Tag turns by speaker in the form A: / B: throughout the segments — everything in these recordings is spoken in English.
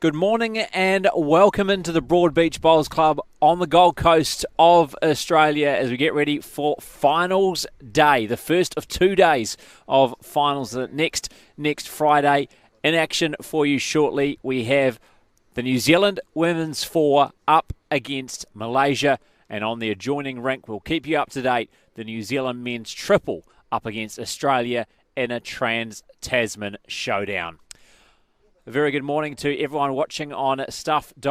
A: Good morning and welcome into the Broadbeach Bowls Club on the Gold Coast of Australia as we get ready for Finals Day, the first of 2 days of finals next Friday. In action for you shortly, we have the New Zealand Women's Four up against Malaysia, and on the adjoining rink, we'll keep you up to date, the New Zealand Men's Triple up against Australia in a Trans-Tasman showdown. A very good morning to everyone watching on stuff.co.nz.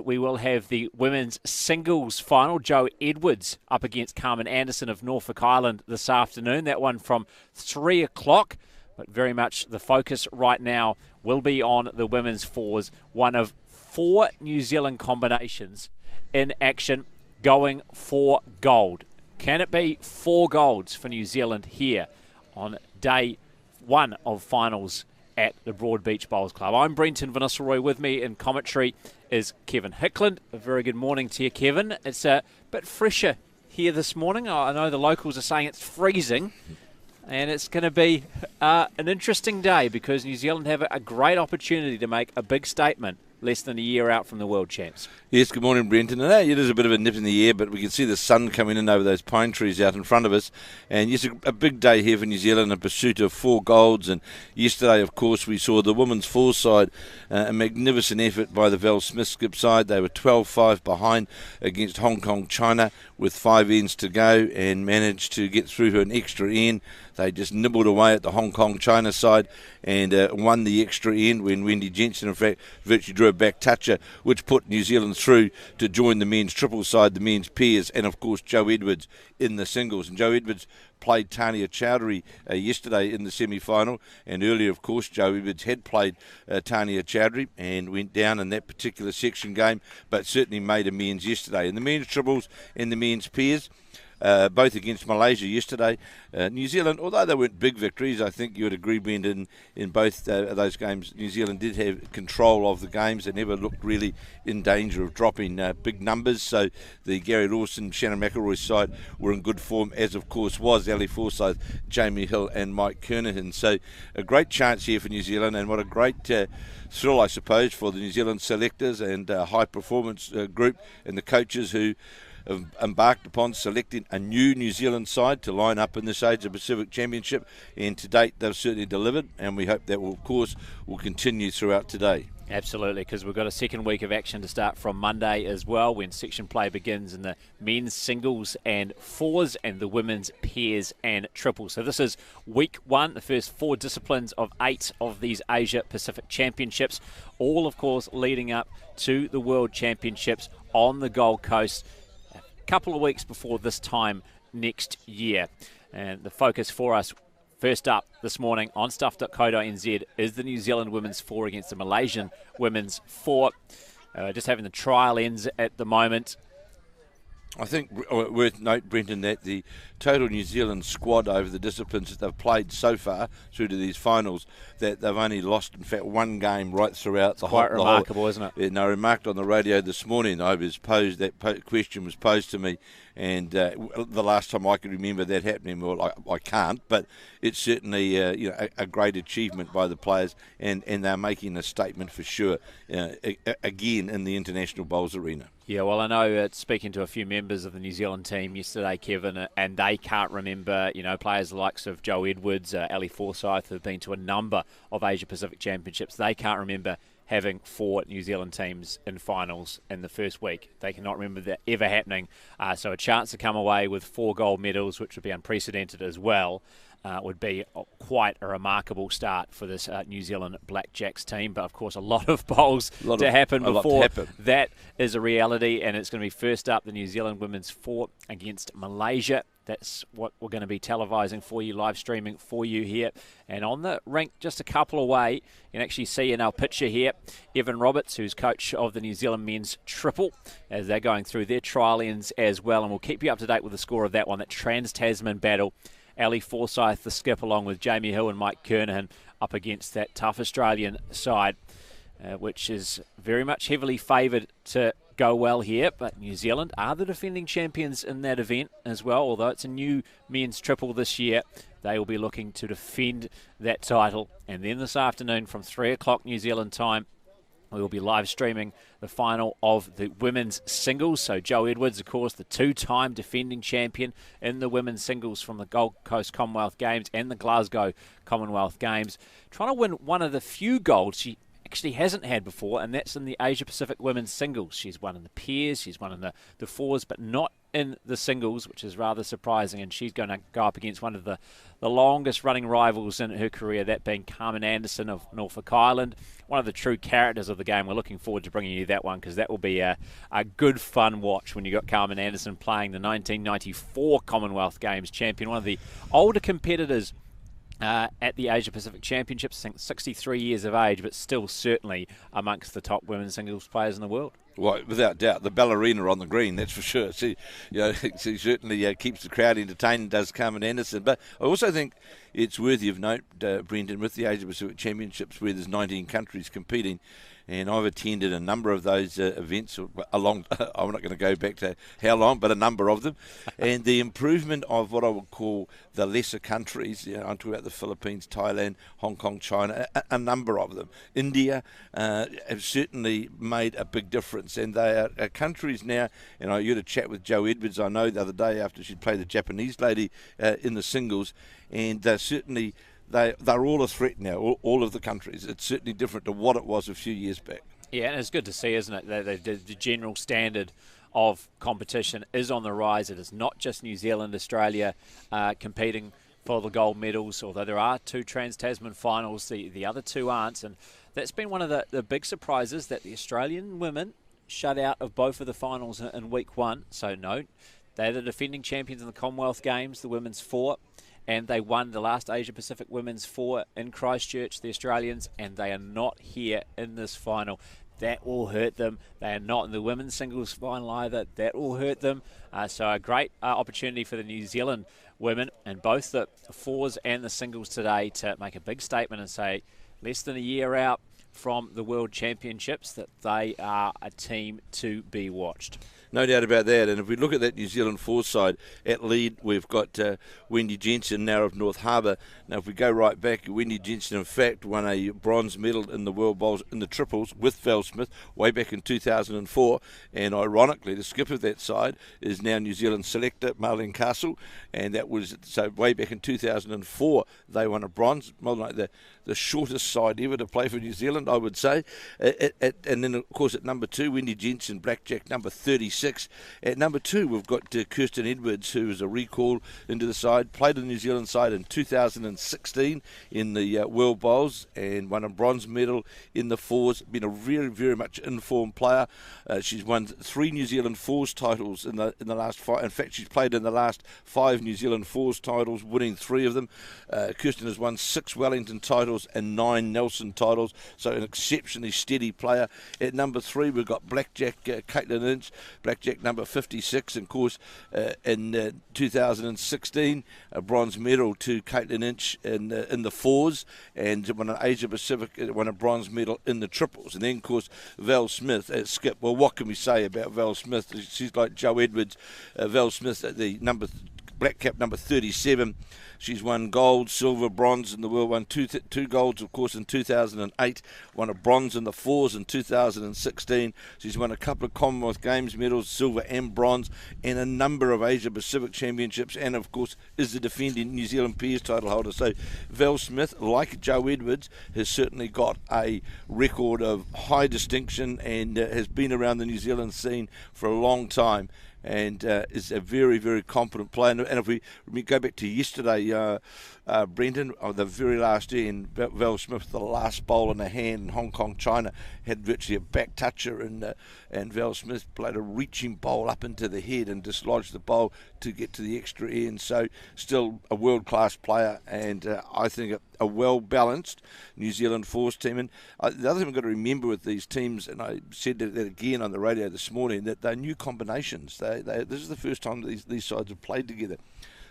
A: We will have the women's singles final. Jo Edwards up against Carmen Anderson of Norfolk Island this afternoon. That one from 3 o'clock. But very much the focus right now will be on the women's fours. One of 4 New Zealand combinations in action going for gold. Can it be 4 golds for New Zealand here on day 1 of finals at the Broadbeach Bowls Club? I'm Brenton Van Nistelrooy. With me in commentary is Kevin Hickland. A very good morning to you, Kevin. It's a bit fresher here this morning. I know the locals are saying it's freezing, and it's going to be an interesting day because New Zealand have a great opportunity to make a big statement less than a year out from the World Champs.
B: Yes, good morning, Brenton. And it is a bit of a nip in the air, but we can see the sun coming in over those pine trees out in front of us. And yes, a big day here for New Zealand in pursuit of 4 golds. And yesterday, of course, we saw the women's four side, a magnificent effort by the Val Smith skip side. They were 12-5 behind against Hong Kong, China, with 5 ends to go and managed to get through to an extra end. They just nibbled away at the Hong Kong, China side and won the extra end when Wendy Jensen, in fact, virtually drew a back toucher, which put New Zealand through to join the men's triple side, the men's pairs, and, of course, Jo Edwards in the singles. And Jo Edwards played Tania Chowdhury yesterday in the semi-final, and earlier, of course, Jo Edwards had played Tania Chowdhury and went down in that particular section game, but certainly made amends yesterday. In the men's triples and the men's pairs, both against Malaysia yesterday. New Zealand, although they weren't big victories, I think you would agree, Brendan, in both those games, New Zealand did have control of the games. They never looked really in danger of dropping big numbers. So the Gary Lawson, Shannon McElroy side were in good form, as of course was Ali Forsyth, Jamie Hill and Mike Kernahan. So a great chance here for New Zealand, and what a great thrill, I suppose, for the New Zealand selectors and high performance group and the coaches who have embarked upon selecting a new New Zealand side to line up in this Asia Pacific Championship, and to date they've certainly delivered, and we hope that will, of course, will continue throughout today.
A: Absolutely, because we've got a second week of action to start from Monday as well, when section play begins in the men's singles and fours and the women's pairs and triples. So this is week one, the first 4 disciplines of 8 of these Asia Pacific Championships, all of course leading up to the World Championships on the Gold Coast a couple of weeks before this time next year. And the focus for us first up this morning on stuff.co.nz is the New Zealand women's 4 against the Malaysian women's 4. Just having the trial ends at the moment.
B: I think worth note, Brenton, that the total New Zealand squad over the disciplines that they've played so far through to these finals, that they've only lost, in fact, one game right throughout the whole.
A: Quite remarkable, isn't it?
B: And I remarked on the radio this morning, that question was posed to me, and the last time I could remember that happening, well, I can't, but it's certainly a great achievement by the players, and they're making a statement for sure, again in the International Bowls arena.
A: Yeah, well, I know speaking to a few members of the New Zealand team yesterday, Kevin, and they can't remember, players the likes of Joe Edwards, Ali Forsyth, who've been to a number of Asia-Pacific Championships. They can't remember having 4 New Zealand teams in finals in the first week. They cannot remember that ever happening. So a chance to come away with 4 gold medals, which would be unprecedented as well, would be quite a remarkable start for this New Zealand Blackjacks team. But, of course, a lot of bowls to happen before that is a reality. And it's going to be first up, the New Zealand women's 4 against Malaysia. That's what we're going to be televising for you, live streaming for you here. And on the rink, just a couple away, you can actually see in our picture here, Evan Roberts, who's coach of the New Zealand men's triple, as they're going through their trial ends as well. And we'll keep you up to date with the score of that one, that Trans-Tasman battle. Ali Forsyth, the skip, along with Jamie Hill and Mike Kernahan, up against that tough Australian side, which is very much heavily favoured to go well here. But New Zealand are the defending champions in that event as well. Although it's a new men's triple this year, they will be looking to defend that title. And then this afternoon from 3 o'clock New Zealand time, we will be live streaming the final of the women's singles. So Joe Edwards, of course, the 2-time defending champion in the women's singles from the Gold Coast Commonwealth Games and the Glasgow Commonwealth Games, trying to win one of the few golds she actually hasn't had before, and that's in the Asia Pacific women's singles. She's won in the pairs, she's won in the 4s, but not in the singles, which is rather surprising. And she's going to go up against one of the longest running rivals in her career, that being Carmen Anderson of Norfolk Island, one of the true characters of the game. We're looking forward to bringing you that one, because that will be a good fun watch when you got Carmen Anderson playing the 1994 Commonwealth Games champion, one of the older competitors at the Asia Pacific Championships. I think 63 years of age, but still certainly amongst the top women's singles players in the world.
B: Well, without doubt, the ballerina on the green, that's for sure. She certainly keeps the crowd entertained, does Carmen Anderson. But I also think it's worthy of note, Brendan, with the Asia Pacific Championships, where there's 19 countries competing, and I've attended a number of those events I'm not going to go back to how long, but a number of them. And the improvement of what I would call the lesser countries, I'm talking about the Philippines, Thailand, Hong Kong, China, a number of them. India have certainly made a big difference. And they are countries now, and I had a chat with Joe Edwards, I know, the other day after she'd played the Japanese lady in the singles, and they're certainly... They're all a threat now, all of the countries. It's certainly different to what it was a few years back.
A: Yeah, and it's good to see, isn't it, that the general standard of competition is on the rise. It is not just New Zealand, Australia competing for the gold medals, although there are 2 Trans-Tasman finals, the other 2 aren't. And that's been one of the big surprises, that the Australian women shut out of both of the finals in week 1. So no, they're the defending champions in the Commonwealth Games, the women's 4. And they won the last Asia Pacific Women's 4 in Christchurch, the Australians, and they are not here in this final. That will hurt them. They are not in the women's singles final either. That will hurt them. So a great opportunity for the New Zealand women and both the fours and the singles today to make a big statement and say, less than a year out from the World Championships, that they are a team to be watched.
B: No doubt about that. And if we look at that New Zealand fours side, at lead we've got Wendy Jensen now of North Harbour. Now if we go right back, Wendy Jensen in fact won a bronze medal in the World Bowls in the triples with Val Smith way back in 2004. And ironically, the skipper of that side is now New Zealand selector Marlene Castle. And that was, so way back in 2004, they won a bronze, more like the shortest side ever to play for New Zealand, I would say. And then, of course, at number 2, Wendy Jensen, blackjack number 36. At number 2, we've got Kirsten Edwards, who is a recall into the side, played in the New Zealand side in 2016 in the World Bowls and won a bronze medal in the fours. Been a very, very much informed player. She's won 3 New Zealand fours titles in the last 5. In fact, she's played in the last 5 New Zealand fours titles, winning 3 of them. Kirsten has won 6 Wellington titles and 9 Nelson titles, so an exceptionally steady player. At number 3, we've got blackjack Caitlin Inch, blackjack number 56, and of course in 2016 a bronze medal to Caitlin Inch in the fours, and won an Asia Pacific, won a bronze medal in the triples. And then of course Val Smith at skip. Well, what can we say about Val Smith? She's like Joe Edwards. Val Smith at the black cap number 37. She's won gold, silver, bronze in the world. Won two golds, of course, in 2008. Won a bronze in the fours in 2016. She's won a couple of Commonwealth Games medals, silver and bronze, and a number of Asia Pacific championships. And of course, is the defending New Zealand peers title holder. So Val Smith, like Joe Edwards, has certainly got a record of high distinction and has been around the New Zealand scene for a long time. And is a very, very competent player. And if we go back to yesterday, Brendan, the very last day, and Val Smith, the last bowl in the hand in Hong Kong, China, had virtually a back toucher, and Val Smith played a reaching bowl up into the head and dislodged the bowl to get to the extra end. So still a world-class player, and I think a well-balanced New Zealand fours team. And the other thing we've got to remember with these teams, and I said that again on the radio this morning, that they're new combinations. This is the first time these sides have played together.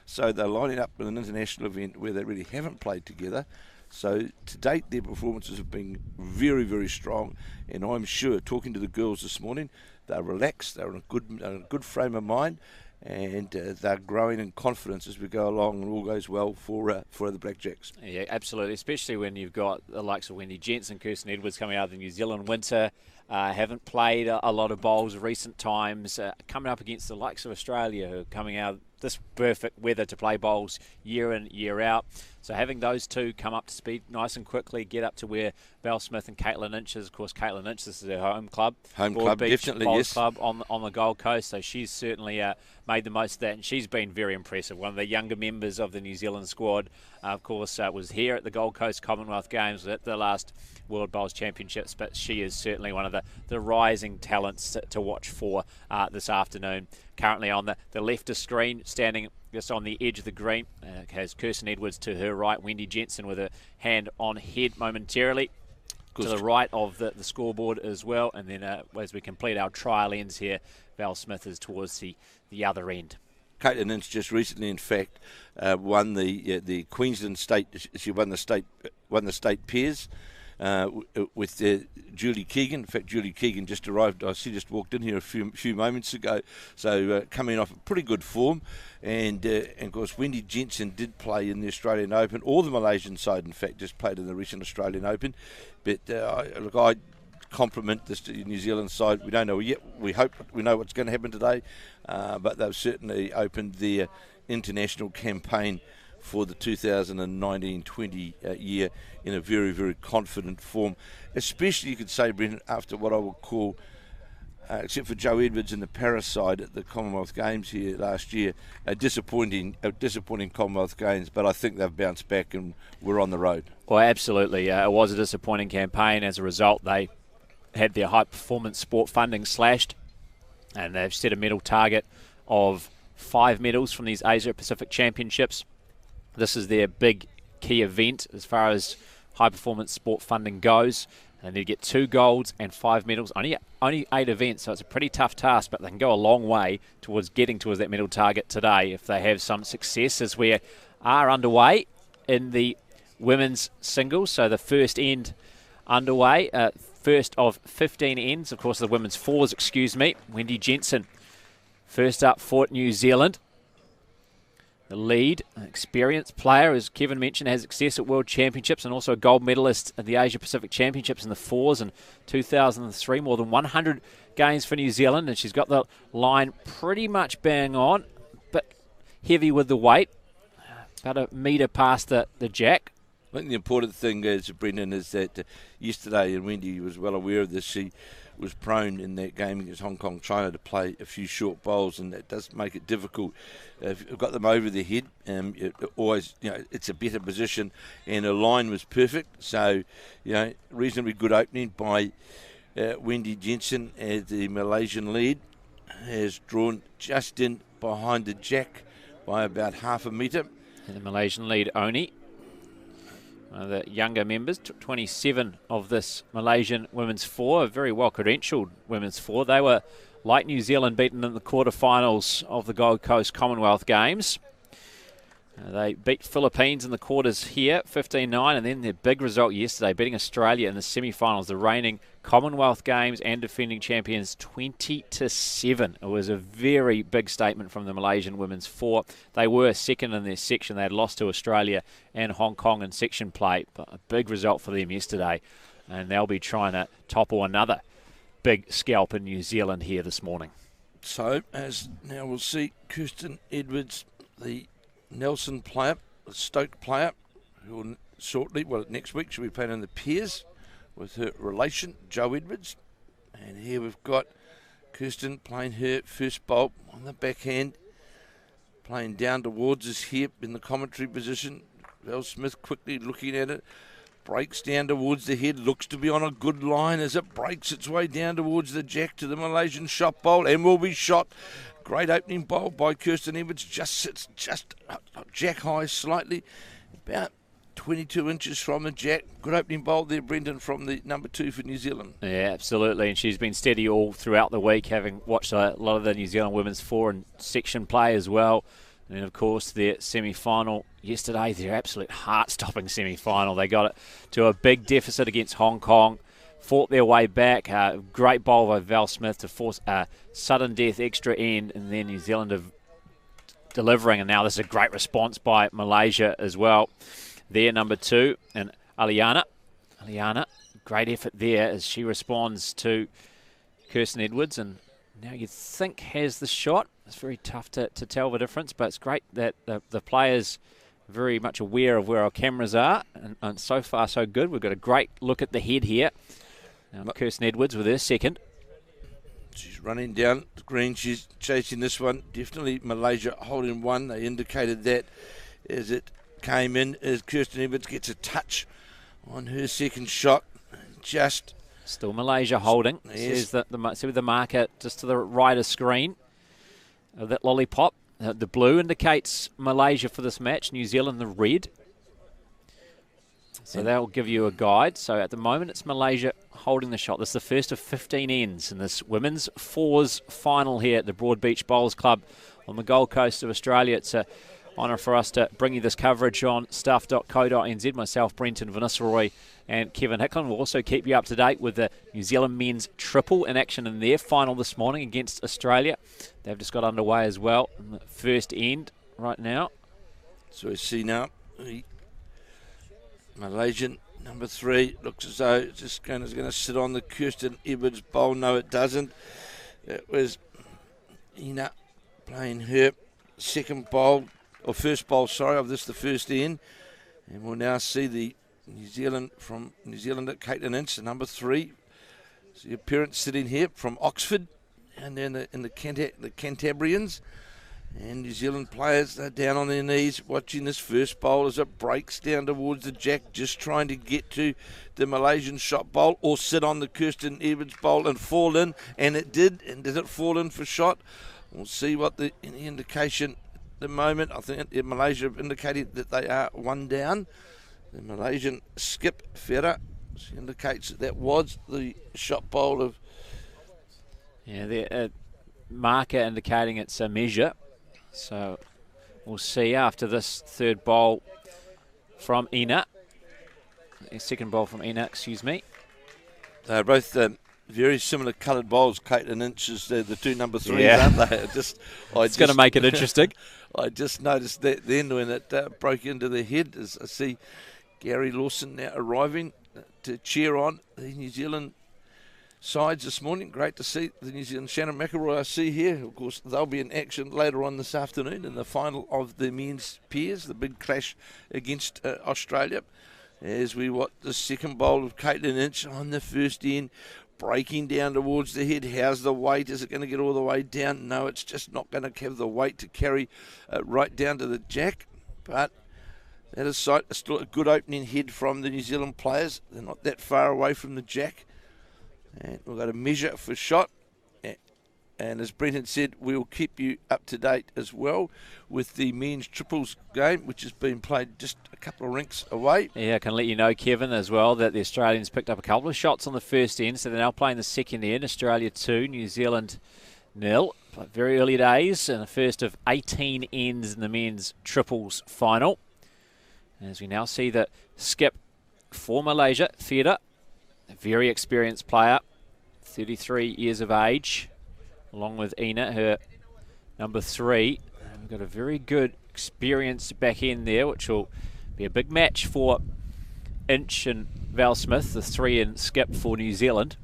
B: So they're lining up in an international event where they really haven't played together. So to date, their performances have been very, very strong. And I'm sure, talking to the girls this morning, they're relaxed, they're in a good frame of mind, and they're growing in confidence as we go along, and all goes well for the Blackjacks.
A: Yeah, absolutely, especially when you've got the likes of Wendy Jensen, Kirsten Edwards coming out of the New Zealand winter, haven't played a lot of bowls recent times, coming up against the likes of Australia, who are coming out this perfect weather to play bowls year in, year out. So having those two come up to speed nice and quickly, get up to where Val Smith and Caitlin Inch is. Of course, Caitlin Inch, this is her home club.
B: Club,
A: Beach
B: definitely,
A: Bowls
B: yes.
A: Club on the Gold Coast. So she's certainly made the most of that, and she's been very impressive. One of the younger members of the New Zealand squad, of course, was here at the Gold Coast Commonwealth Games, was at the last World Bowls Championships, but she is certainly one of the rising talents to watch for this afternoon. Currently on the leftist screen, standing just on the edge of the green, has Kirsten Edwards to her right, Wendy Jensen with a hand on head momentarily. To the right of the scoreboard as well, and then as we complete our trial ends here, Val Smith is towards the other end.
B: Caitlin Inch just recently, in fact, won the Queensland state. She won the state pairs with Julie Keegan. In fact, Julie Keegan just arrived. Just walked in here a few moments ago. So coming off a pretty good form, and of course Wendy Jensen did play in the Australian Open, or the Malaysian side. In fact, just played in the recent Australian Open. But I compliment this New Zealand side. We don't know yet. We hope we know what's going to happen today, but they've certainly opened their international campaign for the 2019-20 year in a very, very confident form. Especially, you could say, Brendan, after what I would call, except for Joe Edwards in the Paris side at the Commonwealth Games here last year, a disappointing Commonwealth Games, but I think they've bounced back and we're on the road.
A: Well, absolutely. It was a disappointing campaign. As a result, they had their high-performance sport funding slashed, and they've set a medal target of 5 medals from these Asia Pacific Championships. This is their big key event as far as high-performance sport funding goes. They need to get 2 golds and 5 medals. Only 8 events, so it's a pretty tough task, but they can go a long way towards getting towards that medal target today if they have some success, as we are underway in the women's singles. So the first end underway, first of 15 ends. Of course, the women's fours, Wendy Jensen first up for New Zealand. The lead, an experienced player, as Kevin mentioned, has success at World Championships and also a gold medalist at the Asia Pacific Championships in the fours in 2003. More than 100 games for New Zealand, and she's got the line pretty much bang on, but heavy with the weight. About a metre past the jack.
B: I think the important thing is, Brendan, is that yesterday, and Wendy was well aware of this, she was prone in that game against Hong Kong, China, to play a few short bowls, and that does make it difficult. If you've got them over the head, it always, it's a better position, and her line was perfect. So, reasonably good opening by Wendy Jensen as the Malaysian lead, has drawn just in behind the jack by about half a metre.
A: And the Malaysian lead, Oni. One of the younger members, 27 of this Malaysian women's four, a very well-credentialed women's four. They were, like New Zealand, beaten in the quarterfinals of the Gold Coast Commonwealth Games. They beat Philippines in the quarters here, 15-9, and then their big result yesterday, beating Australia in the semi-finals, the reigning Commonwealth Games and defending champions, 20-7. It was a very big statement from the Malaysian women's four. They were second in their section. They had lost to Australia and Hong Kong in section play, but a big result for them yesterday, and they'll be trying to topple another big scalp in New Zealand here this morning.
B: So, as now we'll see Kirsten Edwards, the Nelson player, the Stoke player, who will shortly, next week, she'll be playing in the pairs with her relation, Joe Edwards. And here we've got Kirsten playing her first bowl on the backhand, playing down towards us here in the commentary position. Val Smith quickly looking at it, breaks down towards the head, looks to be on a good line as it breaks its way down towards the jack to the Malaysian shot bowl, and will be shot. Great opening bowl by Kirsten Edwards, just sits jack high slightly, about 22 inches from the jack. Good opening bowl there, Brendan, from the number 2 for New Zealand.
A: Yeah, absolutely, and she's been steady all throughout the week, having watched a lot of the New Zealand women's four and section play as well. And then, of course, their semi-final yesterday, their absolute heart-stopping semi-final. They got it to a big deficit against Hong Kong, fought their way back. Great bowl by Val Smith to force a sudden death extra end, and then New Zealand have delivering. And now this is a great response by Malaysia as well. Their number 2, and Aliana, great effort there as she responds to Kirsten Edwards, and now you'd think has the shot. It's very tough to tell the difference, but it's great that the players are very much aware of where our cameras are, and so far so good. We've got a great look at the head here. Now Kirsten Edwards with her second.
B: She's running down the green. She's chasing this one. Definitely Malaysia holding one. They indicated that as it came in, as Kirsten Edwards gets a touch on her second shot. Just
A: still Malaysia holding.
B: Yes.
A: Says the marker just to the right of screen. That lollipop. The blue indicates Malaysia for this match. New Zealand the red. So that will give you a guide. So at the moment it's Malaysia holding the shot. This is the first of 15 ends in this women's fours final here at the Broadbeach Bowls Club on the Gold Coast of Australia. It's a honour for us to bring you this coverage on stuff.co.nz. Myself, Brenton, Vanessa Roy and Kevin Hickland will also keep you up to date with the New Zealand men's triple in action in their final this morning against Australia. They've just got underway as well in the first end right now.
B: So we see now the Malaysian number 3 looks as though it's just going to sit on the Kirsten Edwards bowl. No, it doesn't. It was Ina playing her second bowl, or first bowl, sorry, of this, the first end. And we'll now see the New Zealand at Caitlin Ince, the number 3. So your parents sitting here from Oxford, and then in the Cantabrians. And New Zealand players are down on their knees watching this first bowl as it breaks down towards the jack, just trying to get to the Malaysian shot bowl or sit on the Kirsten Edwards bowl and fall in. And it did. And did it fall in for shot? We'll see what the indication at the moment. I think Malaysia have indicated that they are one down. The Malaysian skip Ferrer which indicates that was the shot bowl of...
A: Yeah, the marker indicating it's a measure. So we'll see after this third bowl from Ina. Second bowl from Ina, excuse me.
B: They're both very similar coloured bowls. Caitlin Inch is the two number threes, aren't they?
A: It's going to make it interesting.
B: I just noticed that then when it broke into the head, as I see Gary Lawson now arriving to cheer on the New Zealand sides this morning. Great to see the New Zealand. Shannon McElroy I see here. Of course, they'll be in action later on this afternoon in the final of the men's pairs, the big clash against Australia. As we watch the second bowl of Caitlin Inch on the first end, breaking down towards the head. How's the weight? Is it going to get all the way down? No, it's just not going to have the weight to carry right down to the jack. But that is still a good opening head from the New Zealand players. They're not that far away from the jack. And we've got a measure for shot. And as Brenton said, we'll keep you up to date as well with the men's triples game, which has been played just a couple of rinks away.
A: Yeah, I can let you know, Kevin, as well, that the Australians picked up a couple of shots on the first end, so they're now playing the second end. Australia 2, New Zealand 0. Very early days, and the first of 18 ends in the men's triples final. As we now see the skip for Malaysia, Theatre, a very experienced player, 33 years of age, along with Ina, her number 3. And we've got a very good experienced back end there, which will be a big match for Inch and Val Smith, the 3 and skip for New Zealand.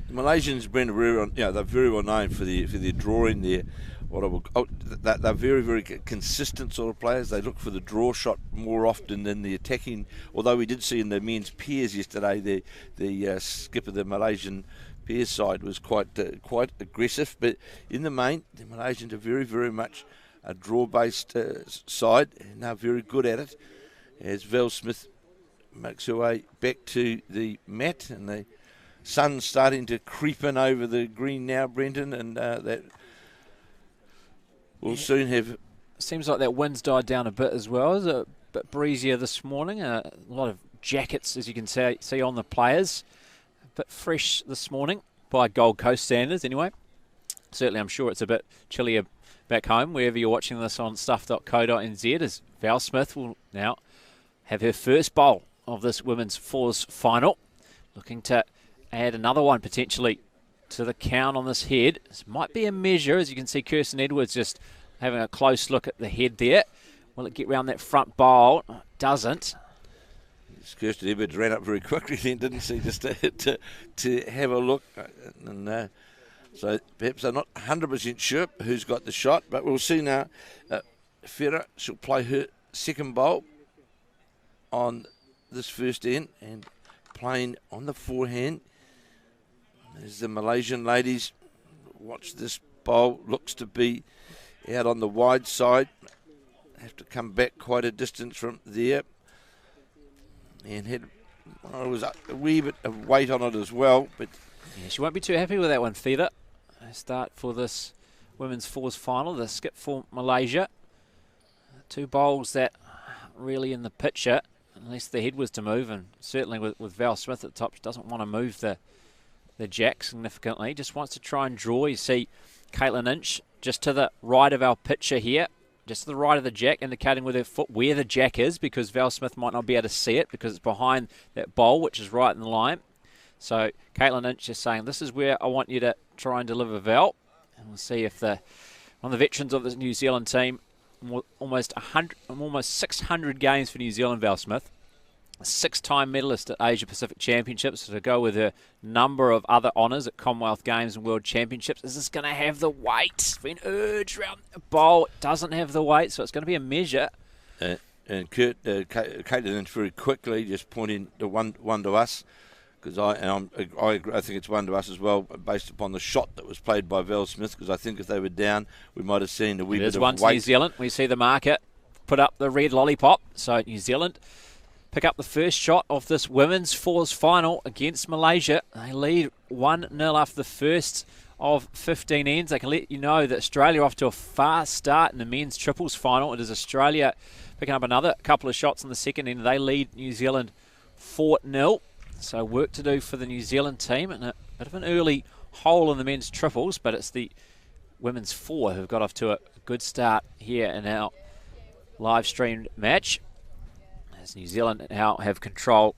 B: The Malaysians, Brenda, they're very well known for their drawing there. They're very, very consistent sort of players. They look for the draw shot more often than the attacking. Although we did see in the men's pairs yesterday, the skip of the Malaysian pairs side was quite aggressive. But in the main, the Malaysians are very, very much a draw-based side, and they're very good at it. As Val Smith makes her way back to the mat, and the sun's starting to creep in over the green now, Brenton, and that we'll soon have...
A: Seems like that wind's died down a bit as well. It's a bit breezier this morning. A lot of jackets, as you can see on the players. A bit fresh this morning by Gold Coast standards anyway. Certainly I'm sure it's a bit chillier back home, wherever you're watching this on stuff.co.nz, as Val Smith will now have her first bowl of this women's fours final. Looking to add another one potentially to the count on this head. This might be a measure, as you can see Kirsten Edwards just having a close look at the head there. Will it get round that front bowl? It doesn't.
B: Kirsten Edwards ran up very quickly then, didn't she, just to have a look. And so perhaps they're not 100% sure who's got the shot, but we'll see now. Farah, she'll play her second bowl on this first end and playing on the forehand. As the Malaysian ladies watch this bowl, looks to be out on the wide side. Have to come back quite a distance from there. And had was a wee bit of weight on it as well. But
A: yeah, she won't be too happy with that one, Theta. Start for this women's fours final, the skip for Malaysia. 2 bowls that really in the picture, unless the head was to move, and certainly with Val Smith at the top, she doesn't want to move the jack significantly, just wants to try and draw. You see Caitlin Inch just to the right of our picture here, just to the right of the jack, indicating with her foot where the jack is, because Val Smith might not be able to see it because it's behind that bowl, which is right in the line. So Caitlin Inch is saying, this is where I want you to try and deliver, Val. And we'll see if one of the veterans of this New Zealand team, almost 600 games for New Zealand, Val Smith, a 6-time medalist at Asia Pacific Championships, to go with a number of other honours at Commonwealth Games and World Championships. Is this going to have the weight? It's been urged around the bowl. It doesn't have the weight, so it's going to be a measure.
B: And Caitlin Inch very quickly just pointing to one to us, because I think it's one to us as well, based upon the shot that was played by Val Smith, because I think if they were down, we might have seen a wee bit of weight.
A: There's one to New Zealand. We see the marker put up the red lollipop. So New Zealand pick up the first shot of this women's fours final against Malaysia. They lead 1-0 after the first of 15 ends. I can let you know that Australia are off to a fast start in the men's triples final. It is Australia picking up another couple of shots in the second end. They lead New Zealand 4-0. So work to do for the New Zealand team, and a bit of an early hole in the men's triples, but it's the women's 4 who've got off to a good start here in our live streamed match. As New Zealand now have control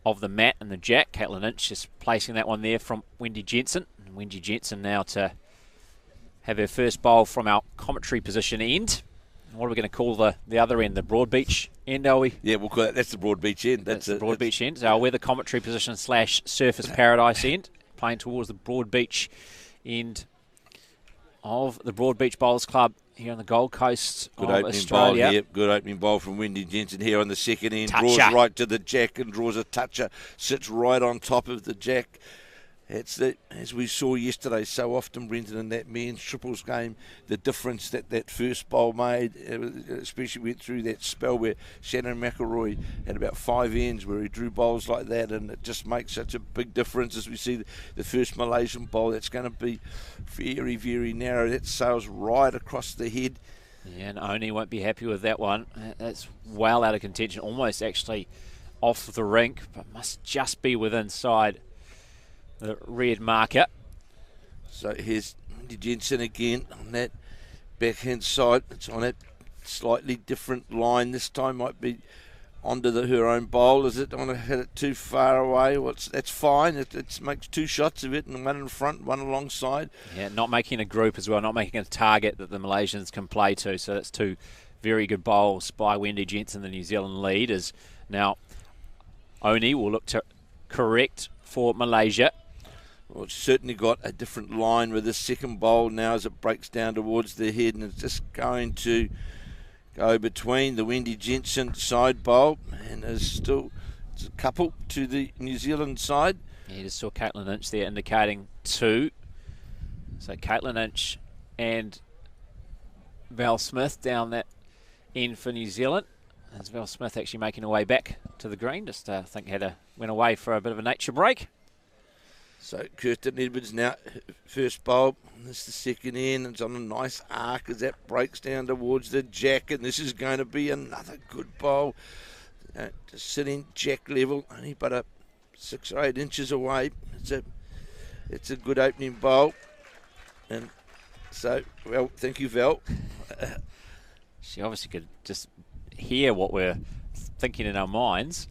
A: of the mat and the jack. Caitlin Inch just placing that one there from Wendy Jensen. And Wendy Jensen now to have her first bowl from our commentary position end. What are we going to call the other end? The Broadbeach end, are we?
B: Yeah, we'll call that. That's the Broadbeach end.
A: That's the Broadbeach end. So we're the commentary position / Surface Paradise end, playing towards the Broadbeach end of the Broadbeach Bowls Club here on the Gold Coast
B: Good
A: of
B: opening
A: Australia.
B: bowl here. Good opening bowl from Wendy Jensen here on the second end.
A: Toucher.
B: Draws right to the jack and draws a toucher. Sits right on top of the jack. It's as we saw yesterday so often, Brenton, in that men's triples game, the difference that first bowl made, especially went through that spell where Shannon McElroy had about 5 ends where he drew bowls like that, and it just makes such a big difference as we see the first Malaysian bowl. That's going to be very, very narrow. That sails right across the head.
A: Yeah, and Oni won't be happy with that one. That's well out of contention, almost actually off the rink, but must just be within side the red marker.
B: So here's Wendy Jensen again on that backhand side. It's on a slightly different line this time. Might be onto her own bowl. Is it? I want to hit it too far away. That's fine. It makes 2 shots of it, and one in front, one alongside.
A: Yeah, not making a group as well, not making a target that the Malaysians can play to. So that's 2 very good bowls by Wendy Jensen, the New Zealand lead. As now Oni will look to correct for Malaysia.
B: Well, it's certainly got a different line with this second bowl now as it breaks down towards the head, and it's just going to go between the Wendy Jensen side bowl, and there's still it's a couple to the New Zealand side.
A: Yeah, you just saw Caitlin Inch there indicating 2. So Caitlin Inch and Val Smith down that end for New Zealand. As Val Smith actually making her way back to the green, just I think went away for a bit of a nature break.
B: So Kirsten Edwards now first bowl. This is the second end. It's on a nice arc as that breaks down towards the jack, and this is going to be another good bowl. Just sitting jack level, only but 6 or 8 inches away. It's a good opening bowl, and so well. Thank you, Val.
A: She obviously could just hear what we're thinking in our minds.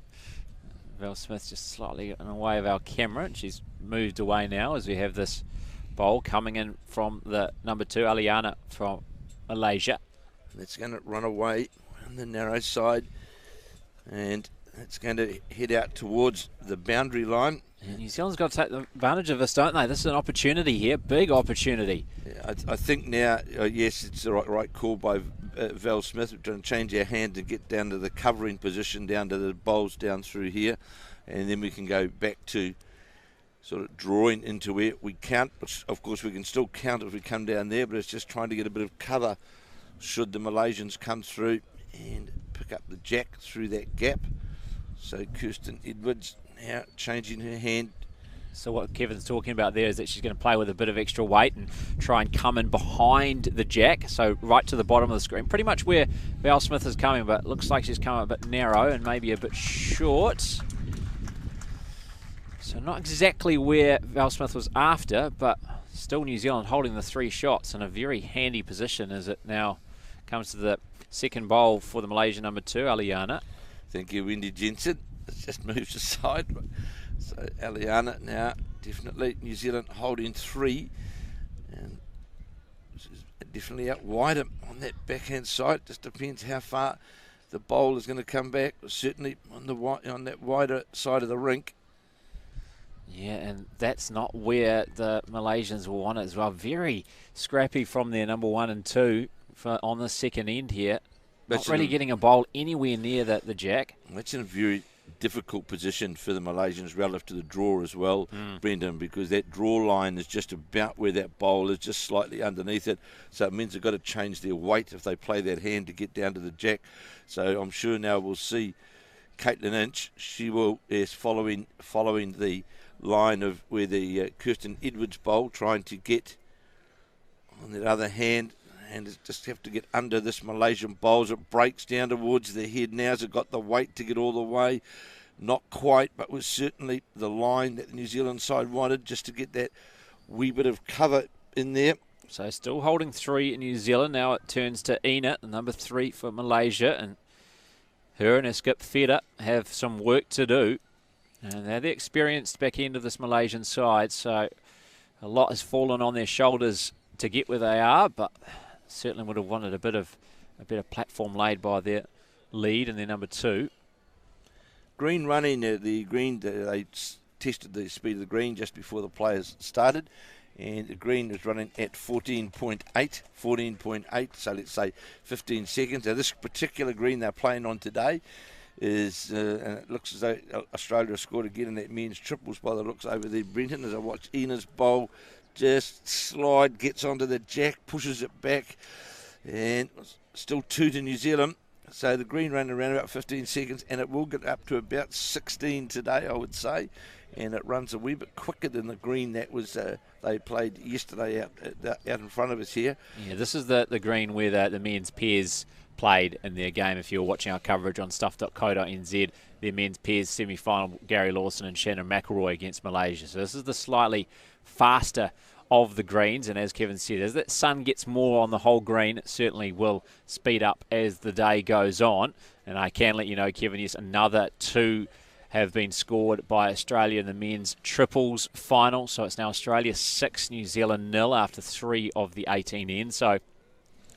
A: Val Smith just slightly in the way of our camera, and she's moved away now as we have this bowl coming in from the number 2, Aliana from Malaysia.
B: That's going to run away on the narrow side, and it's going to head out towards the boundary line.
A: Yeah, New Zealand's got to take advantage of this, don't they? This is an opportunity here, big opportunity.
B: Yeah, I think now, yes, it's the right call by Val Smith. We're trying to change our hand to get down to the covering position, down to the bowls down through here, and then we can go back to sort of drawing into where we count, which of course we can still count if we come down there, but it's just trying to get a bit of cover should the Malaysians come through and pick up the jack through that gap. So Kirsten Edwards now changing her hand.
A: So what Kevin's talking about there is that she's going to play with a bit of extra weight and try and come in behind the jack, so right to the bottom of the screen, pretty much where Val Smith is coming, but it looks like she's coming a bit narrow and maybe a bit short. So not exactly where Val Smith was after, but still New Zealand holding the 3 shots in a very handy position as it now comes to the second bowl for the Malaysian number 2, Aliana.
B: Thank you, Wendy Jensen. It's just moved aside. So Aliana now definitely New Zealand holding 3, and definitely out wider on that backhand side. Just depends how far the bowl is going to come back. Certainly on that wider side of the rink.
A: Yeah, and that's not where the Malaysians will want it as well. Very scrappy from their number 1 and 2 on the second end here. Not really getting a bowl anywhere near the jack.
B: That's in a very difficult position for the Malaysians relative to the draw as well, Brendan, because that draw line is just about where that bowl is, just slightly underneath it. So it means they've got to change their weight if they play that hand to get down to the jack. So I'm sure now we'll see Caitlin Inch. She will is following the line of where the Kirsten Edwards bowl, trying to get on that other hand, and just have to get under this Malaysian bowl as it breaks down towards the head. Now has it got the weight to get all the way, Not quite, but was certainly the line that the New Zealand side wanted, just to get that wee bit of cover in there.
A: So still holding 3 in New Zealand. Now it turns to Ina, number 3 for Malaysia. And her and her skip Feda have some work to do. And they're the experienced back end of this Malaysian side. So a lot has fallen on their shoulders to get where they are. But certainly would have wanted a better platform laid by their lead and their number 2.
B: Green running, the green, they tested the speed of the green just before the players started. And the green is running at 14.8, so let's say 15 seconds. Now this particular green they're playing on today is, and it looks as though Australia scored again in that men's triples by the looks over there, Brenton, as I watch Ina's bowl just slide, gets onto the jack, pushes it back, and still 2 to New Zealand. So the green running around about 15 seconds, and it will get up to about 16 today, I would say. And it runs a wee bit quicker than the green that was they played yesterday out in front of us here.
A: Yeah, this is the green where the men's pairs played in their game. If you're watching our coverage on stuff.co.nz, their men's pairs semi-final, Gary Lawson and Shannon McElroy against Malaysia. So this is the slightly faster of the greens, and as Kevin said, as that sun gets more on the whole green, it certainly will speed up as the day goes on. And I can let you know, Kevin, yes, another 2 have been scored by Australia in the men's triples final. So it's now Australia 6, New Zealand 0 after 3 of the 18 ends. So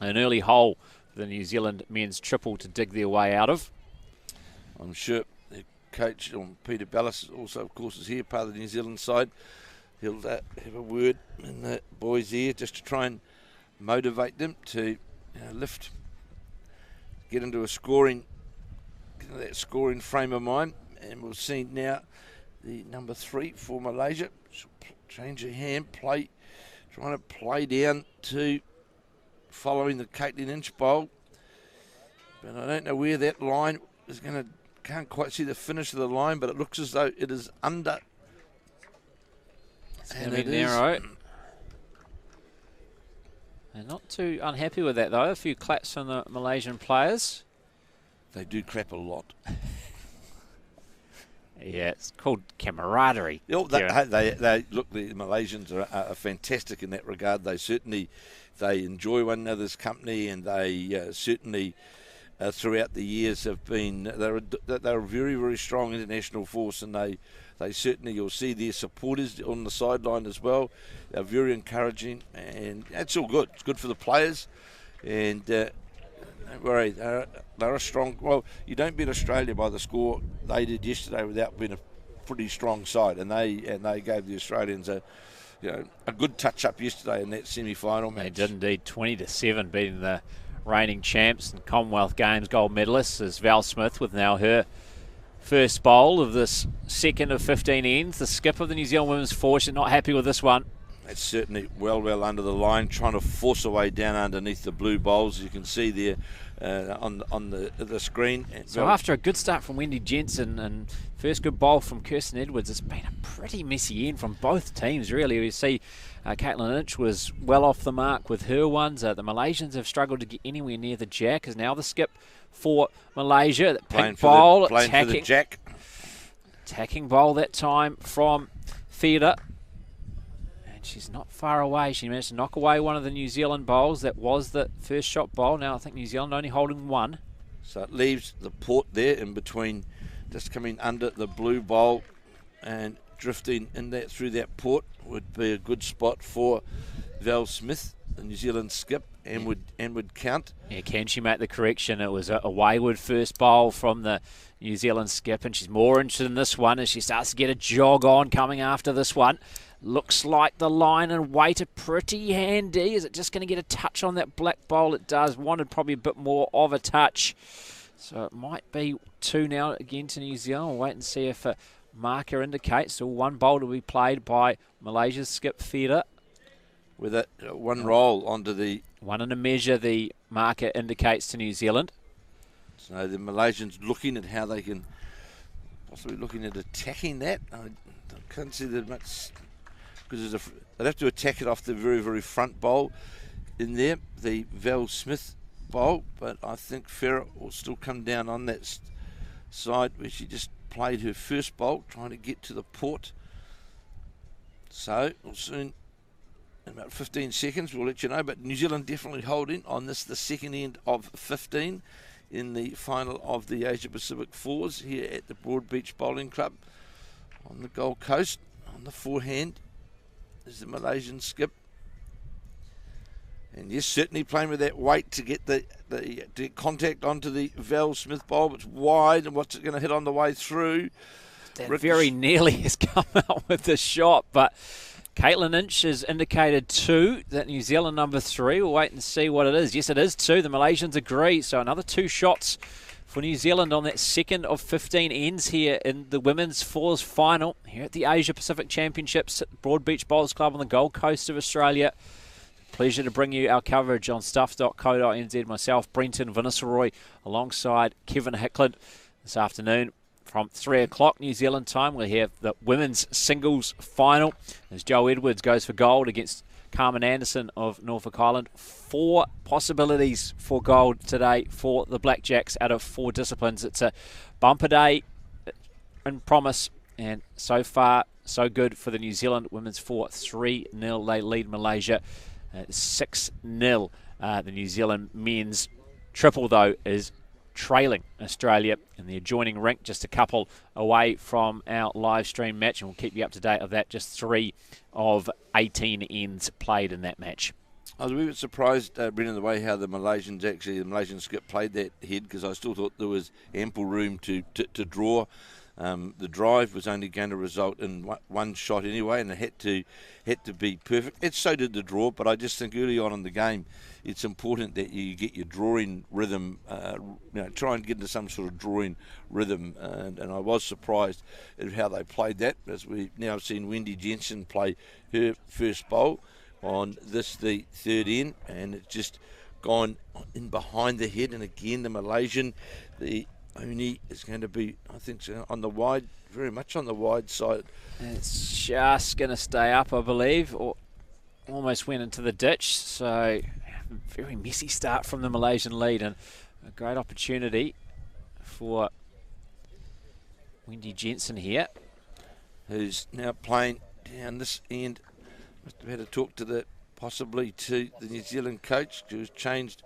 A: an early hole for the New Zealand men's triple to dig their way out of.
B: I'm sure the coach, Peter Bellis, also, of course, is here, part of the New Zealand side. He'll have a word in the boys' ear just to try and motivate them to lift, get into that scoring frame of mind. And we'll see now the number 3 for Malaysia. She'll change her hand, trying to play down to following the Caitlin Inch bowl. But I don't know where that line is going to, can't quite see the finish of the line, but it looks as though it is under.
A: It's going to be narrow. They're not too unhappy with that, though. A few claps from the Malaysian players.
B: They do clap a lot.
A: Yeah, it's called camaraderie.
B: Look, the Malaysians are fantastic in that regard. They certainly enjoy one another's company, and they certainly throughout the years have been they're a very, very strong international force, and they certainly, you'll see their supporters on the sideline as well. They're very encouraging, and that's all good. It's good for the players, and don't worry, they're a strong. Well, you don't beat Australia by the score they did yesterday without being a pretty strong side, and they gave the Australians a good touch up yesterday in that semi-final match.
A: They did indeed, 20-7, beating the reigning champs and Commonwealth Games gold medalists, as Val Smith with now her first bowl of this second of 15 ends. The skip of the New Zealand women's force is not happy with this one.
B: It's certainly well under the line, trying to force a way down underneath the blue bowls. You can see there on the screen.
A: So after a good start from Wendy Jensen and first good bowl from Kirsten Edwards, it's been a pretty messy end from both teams, really. We see Caitlin Inch was well off the mark with her ones. The Malaysians have struggled to get anywhere near the jack. Is now the skip for Malaysia. The pink bowl
B: attacking for the jack.
A: Attacking bowl that time from Feda. She's not far away. She managed to knock away one of the New Zealand bowls. That was the first shot bowl. Now I think New Zealand only holding 1.
B: So it leaves the port there in between, just coming under the blue bowl and drifting in that through that port would be a good spot for Val Smith, the New Zealand skip, and would count.
A: Yeah, can she make the correction? It was a wayward first bowl from the New Zealand skip, and she's more interested in this one as she starts to get a jog on coming after this one. Looks like the line and weight are pretty handy. Is it just going to get a touch on that black bowl? It does. Wanted probably a bit more of a touch. So it might be 2 now again to New Zealand. We'll wait and see if a marker indicates. So 1 bowl to be played by Malaysia's skip Feda.
B: With it, 1 roll onto the...
A: 1 and a measure the marker indicates to New Zealand.
B: So the Malaysians looking at how they can... Possibly looking at attacking that. I can't see that much... Because they'd have to attack it off the very, very front bowl in there, the Val Smith bowl. But I think Farrah will still come down on that side where she just played her first bowl, trying to get to the port. So we'll soon, in about 15 seconds, we'll let you know. But New Zealand definitely holding on this, the second end of 15 in the final of the Asia Pacific Fours here at the Broadbeach Bowling Club on the Gold Coast. On the forehand is the Malaysian skip. And yes, certainly playing with that weight to get the contact onto the Val Smith bowl. It's wide, and what's it going to hit on the way through?
A: That very nearly has come out with the shot, but Caitlin Inch has indicated 2, that New Zealand number 3. We'll wait and see what it is. Yes, it is 2. The Malaysians agree, so another 2 shots for New Zealand on that second of 15 ends here in the women's fours final here at the Asia Pacific Championships at Broadbeach Bowls Club on the Gold Coast of Australia. Pleasure to bring you our coverage on stuff.co.nz. Myself, Brenton Viniciroy, alongside Kevin Hickland this afternoon. From 3 o'clock New Zealand time, we'll have the women's singles final as Jo Edwards goes for gold against Carmen Anderson of Norfolk Island. 4 possibilities for gold today for the Blackjacks out of 4 disciplines. It's a bumper day in promise, and so far so good for the New Zealand women's 4. 3-0 they lead Malaysia. 6-0 the New Zealand men's triple, though, is trailing Australia in the adjoining rink, just a couple away from our live stream match, and we'll keep you up to date of that. Just 3 of 18 ends played in that match.
B: I was a wee bit surprised, Brendan, the way how the Malaysian skip played that head, because I still thought there was ample room to draw. The drive was only going to result in one shot anyway, and it had to be perfect. It so did the draw, but I just think early on in the game, it's important that you get your drawing rhythm, try and get into some sort of drawing rhythm. And I was surprised at how they played that, as we've now seen Wendy Jensen play her first bowl on this, the third end, and it's just gone in behind the head. And again, the Malaysian, the Oni is going to be, I think, on the wide, very much on the wide side.
A: It's just going to stay up, I believe, or almost went into the ditch. So very messy start from the Malaysian lead, and a great opportunity for Wendy Jensen here,
B: who's now playing down this end. Must have had to talk to possibly to the New Zealand coach, who's changed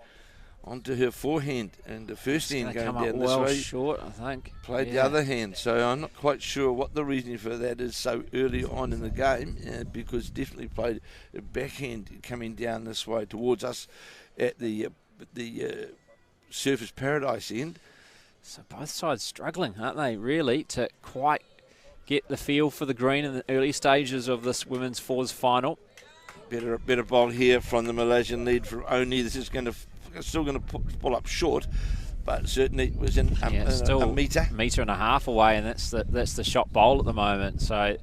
B: onto her forehand, and the first end going down this way.
A: Short, I think.
B: Played the other hand, so I'm not quite sure what the reasoning for that is so early on in the game, because definitely played a backhand coming down this way towards us at the Surfers Paradise end.
A: So both sides struggling, aren't they, really, to quite get the feel for the green in the early stages of this women's fours final.
B: Better bowl here from the Malaysian lead from Oni. This is still going to pull up short, but certainly it was in a
A: metre and a half away, and that's the shot bowl at the moment. So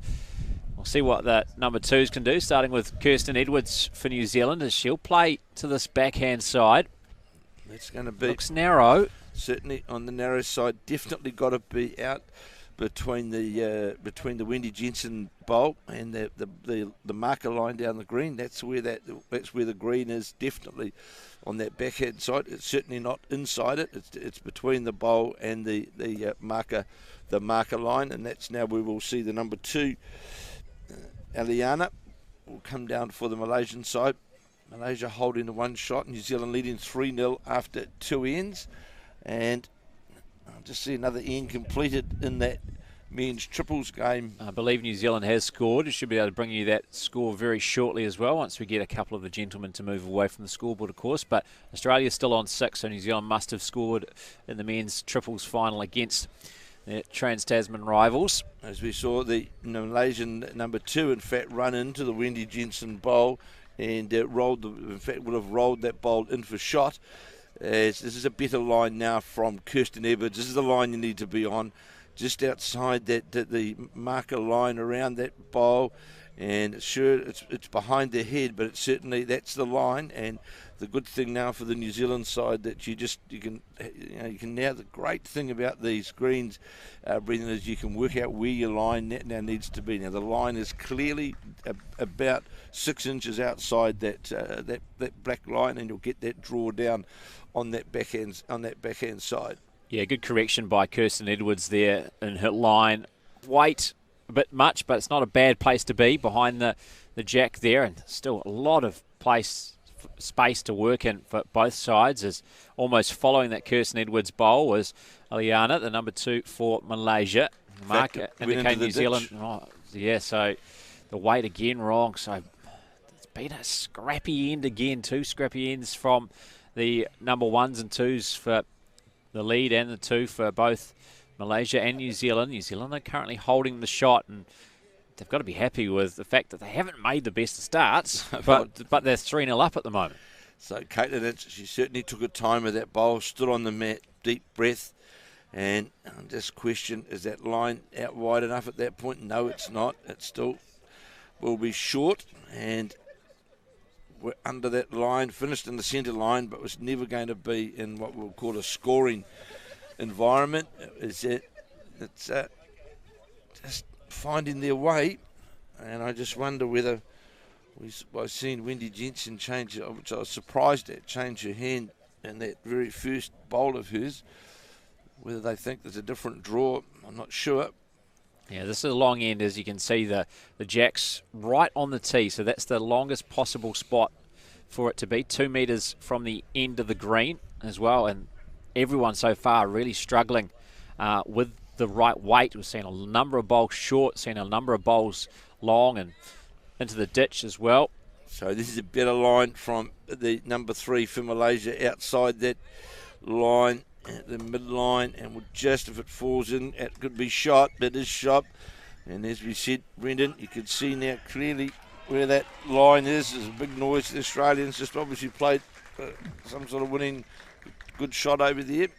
A: we'll see what the number 2s can do, starting with Kirsten Edwards for New Zealand, as she'll play to this backhand side.
B: It's going to be,
A: looks narrow,
B: certainly on the narrow side. Definitely got to be out between the Wendy Jensen bowl and the marker line down the green. That's where the green is, definitely on that backhand side. It's certainly not inside it. It's between the bowl and the marker line, and that's now where we'll see the number 2, Eliana, will come down for the Malaysian side. Malaysia holding the 1 shot, New Zealand leading 3-0 after 2 ends, and I'll just see another end completed in that men's triples game.
A: I believe New Zealand has scored. We should be able to bring you that score very shortly as well, once we get a couple of the gentlemen to move away from the scoreboard, of course. But Australia's still on 6, so New Zealand must have scored in the men's triples final against their Trans-Tasman rivals.
B: As we saw, the Malaysian number 2, in fact, run into the Wendy Jensen bowl and would have rolled that bowl in for shot. This is a better line now from Kirsten Edwards. This is the line you need to be on, just outside the marker line around that bowl, and sure, it's behind their head, but it's certainly, that's the line. And the good thing now for the New Zealand side, that you can now, the great thing about these greens, Brendan, is you can work out where your line now needs to be. Now the line is clearly about 6 inches outside that black line, and you'll get that draw down on that backhand side.
A: Yeah, good correction by Kirsten Edwards there in her line. Weight a bit much, but it's not a bad place to be behind the jack there, and still a lot of space to work in for both sides. Is almost following that Kirsten Edwards bowl was Eliana, the number 2 for Malaysia. Mark indicating New Zealand. Oh, yeah, so the weight again wrong. So it's been a scrappy end again. 2 scrappy ends from the number 1s and 2s for the lead and the 2 for both Malaysia and New Zealand. New Zealand are currently holding the shot, and they've got to be happy with the fact that they haven't made the best of starts, but they're 3-0 up at the moment.
B: So Caitlin, she certainly took her time with that bowl, stood on the mat, deep breath, and just question, is that line out wide enough at that point? No, it's not. It still will be short, and we're under that line, finished in the centre line, but was never going to be in what we'll call a scoring environment. It's just finding their way, and I just wonder whether I've seen Wendy Jensen change, which I was surprised at, change her hand in that very first bowl of hers. Whether they think there's a different draw, I'm not sure.
A: Yeah, this is a long end, as you can see, the jack's right on the tee, so that's the longest possible spot for it to be. 2 metres from the end of the green as well, and everyone so far really struggling with the right weight. We've seen a number of bowls short, seen a number of bowls long and into the ditch as well.
B: So this is a better line from the number 3 for Malaysia outside that line at the midline, and just if it falls in, it could be shot. It is shot, and as we said, Brendan, you can see now clearly where that line is. There's a big noise. The Australians just obviously played some sort of winning good shot over there.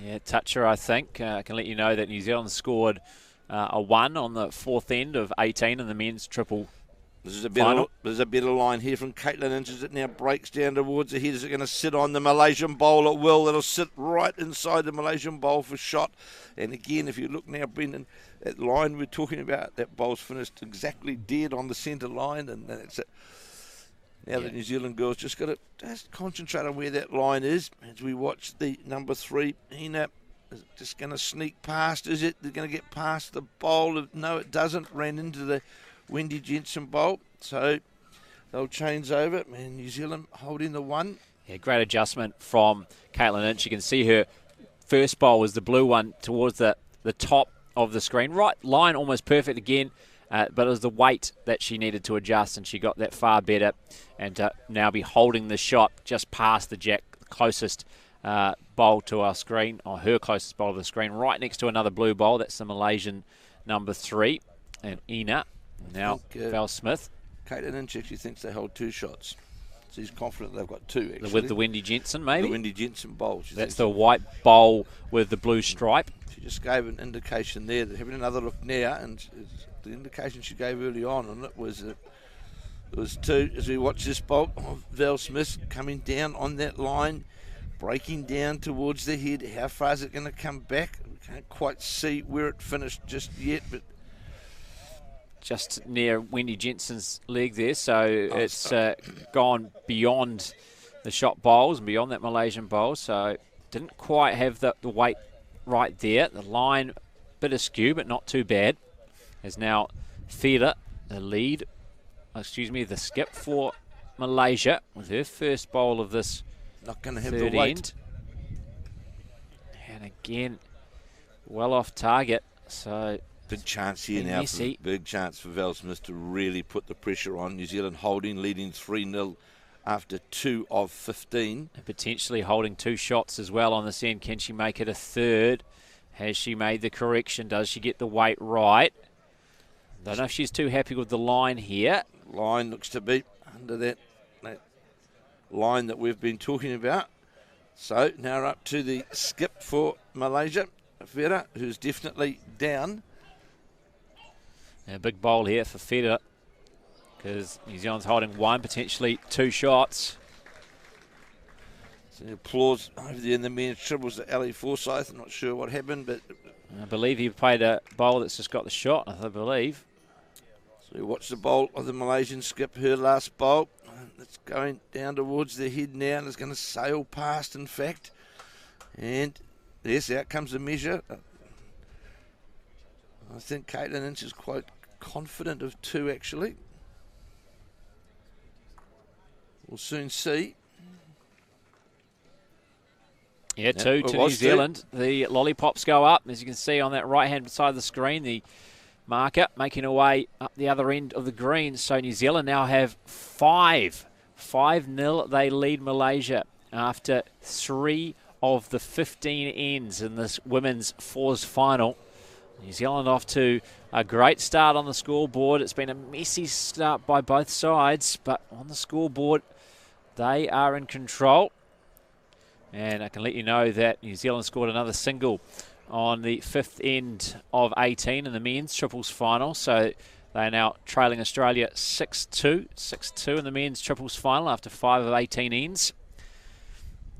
A: Yeah, toucher, I think. I can let you know that New Zealand scored a 1 on the 4th end of 18 in the men's triple.
B: There's a better line here from Caitlin Inch as it now breaks down towards the head. Is it going to sit on the Malaysian bowl? It will. It'll sit right inside the Malaysian bowl for shot. And again, if you look now, Brendan, that line we're talking about, that bowl's finished exactly dead on the centre line, and that's it. Now the New Zealand girls just got to just concentrate on where that line is as we watch the number 3, Hina. Is it just going to sneak past? Is it? They're going to get past the bowl? No, it doesn't. Ran into the Wendy Jensen bowl. So they'll change over. And New Zealand holding the 1.
A: Yeah, great adjustment from Caitlin Inch. You can see her first bowl was the blue one towards the top of the screen. Right line, almost perfect again. But it was the weight that she needed to adjust, and she got that far better. And now be holding the shot just past the jack, closest bowl to our screen, or her closest bowl to the screen, right next to another blue bowl. That's the Malaysian number 3, and Ina. Now Val Smith.
B: Caitlin Inch actually thinks they hold 2 shots. She's confident they've got 2, actually.
A: With the Wendy Jensen, maybe?
B: The Wendy Jensen bowl.
A: That's the white bowl with the blue stripe.
B: She just gave an indication there. They're having another look now, and the indication she gave early on it was that it was 2. As we watch this bowl, Val Smith coming down on that line, breaking down towards the head. How far is it going to come back? We can't quite see where it finished just yet, but
A: just near Wendy Jensen's leg there, so it's gone beyond the shot bowls and beyond that Malaysian bowl, so didn't quite have the weight right there. The line, bit askew, but not too bad. Is now Feder, the skip for Malaysia with her first bowl of this.
B: Not going to have the weight.
A: End. And again, well off target, so
B: big chance here now. Big chance for Val Smith to really put the pressure on. New Zealand leading 3-0 after 2 of 15.
A: And potentially holding 2 shots as well on this end. Can she make it a third? Has she made the correction? Does she get the weight right? Don't know if she's too happy with the line here.
B: Line looks to be under that line that we've been talking about. So now up to the skip for Malaysia. Feder, who's definitely down.
A: A big bowl here for Feder, because New Zealand's holding 1, potentially 2 shots.
B: So applause over there in the men's triples to Ali Forsyth. I'm not sure what happened, but
A: I believe he played a bowl that's just got the shot, I believe.
B: So we watch the bowl of the Malaysian skip, her last bowl. It's going down towards the head now, and it's going to sail past, in fact. And Yes, out comes the measure. I think Caitlin Inch is quite confident of 2, actually. We'll soon see.
A: Yeah, two to New Zealand. The lollipops go up, as you can see on that right-hand side of the screen. The marker making her way up the other end of the green. So New Zealand now have 5. 5-0. They lead Malaysia after 3 of the 15 ends in this women's fours final. New Zealand off to a great start on the scoreboard. It's been a messy start by both sides, but on the scoreboard, they are in control. And I can let you know that New Zealand scored another single on the 5th end of 18 in the men's triples final. So they are now trailing Australia 6-2. 6-2 in the men's triples final after 5 of 18 ends.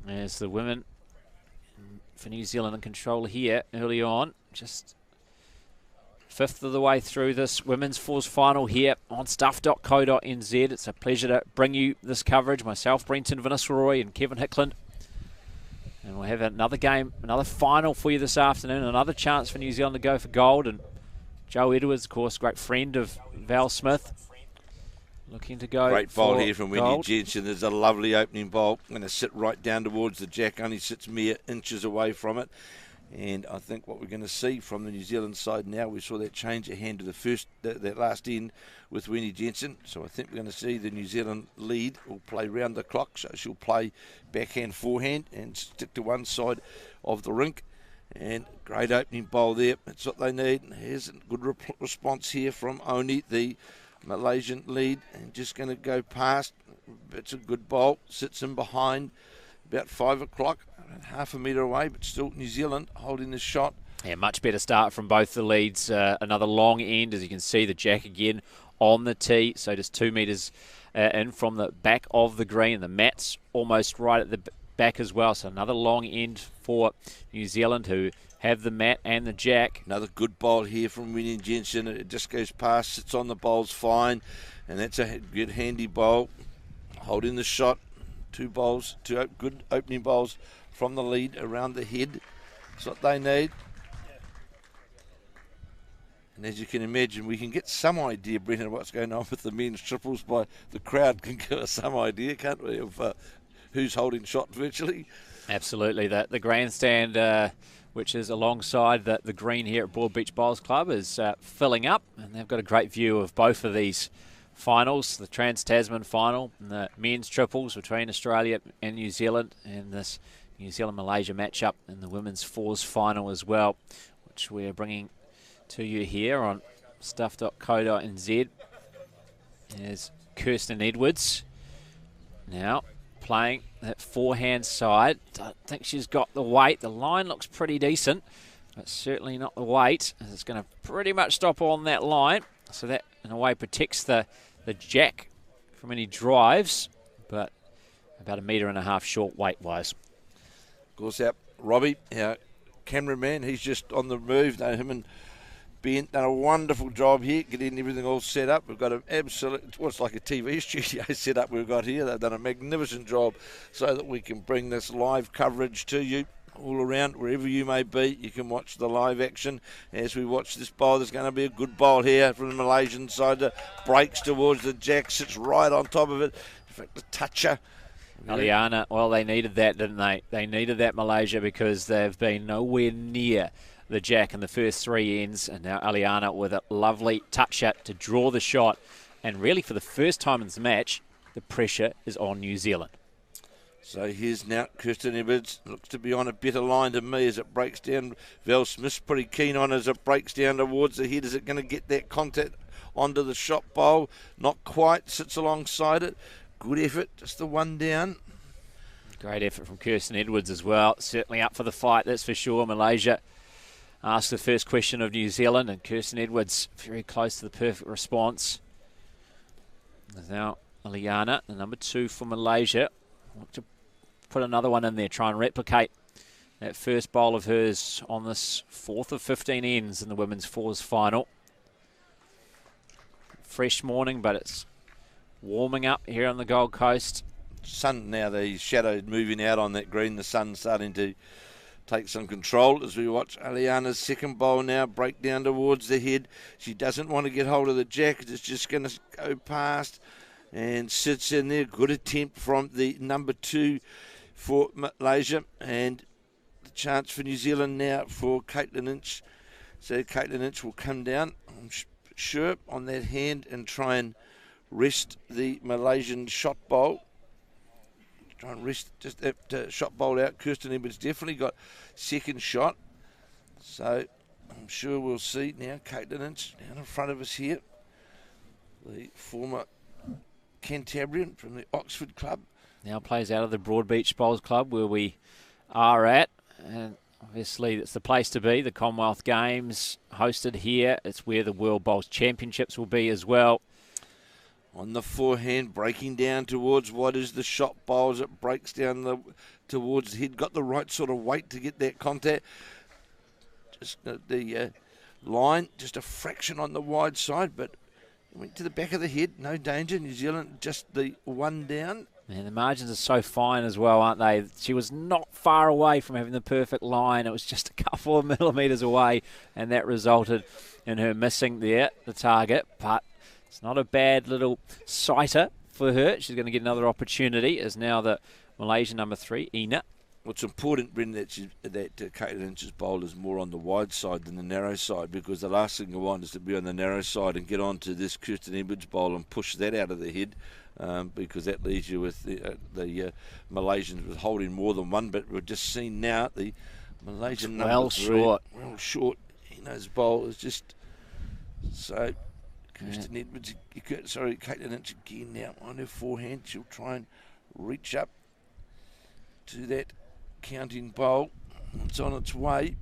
A: As the women for New Zealand in control here early on. Just 5th of the way through this women's fours final here on stuff.co.nz. It's a pleasure to bring you this coverage. Myself, Brenton Vanessa-Roy and Kevin Hickland. And we'll have another game, another final for you this afternoon. Another chance for New Zealand to go for gold. And Joe Edwards, of course, great friend of Val Smith, looking to go
B: great
A: for
B: bowl here from Wendy Jensen. There's a lovely opening bowl. Going to sit right down towards the jack. Only sits mere inches away from it. And I think what we're going to see from the New Zealand side now, we saw that change of hand to the first, that last end with Wendy Jensen. So I think we're going to see the New Zealand lead will play round the clock. So she'll play backhand, forehand and stick to one side of the rink. And great opening bowl there. That's what they need. Here's a good response here from Oni, the Malaysian lead. And just going to go past. It's a good bowl. Sits in behind about 5 o'clock. Half a metre away, but still New Zealand holding the shot.
A: Yeah, much better start from both the leads. Another long end, as you can see, the jack again on the tee. So just 2 metres in from the back of the green. The mat's almost right at the back as well. So another long end for New Zealand, who have the mat and the jack.
B: Another good bowl here from Winnie Jensen. It just goes past, sits on the bowls fine. And that's a good handy bowl. Holding the shot. 2 bowls, 2 good opening bowls from the lead around the head. That's what they need. And as you can imagine, we can get some idea, Brendan, of what's going on with the men's triples by the crowd can give us some idea, can't we, of who's holding shot virtually.
A: Absolutely. The grandstand, which is alongside the green here at Broadbeach Bowls Club, is filling up. And they've got a great view of both of these finals, the Trans-Tasman final, and the men's triples between Australia and New Zealand, and this New Zealand-Malaysia matchup in the women's fours final as well, which we're bringing to you here on stuff.co.nz. There's Kirsten Edwards now playing that forehand side. Don't think she's got the weight. The line looks pretty decent, but certainly not the weight, as it's going to pretty much stop on that line. So that, in a way, protects the jack from any drives, but about 1.5 metres short weight-wise.
B: Of course, our Robbie, our cameraman, he's just on the move. Now, him and Ben done a wonderful job here, getting everything all set up. We've got an absolute, what's like a TV studio set up we've got here. They've done a magnificent job so that we can bring this live coverage to you all around, wherever you may be. You can watch the live action as we watch this bowl. There's going to be a good bowl here from the Malaysian side. The breaks towards the jack, sits right on top of it. In fact, the toucher.
A: Aliana, well, they needed that, didn't they? They needed that, Malaysia, because they've been nowhere near the jack in the first 3 ends. And now Aliana with a lovely toucher to draw the shot. And really, for the first time in this match, the pressure is on New Zealand.
B: So here's now Kirsten Edwards. Looks to be on a better line to me as it breaks down. Val Smith's pretty keen on as it breaks down towards the head. Is it going to get that contact onto the shot bowl? Not quite. Sits alongside it. Good effort. Just the one down.
A: Great effort from Kirsten Edwards as well. Certainly up for the fight, that's for sure. Malaysia asked the first question of New Zealand, and Kirsten Edwards very close to the perfect response. There's now Aliana, the number 2 for Malaysia. Want to put another one in there, try and replicate that first bowl of hers on this 4th of 15 ends in the women's fours final. Fresh morning, but it's warming up here on the Gold Coast.
B: Sun now, the shadow moving out on that green. The sun starting to take some control as we watch Aliana's second bowl now break down towards the head. She doesn't want to get hold of the jack. It's just going to go past and sits in there. Good attempt from the number 2 for Malaysia, and the chance for New Zealand now for Caitlin Inch. So Caitlin Inch will come down, I'm sure, on that hand and try and rest the Malaysian shot bowl. Try and rest just that shot bowl out. Kirsten Edwards definitely got second shot. So I'm sure we'll see now Caitlin Inch down in front of us here. The former Cantabrian from the Oxford Club.
A: Now plays out of the Broadbeach Bowls Club where we are at. And obviously it's the place to be. The Commonwealth Games hosted here. It's where the World Bowls Championships will be as well.
B: On the forehand, breaking down towards what is the shot bowl as it breaks down towards the head. Got the right sort of weight to get that contact. Just the line, just a fraction on the wide side, but went to the back of the head. No danger. New Zealand just the one down.
A: And the margins are so fine as well, aren't they? She was not far away from having the perfect line. It was just a couple of millimetres away, and that resulted in her missing the target. But it's not a bad little sighter for her. She's going to get another opportunity as now the Malaysian number 3, Ina.
B: What's important, Brendan, that Caitlin Inch's bowl is more on the wide side than the narrow side, because the last thing you want is to be on the narrow side and get onto this Kirsten Edwards bowl and push that out of the head, because that leaves you with the Malaysians with holding more than one. But we've just seen now the Malaysian number 3, well short. Ina's bowl is just so. Kirsten Edwards, Caitlin Inch again now on her forehand. She'll try and reach up to that counting bowl. It's on its way.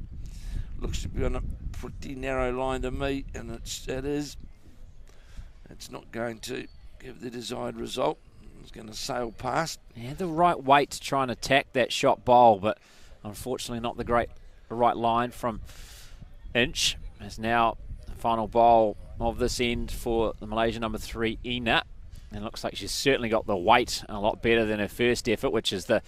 B: Looks to be on a pretty narrow line to me, and it is. It's not going to give the desired result. It's going to sail past.
A: Yeah, the right weight to try and attack that shot bowl, but unfortunately not the right line from Inch. As now the final bowl of this end for the Malaysian number 3, Ina. And it looks like she's certainly got the weight a lot better than her first effort, which is the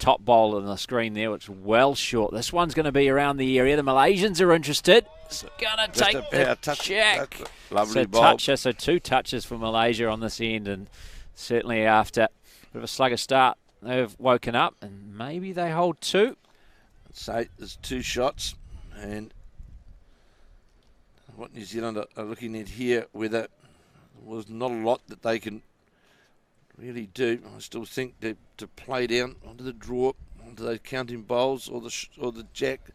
A: top bowl on the screen there, which is well short. This one's going to be around the area. The Malaysians are interested. It's going to take the jack.
B: Lovely
A: bowl. So 2 touches for Malaysia on this end, and certainly after a bit of a sluggish start, they've woken up, and maybe they hold 2.
B: I'd say there's 2 shots, and what New Zealand are looking at here, whether there was not a lot that they can really do. I still think to play down onto the draw, onto those counting bowls or the jack.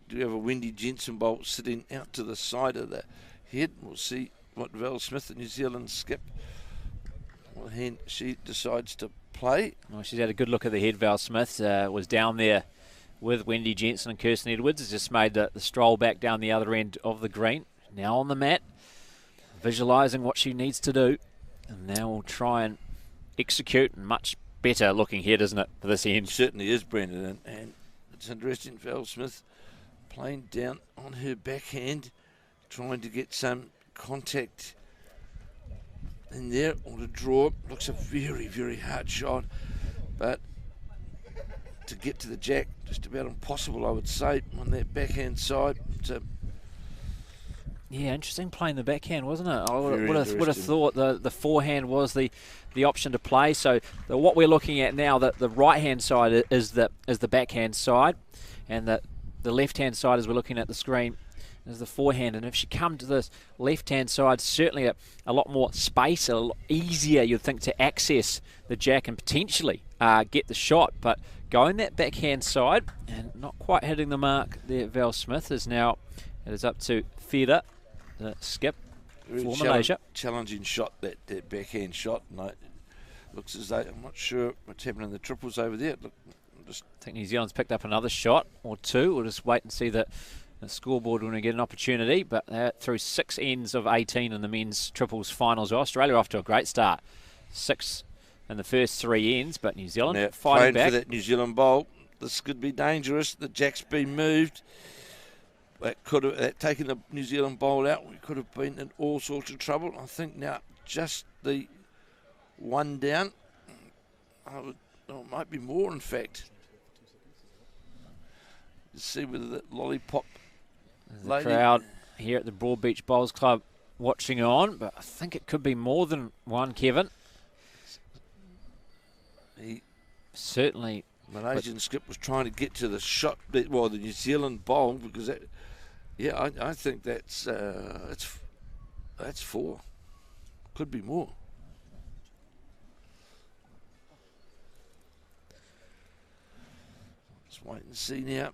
B: Do you have a Wendy Jensen bowl sitting out to the side of the head? We'll see what Val Smith, the New Zealand skip, what hand she decides to play.
A: Well, she's had a good look at the head. Val Smith was down there with Wendy Jensen and Kirsten Edwards. Has just made the stroll back down the other end of the green. Now on the mat, visualising what she needs to do. And now we'll try and execute. Much better looking head, isn't it, for this end?
B: It certainly is, Brendan. And it's interesting, Val Smith playing down on her backhand, trying to get some contact in there or to draw. Looks a very, very hard shot. But to get to the jack, just about impossible, I would say, on that backhand side.
A: Yeah, interesting playing the backhand, wasn't it? I would have thought the forehand was the option to play. So what we're looking at now, the right-hand side is the backhand side, and the left-hand side, as we're looking at the screen, is the forehand. And if she come to this left-hand side, certainly a lot more space, a lot easier, you'd think, to access the jack and potentially get the shot. But going that backhand side and not quite hitting the mark there, Val Smith is now, it is up to Feder, the skip for Malaysia.
B: Challenging shot, that backhand shot. And looks as though, I'm not sure what's happening in the triples over there. Look,
A: I think New Zealand's picked up another shot or 2. We'll just wait and see the scoreboard when we get an opportunity. But they're through 6 ends of 18 in the men's triples finals. Australia off to a great start. 6 in the first 3 ends, but New Zealand
B: now,
A: fighting back.
B: For that New Zealand bowl, this could be dangerous. The jack's been moved. That could have taken the New Zealand bowl out. We could have been in all sorts of trouble. I think now just the one down. It might be more, in fact. Let's see whether that lollipop
A: The
B: lady.
A: crowd here at the Broadbeach Bowls Club watching on, but I think it could be more than one, Kevin.
B: The
A: Certainly.
B: Malaysian skip was trying to get to the shot, the New Zealand bowl, because that, I think that's 4. Could be more. Let's wait and see now.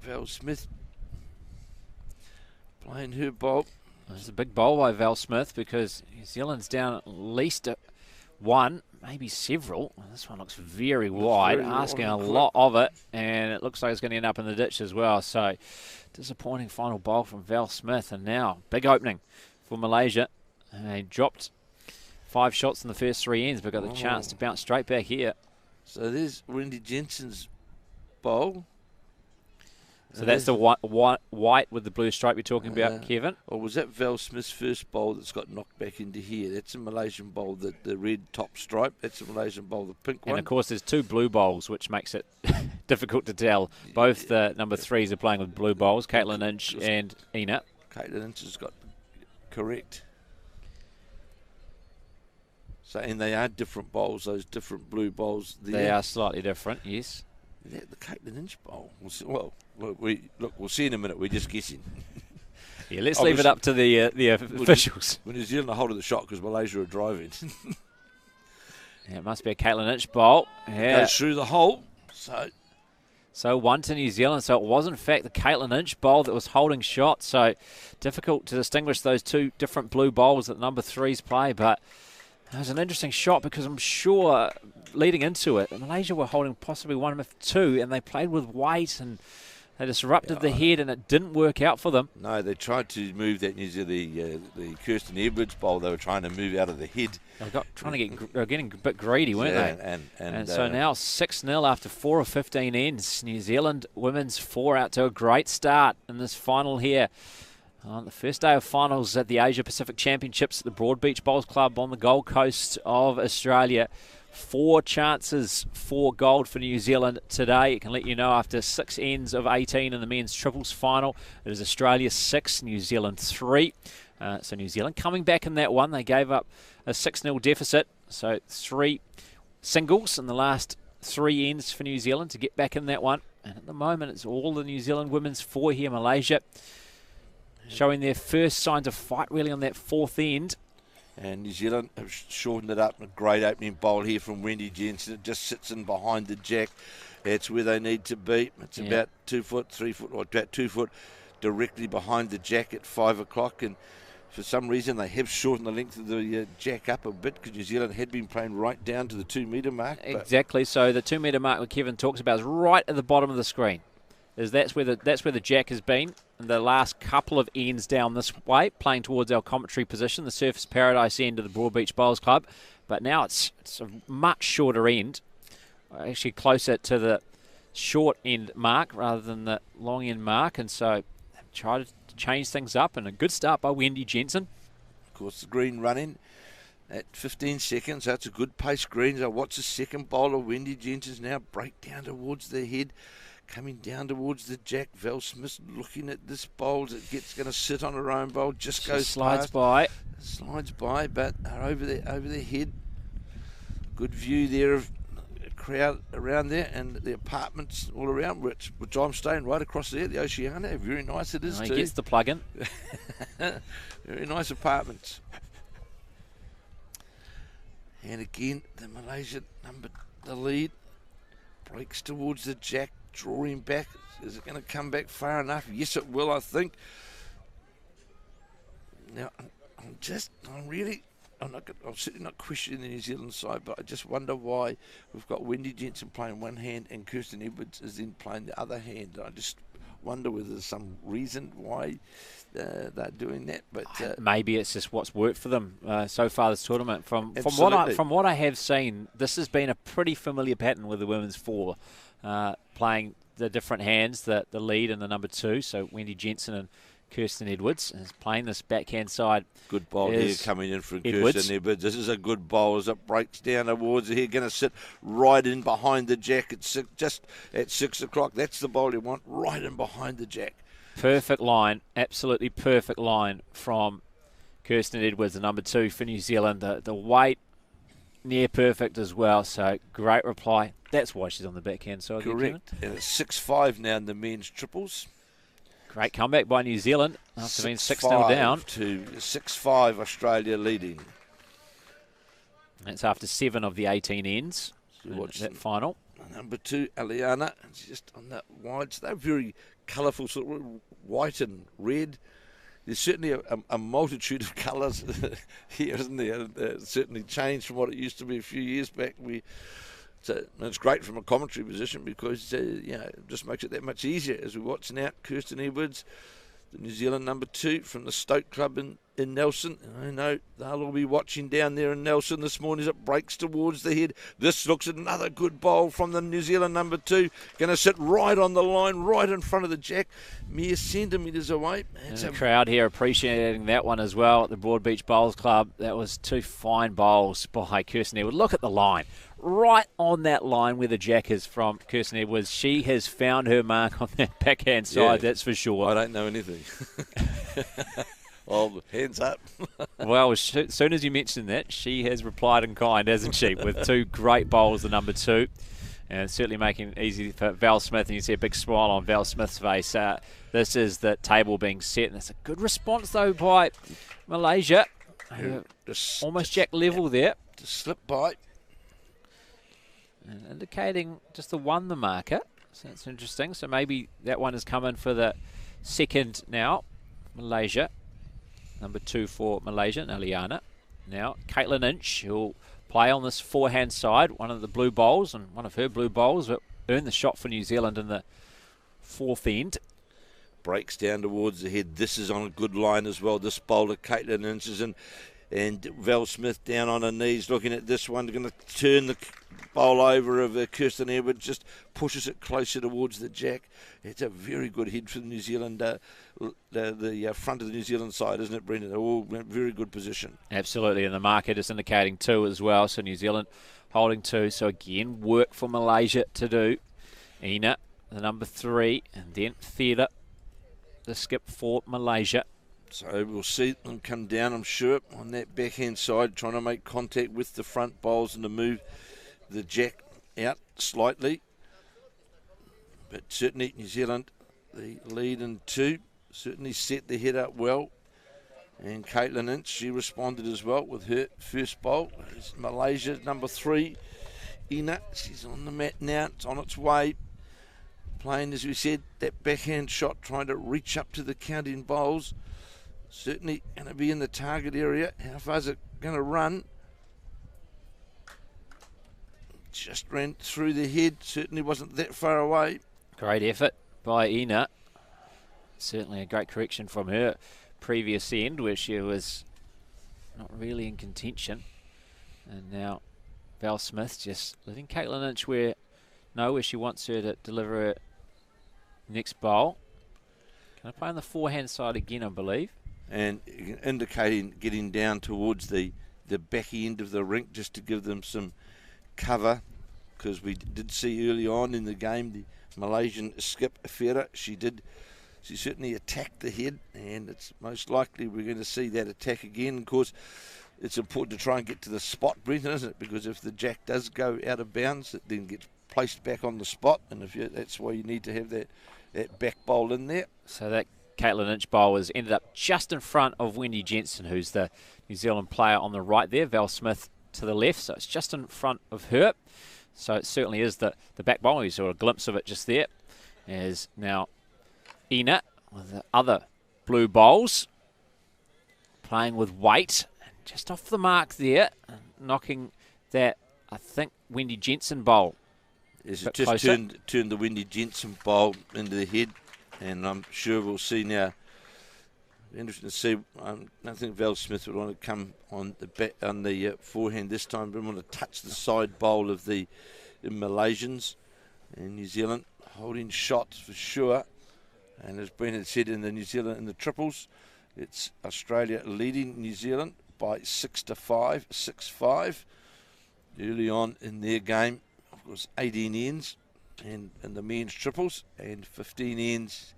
B: Val Smith playing her bowl.
A: It's a big bowl by Val Smith because New Zealand's down at least one, maybe several. This one looks very wide, asking a lot of it, and it looks like it's going to end up in the ditch as well. So, disappointing final bowl from Val Smith, and now big opening for Malaysia. They dropped 5 shots in the first 3 ends, but got the chance to bounce straight back here.
B: So there's Wendy Jensen's bowl.
A: So that's the white with the blue stripe you're talking about, Kevin?
B: Or was that Val Smith's first bowl that's got knocked back into here? That's a Malaysian bowl, the red top stripe. That's a Malaysian bowl, the pink one.
A: And, of course, there's 2 blue bowls, which makes it difficult to tell. Both the number 3s are playing with blue bowls, Caitlin Inch and Ina.
B: Caitlin Inch has got correct. So, and they are different bowls, those different blue bowls there.
A: They are slightly different, yes.
B: The Caitlin Inch bowl. We'll see in a minute. We're just guessing.
A: Yeah, let's leave it up to the officials.
B: When New Zealand are holding the shot because Malaysia are driving.
A: Yeah, it must be a Caitlin Inch bowl. Yeah.
B: Goes through the hole.
A: So 1 to New Zealand. So it was, in fact, the Caitlin Inch bowl that was holding shot. So difficult to distinguish those 2 different blue bowls that number 3s play. But it was an interesting shot because I'm sure leading into it, Malaysia were holding possibly 1 of 2, and they played with weight and they disrupted the head, and it didn't work out for them.
B: No, they tried to move that the Kirsten Edwards bowl. They were trying to move out of the head.
A: They were getting a bit greedy, weren't they? And so now 6-0 after 4 of 15 ends. New Zealand women's 4 out to a great start in this final here. On the first day of finals at the Asia Pacific Championships at the Broadbeach Bowls Club on the Gold Coast of Australia. 4 chances for gold for New Zealand today. I can let you know after 6 ends of 18 in the men's triples final, it is Australia 6, New Zealand 3. So New Zealand coming back in that one. They gave up a 6-0 deficit. So 3 singles in the last 3 ends for New Zealand to get back in that one. And at the moment, it's all the New Zealand women's 4 here. Malaysia showing their first signs of fight really on that 4th end.
B: And New Zealand have shortened it up. A great opening bowl here from Wendy Jensen. It just sits in behind the jack. That's where they need to be. It's about 2 foot, 3 foot, or about 2 foot directly behind the jack at 5 o'clock. And for some reason, they have shortened the length of the jack up a bit because New Zealand had been playing right down to the 2 metre mark.
A: Exactly. So the 2 metre mark that Kevin talks about is right at the bottom of the screen. That's where the jack has been in the last couple of ends down this way, playing towards our commentary position, the Surface Paradise end of the Broadbeach Bowls Club. But now it's a much shorter end, actually closer to the short end mark rather than the long end mark, and so tried to change things up, and a good start by Wendy Jensen.
B: Of course, the green running at 15 seconds. That's a good pace green. So watch the second bowler, Wendy Jensen's now break down towards the head. Coming down towards the jack. Val Smith looking at this bowl. It's going to sit on her own bowl. Just goes
A: slides
B: by. Slides by, but over their head. Good view there of the crowd around there and the apartments all around, which I'm staying right across there, the Oceania. Very nice it is too.
A: He gets the plug-in.
B: Very nice apartments. And again, the Malaysia the lead breaks towards the jack. Drawing back. Is it going to come back far enough? Yes, it will, I think. Now, I'm certainly not questioning the New Zealand side, but I just wonder why we've got Wendy Jensen playing one hand and Kirsten Edwards is then playing the other hand. I just wonder whether there's some reason why they're doing that. But
A: maybe it's just what's worked for them so far this tournament. From what I have seen, this has been a pretty familiar pattern with the women's 4. Playing the different hands, the lead and the number 2, so Wendy Jensen and Kirsten Edwards is playing this backhand side.
B: Good bowl here coming in from
A: Edwards.
B: Kirsten Edwards. This is a good bowl as it breaks down towards here. Going to sit right in behind the jack just at 6 o'clock. That's the bowl you want, right in behind the jack.
A: Perfect line, absolutely perfect line from Kirsten Edwards, the number 2 for New Zealand. The weight, near perfect as well, so great reply. That's why she's on the backhand side.
B: Correct. And it's 6-5 now in the men's triples.
A: Great comeback by New Zealand after being 6-0 down.
B: To 6-5, Australia leading.
A: That's after 7 of the 18 ends. Watch that final.
B: Number 2, Aliana, just on that wide. So they're very colourful, sort of white and red. There's certainly a multitude of colours here, isn't there? It's certainly changed from what it used to be a few years back. So it's great from a commentary position because it just makes it that much easier as we watch now. Kirsten Edwards, the New Zealand number 2 from the Stoke Club in Nelson. I know they'll all be watching down there in Nelson this morning as it breaks towards the head. This looks at another good bowl from the New Zealand number 2. Going to sit right on the line, right in front of the jack, mere centimetres away.
A: And the crowd here appreciating that one as well at the Broadbeach Bowls Club. That was 2 fine bowls by Kirsten Edwards. Look at the line. Right on that line where the jack is from Kirsten Edwards. She has found her mark on that backhand side, that's for sure.
B: I don't know anything. Well, hands up.
A: Well, as soon as you mentioned that, she has replied in kind, hasn't she, with 2 great bowls, the number 2. And certainly making it easy for Val Smith. And you see a big smile on Val Smith's face. This is the table being set. And it's a good response, though, by Malaysia. Almost jack level there.
B: Just slip by.
A: And indicating just the 1 the marker. So that's interesting. So maybe that one has come in for the second now. Malaysia. Number 2 for Malaysia, Aliana. Now, Caitlin Inch, who'll play on this forehand side, one of the blue bowls, and one of her blue bowls that earned the shot for New Zealand in the 4th end.
B: Breaks down towards the head. This is on a good line as well. This bowler, Caitlin Inch, is in. And Val Smith down on her knees looking at this one. Going to turn the bowl over of Kirsten Edwards. Just pushes it closer towards the jack. It's a very good head for the New Zealand, the front of the New Zealand side, isn't it, Brendan? They're all in very good position.
A: Absolutely, and the market is indicating 2 as well. So New Zealand holding 2. So again, work for Malaysia to do. Ina, the number 3, and then Theatre, the skip for Malaysia.
B: So we'll see them come down, I'm sure, on that backhand side, trying to make contact with the front bowls and to move the jack out slightly. But certainly New Zealand, the lead in 2, certainly set the head up well. And Caitlin Inch, she responded as well with her first bowl. It's Malaysia, number 3. Ina, she's on the mat now, it's on its way. Playing, as we said, that backhand shot, trying to reach up to the counting bowls. Certainly going to be in the target area. How far is it going to run? Just ran through the head. Certainly wasn't that far away.
A: Great effort by Ina. Certainly a great correction from her previous end where she was not really in contention. And now Val Smith just letting Caitlin Inch know where she wants her to deliver her next bowl. Going to play on the forehand side again, I believe.
B: And indicating getting down towards the back end of the rink just to give them some cover, because we did see early on in the game the Malaysian skip Farah. She certainly attacked the head, and it's most likely we're going to see that attack again. Of course, it's important to try and get to the spot, Brenton, isn't it? Because if the jack does go out of bounds, it then gets placed back on the spot, and that's why you need to have that back bowl in there.
A: So that Caitlin Inch bowl has ended up just in front of Wendy Jensen, who's the New Zealand player on the right there. Val Smith to the left, so it's just in front of her. So it certainly is the back bowl. You saw a glimpse of it just there. As now Ina with the other blue bowls, playing with weight, just off the mark there, knocking that, I think, Wendy Jensen bowl.
B: It's just turned the Wendy Jensen bowl into the head. And I'm sure we'll see now. Interesting to see. I don't think Val Smith would want to come on the forehand this time, but want to touch the side bowl of the Malaysians. And New Zealand holding shots for sure. And as Brendan said, in the New Zealand in the triples, it's Australia leading New Zealand by 6-5, 6-5. Early on in their game, of course, 18 ends in the men's triples and 15 ends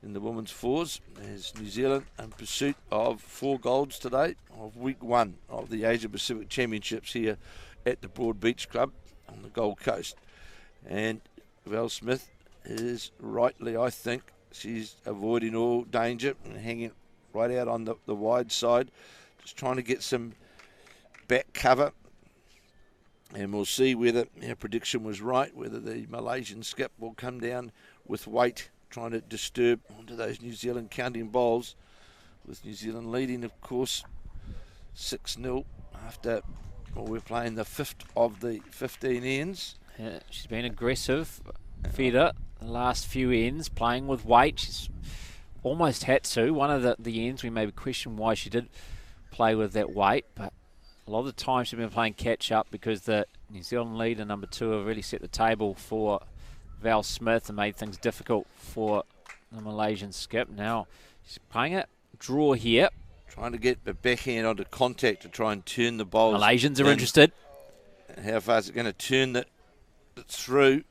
B: in the women's fours. There's New Zealand in pursuit of 4 golds today of week 1 of the Asia Pacific Championships here at the Broad Beach Club on the Gold Coast. And Val Smith is rightly, I think, she's avoiding all danger and hanging right out on the wide side, just trying to get some back cover. And we'll see whether our prediction was right, whether the Malaysian skip will come down with weight, trying to disturb onto those New Zealand counting bowls, with New Zealand leading, of course, 6-0 after we're playing the 5th of the 15 ends.
A: Yeah, she's been aggressive, Feather, the last few ends, playing with weight. She's almost had to. One of the ends we maybe question why she did play with that weight, but a lot of the time she's been playing catch-up because the New Zealand lead and number 2 have really set the table for Val Smith and made things difficult for the Malaysian skip. Now she's playing it draw here.
B: Trying to get the backhand onto contact to try and turn the bowls.
A: Malaysians are interested.
B: How far is it going to turn it through?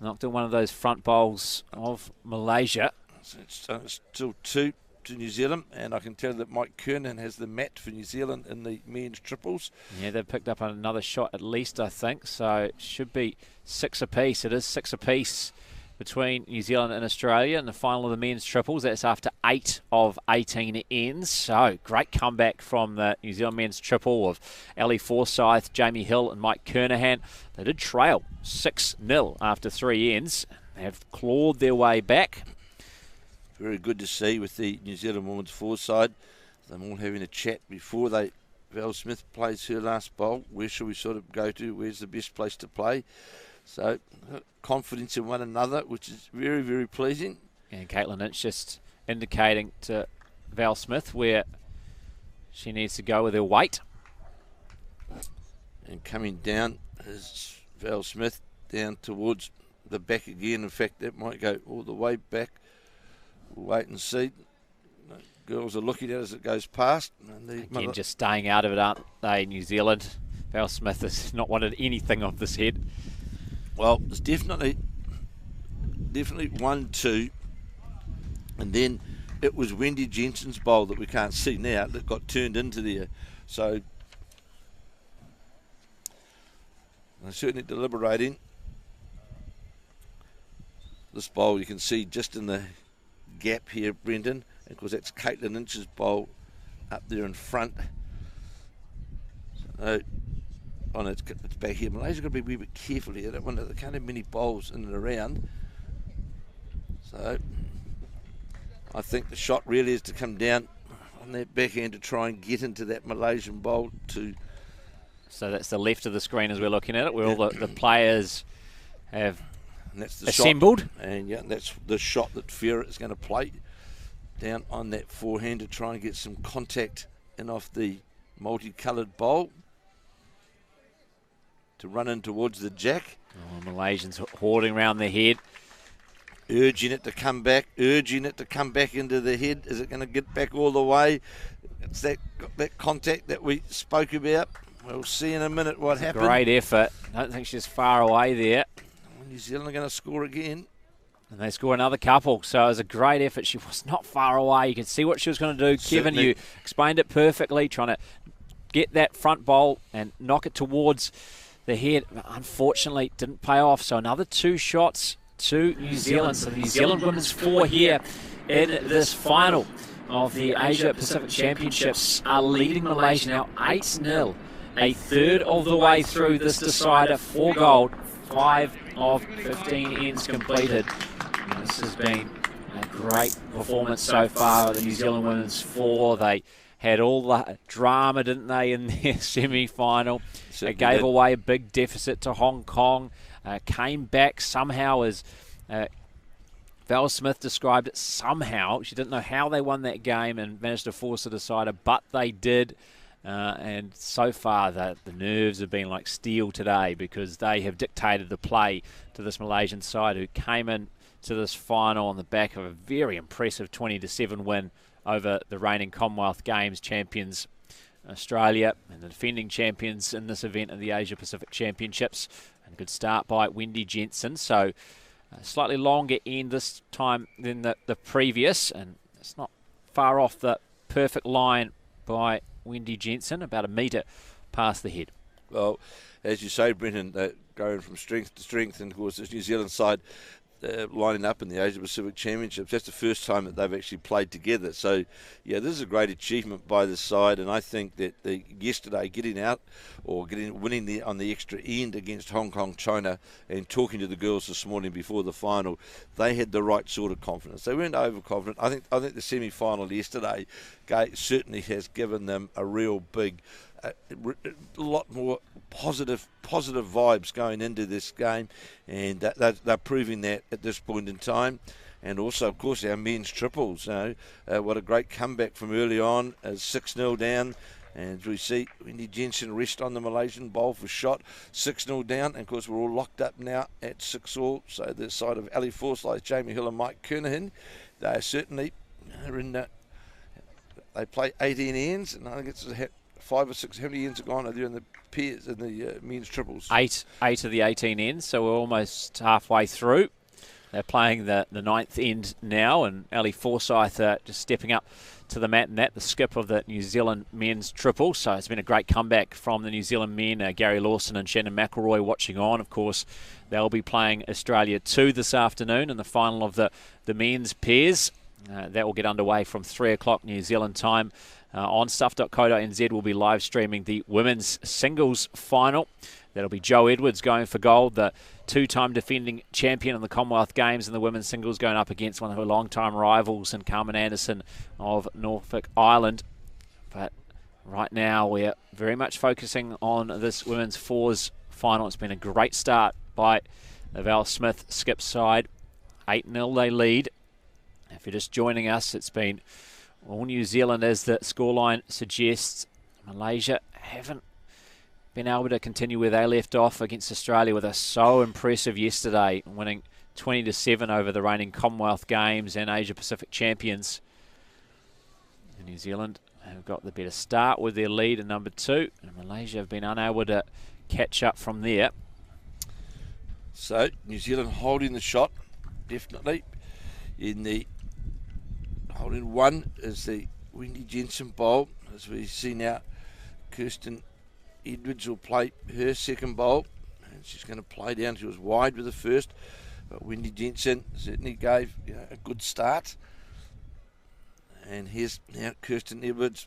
A: Knocked in one of those front bowls of Malaysia.
B: So it's still 2 to New Zealand, and I can tell that Mike Kernan has the mat for New Zealand in the men's triples.
A: Yeah, they've picked up another shot at least, I think, so it should be 6 apiece. It is 6 apiece between New Zealand and Australia in the final of the men's triples. That's after 8 of 18 ends. So great comeback from the New Zealand men's triple of Ali Forsyth, Jamie Hill and Mike Kernahan. They did trail 6-0 after 3 ends. They have clawed their way back.
B: Very good to see with the New Zealand women's four side. Them all having a chat before Val Smith plays her last bowl. Where should we sort of go to? Where's the best place to play? So confidence in one another, which is very, very pleasing.
A: And Caitlin Inch just indicating to Val Smith where she needs to go with her weight.
B: And coming down is Val Smith down towards the back again. In fact, that might go all the way back. We'll wait and see. Girls are looking at it as it goes past. And
A: again, just staying out of it, aren't they, New Zealand? Val Smith has not wanted anything off this head.
B: Well, it's definitely 1-2. And then it was Wendy Jensen's bowl that we can't see now that got turned into there. So they're certainly deliberating. This bowl you can see just in the gap here, Brendan, because that's Caitlin Inch's bowl up there in front. So, it's back here. Malaysia's got to be a wee bit careful here. They can't have many bowls in and around. So I think the shot really is to come down on that backhand to try and get into that Malaysian bowl to.
A: So that's the left of the screen as we're looking at it, where all the players have
B: and that's the
A: assembled.
B: Shot. And yeah, that's the shot that Farah is going to play down on that forehand to try and get some contact in off the multicoloured bowl to run in towards the jack.
A: Oh, Malaysians hoarding around the head.
B: Urging it to come back into the head. Is it going to get back all the way? It's that contact that we spoke about. We'll see in a minute what happens.
A: Great effort. I don't think she's far away there.
B: New Zealand are going to score again.
A: And they score another couple. So it was a great effort. She was not far away. You can see what she was going to do.
B: Certainly.
A: Kevin, you explained it perfectly, trying to get that front bowl and knock it towards the head. Unfortunately, didn't pay off. So another 2 shots to New Zealand. So the New Zealand women's 4 here in this final of the Asia Pacific Championships are leading Malaysia now 8-0. A third of the way through this decider for gold. 5 of 15 ends completed. And this has been a great performance so far of the New Zealand women's 4. They had all the drama, didn't they, in their semi-final. They gave away a big deficit to Hong Kong. Came back somehow, as Val Smith described it, somehow. She didn't know how they won that game and managed to force a decider, but they did. And so far, the nerves have been like steel today because they have dictated the play to this Malaysian side who came in to this final on the back of a very impressive 20-7 win over the reigning Commonwealth Games champions Australia and the defending champions in this event of the Asia Pacific Championships. And a good start by Wendy Jensen. So a slightly longer end this time than the previous, and it's not far off the perfect line by Wendy Jensen, about a metre past the head.
B: Well, as you say, Brenton, going from strength to strength, and of course this New Zealand side lining up in the Asia Pacific Championships. That's the first time that they've actually played together. So, yeah, this is a great achievement by this side, and I think that yesterday getting out or winning on the extra end against Hong Kong, China, and talking to the girls this morning before the final, they had the right sort of confidence. They weren't overconfident. I think the semi-final yesterday certainly has given them a real big. A lot more positive vibes going into this game, and they're proving that at this point in time. And also, of course, our men's triples. What a great comeback from early on, 6-0 down. And we see Wendy Jensen rest on the Malaysian bowl for shot, 6-0 down. And of course, we're all locked up now at 6-all. So the side of Ali Forsyth, Jamie Hill, and Mike Kernahan, they are certainly in. They play 18 ends, and I think it's 5 or 6. How many ends are gone? Are there in the pairs in the men's triples?
A: Eight of the 18 ends, so we're almost halfway through. They're playing the 9th end now, and Ali Forsyth just stepping up to the mat, and the skip of the New Zealand men's triple. So it's been a great comeback from the New Zealand men. Gary Lawson and Shannon McElroy watching on. Of course, they'll be playing Australia 2 this afternoon in the final of the men's pairs. That will get underway from 3 o'clock New Zealand time. On stuff.co.nz we'll be live streaming the women's singles final. That'll be Jo Edwards going for gold, the 2-time defending champion in the Commonwealth Games in the women's singles, going up against one of her long-time rivals in Carmen Anderson of Norfolk Island. But right now we're very much focusing on this women's fours final. It's been a great start by the Val Smith skip side. 8-0 they lead. If you're just joining us, it's been all New Zealand, as the scoreline suggests. Malaysia haven't been able to continue where they left off against Australia, with us so impressive yesterday, winning 20-7 over the reigning Commonwealth Games and Asia Pacific champions. And New Zealand have got the better start with their lead at number 2, and Malaysia have been unable to catch up from there.
B: So New Zealand holding the shot, definitely. In the holding 1 is the Wendy Jensen bowl. As we see now, Kirsten Edwards will play her second bowl, and she's going to play down. She was wide with the first, but Wendy Jensen certainly gave a good start. And here's now Kirsten Edwards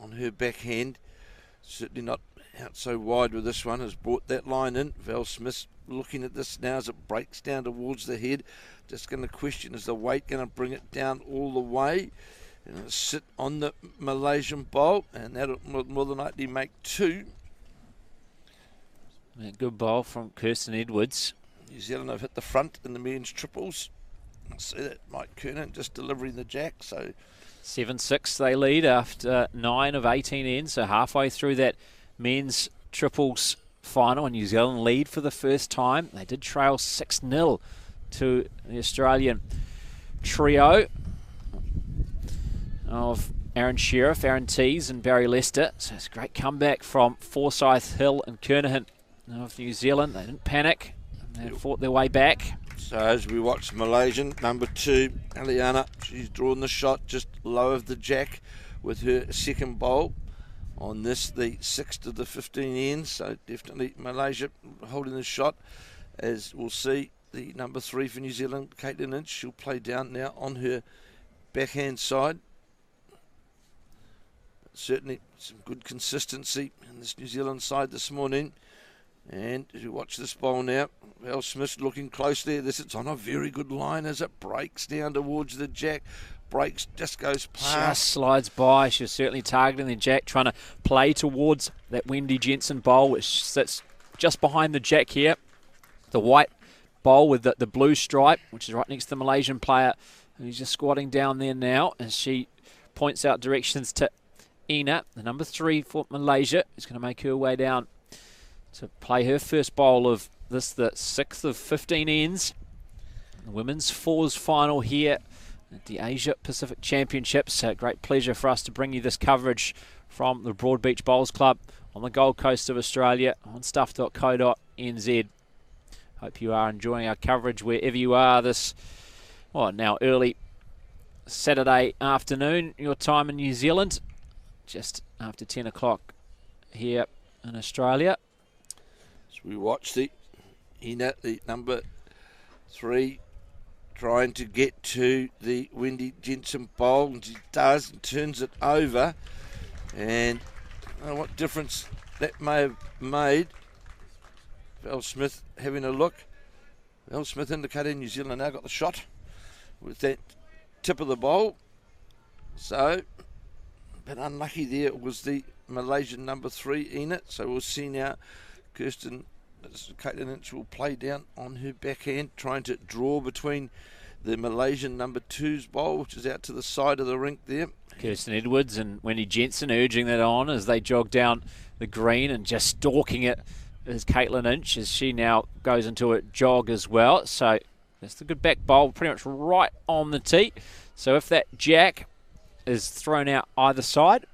B: on her backhand. Certainly not out so wide with this one. Has brought that line in. Val Smith looking at this now as it breaks down towards the head. Just going to question, is the weight going to bring it down all the way? And it'll sit on the Malaysian bowl, and that'll more than likely make 2.
A: A good bowl from Kirsten Edwards.
B: New Zealand have hit the front in the men's triples. See that Mike Kernan just delivering the jack. So
A: 7-6 they lead after 9 of 18 ends, so halfway through that men's triples final, and New Zealand lead for the first time. They did trail 6-0 to the Australian trio of Aaron Sheriff, Aaron Tees and Barry Lester. So it's a great comeback from Forsyth, Hill and Kernahan of New Zealand. They didn't panic. They fought their way back.
B: So as we watch Malaysian, number 2, Eliana, she's drawn the shot just low of the jack with her second bowl. On this, the 6th of the 15 ends. So definitely Malaysia holding the shot. As we'll see, the number 3 for New Zealand, Caitlin Inch, she'll play down now on her backhand side. Certainly some good consistency in this New Zealand side this morning. And as you watch this bowl now, Val Smith looking closely at this. It's on a very good line as it breaks down towards the jack. Breaks, just goes past.
A: Just slides by. She's certainly targeting the jack, trying to play towards that Wendy Jensen bowl, which sits just behind the jack here. The white bowl with the blue stripe, which is right next to the Malaysian player. And he's just squatting down there now as she points out directions to Ina, the number 3 for Malaysia, is going to make her way down to play her first bowl of this, the 6th of 15 ends. The women's fours final here at the Asia Pacific Championships. A great pleasure for us to bring you this coverage from the Broadbeach Bowls Club on the Gold Coast of Australia on stuff.co.nz. Hope you are enjoying our coverage wherever you are this, now early Saturday afternoon, your time in New Zealand, just after 10 o'clock here in Australia.
B: So we watch the number 3, trying to get to the Wendy Jensen bowl, and she does and turns it over. And I don't know what difference that may have made. Val Smith having a look. Val Smith indicating New Zealand now got the shot with that tip of the bowl. So, but unlucky there it was the Malaysian number 3 in it. So we'll see now Caitlin Inch will play down on her backhand, trying to draw between the Malaysian number 2's bowl, which is out to the side of the rink there.
A: Kirsten Edwards and Wendy Jensen urging that on as they jog down the green, and just stalking it is Caitlin Inch as she now goes into a jog as well. So that's a good back bowl, pretty much right on the tee. So if that jack is thrown out either side,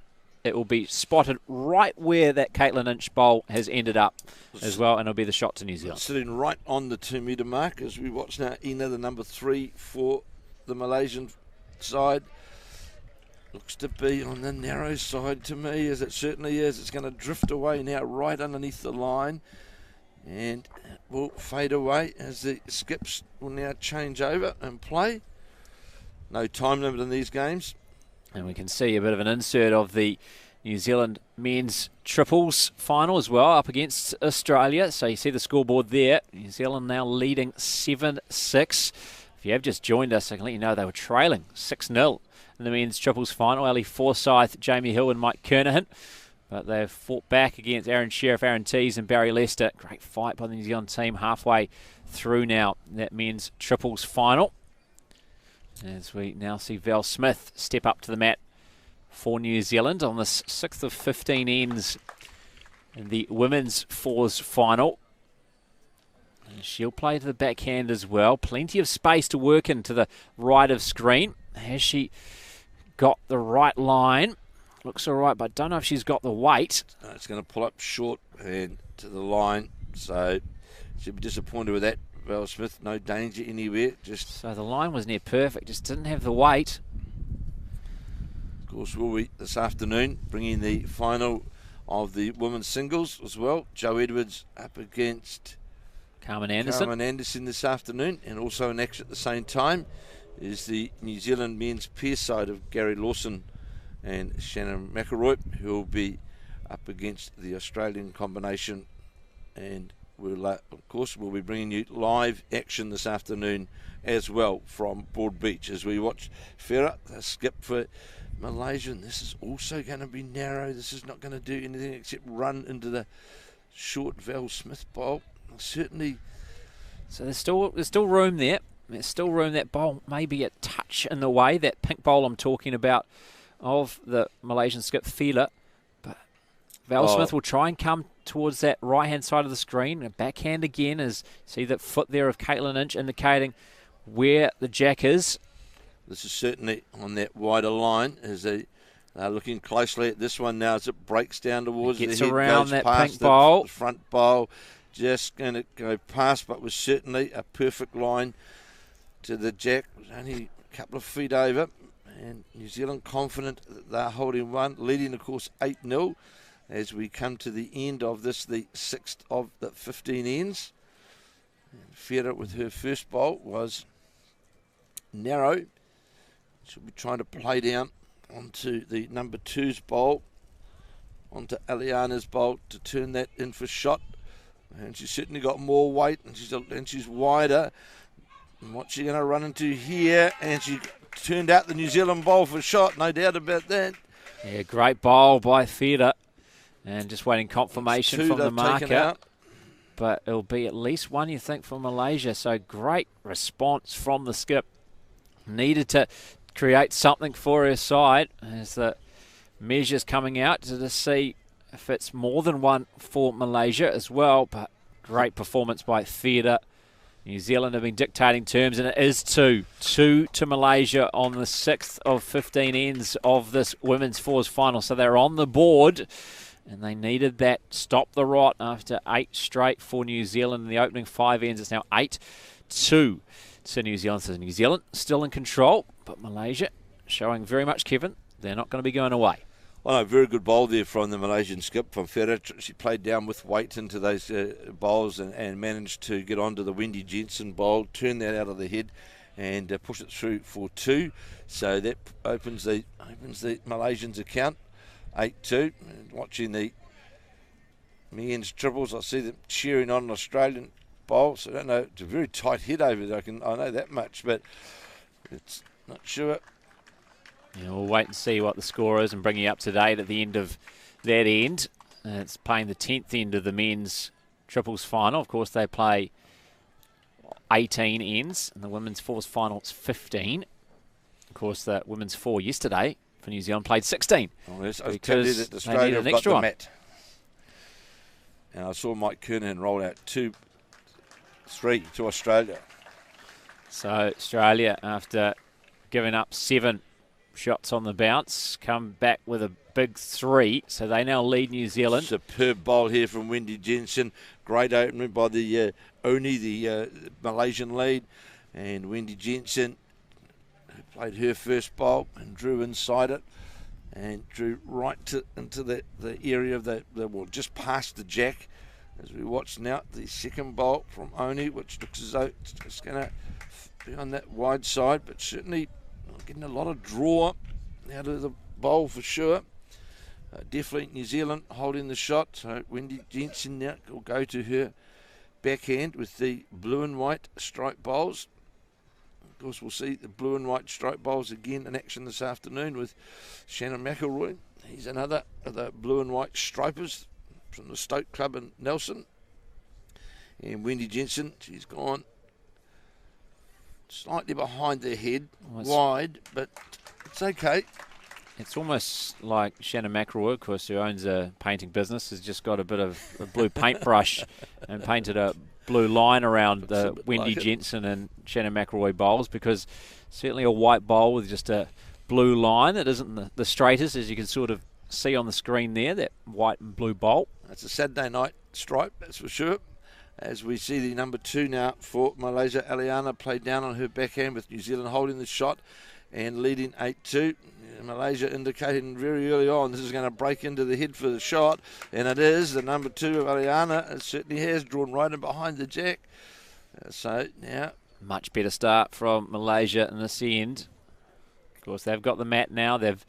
A: it will be spotted right where that Caitlin Inch bowl has ended up as well, and it'll be the shot to New Zealand.
B: Sitting right on the 2 metre mark as we watch now Ina, the number 3 for the Malaysian side. Looks to be on the narrow side to me, as it certainly is. It's going to drift away now right underneath the line, and will fade away as the skips will now change over and play. No time limit in these games.
A: And we can see a bit of an insert of the New Zealand men's triples final as well, up against Australia. So you see the scoreboard there. New Zealand now leading 7-6. If you have just joined us, I can let you know they were trailing 6-0 in the men's triples final. Ellie Forsyth, Jamie Hill and Mike Kernahan. But they've fought back against Aaron Sheriff, Aaron Tees and Barry Lester. Great fight by the New Zealand team halfway through now that men's triples final. As we now see Val Smith step up to the mat for New Zealand on this 6th of 15 ends in the women's fours final. And she'll play to the backhand as well. Plenty of space to work into the right of screen. Has she got the right line? Looks all right, but don't know if she's got the weight.
B: It's going to pull up short and to the line, so she'll be disappointed with that. Val Smith, no danger anywhere.
A: So the line was near perfect, just didn't have the weight.
B: Of course, will we this afternoon bringing the final of the women's singles as well. Jo Edwards up against
A: Carmen Anderson
B: this afternoon, and also in action at the same time is the New Zealand men's pair side of Gary Lawson and Shannon McElroy, who will be up against the Australian combination. And we'll, of course, we'll be bringing you live action this afternoon as well from Broadbeach as we watch Farah, the skip for Malaysia. And this is also going to be narrow. This is not going to do anything except run into the short Val Smith bowl. Certainly.
A: So there's still room there. There's still room. That bowl may be a touch in the way. That pink bowl I'm talking about of the Malaysian skip Fila. But Val Smith will try and come towards that right-hand side of the screen. A backhand again, as see that foot there of Caitlin Inch indicating where the jack is.
B: This is certainly on that wider line as they are looking closely at this one now as it breaks down towards the head.
A: Gets around that pink
B: the
A: bowl.
B: Front bowl, just going to go past, but was certainly a perfect line to the jack. It was only a couple of feet over, and New Zealand confident that they're holding one, leading of course 8-0 as we come to the end of this, the 6th of the 15 ends. Farah with her first bowl was narrow. She'll be trying to play down onto the number 2's bowl, onto Aliana's bowl to turn that in for shot. And she's certainly got more weight, and she's wider. And what's she going to run into here? And she turned out the New Zealand bowl for shot, no doubt about that.
A: Yeah, great bowl by Farah. And just waiting confirmation from the marker. But it'll be at least one, you think, from Malaysia. So great response from the skip. Needed to create something for her side as the measures coming out to see if it's more than one for Malaysia as well. But great performance by Farah New Zealand have been dictating terms, and it is 2 to Malaysia on the 6th of 15 ends of this women's fours final. So they're on the board, and they needed that stop the rot after 8 straight for New Zealand in the opening 5 ends. It's now 8-2 to New Zealand. So New Zealand still in control, but Malaysia showing very much, Kevin, they're not going to be going away.
B: Well, no, very good bowl there from the Malaysian skip, from Ferret. She played down with weight into those bowls and managed to get onto the Wendy Jensen bowl, turn that out of the head and push it through for 2. So that opens the Malaysians' account, 8-2. And watching the men's triples, I see them cheering on an Australian bowl. So I don't know, it's a very tight hit over there. I know that much, but it's not sure.
A: Yeah, we'll wait and see what the score is and bring you up to date at the end of that end. It's playing the 10th end of the men's triples final. Of course, they play 18 ends, and the women's fours final is 15. Of course, the women's 4 yesterday for New Zealand played 16.
B: Oh, yes,
A: because
B: Australia
A: they need an extra one.
B: Mat. And I saw Mike Kernan roll out 2-3 to Australia.
A: So Australia, after giving up 7 shots on the bounce, come back with a big 3, so they now lead New Zealand.
B: Superb bowl here from Wendy Jensen. Great opening by the Oni, the Malaysian lead, and Wendy Jensen, who played her first bowl and drew inside it and drew right into the area of the well, just past the jack. As we watch now the second bowl from Oni, which looks as though it's just going to be on that wide side, but certainly getting a lot of draw out of the bowl for sure. Definitely New Zealand holding the shot. So Wendy Jensen now will go to her backhand with the blue and white stripe bowls. Of course, we'll see the blue and white stripe bowls again in action this afternoon with Shannon McElroy. He's another of the blue and white stripers from the Stoke Club in Nelson. And Wendy Jensen, she's gone slightly behind their head, wide, but it's okay.
A: It's almost like Shannon McElroy, of course, who owns a painting business, has just got a bit of a blue paintbrush and painted a blue line around the Wendy Jensen and Shannon McElroy bowls, because certainly a white bowl with just a blue line that isn't the straightest, as you can sort of see on the screen there, that white and blue bowl.
B: It's a Saturday night stripe, that's for sure. As we see the number 2 now for Malaysia, Aliana played down on her backhand with New Zealand holding the shot and leading 8-2. Malaysia indicating very early on this is going to break into the head for the shot, and it is. The number 2 of Aliana, it certainly has drawn right in behind the jack. So now,
A: much better start from Malaysia in this end. Of course, they've got the mat now. They've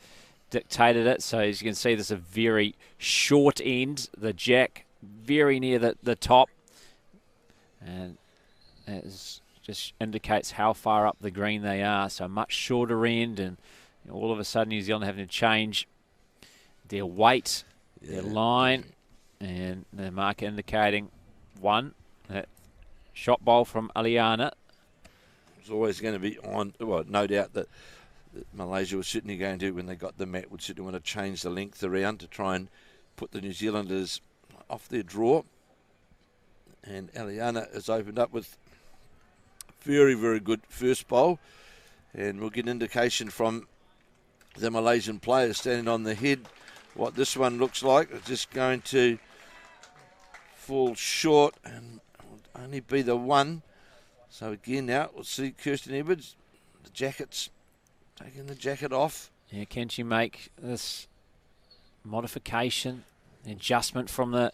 A: dictated it. So as you can see, there's a very short end. The jack very near the top. And that just indicates how far up the green they are. So a much shorter end, and all of a sudden New Zealand having to change their weight, their line, and the marker indicating 1. That shot bowl from Aliana.
B: It's always going to be on. Well, no doubt that Malaysia was certainly going to, when they got the mat, would certainly want to change the length around to try and put the New Zealanders off their draw. And Aliana has opened up with very, very good first bowl. And we'll get an indication from the Malaysian players standing on the head what this one looks like. It's just going to fall short and will only be the 1. So again now we'll see Kirsten Edwards, the jackets, taking the jacket off.
A: Yeah, can she make this modification, adjustment from the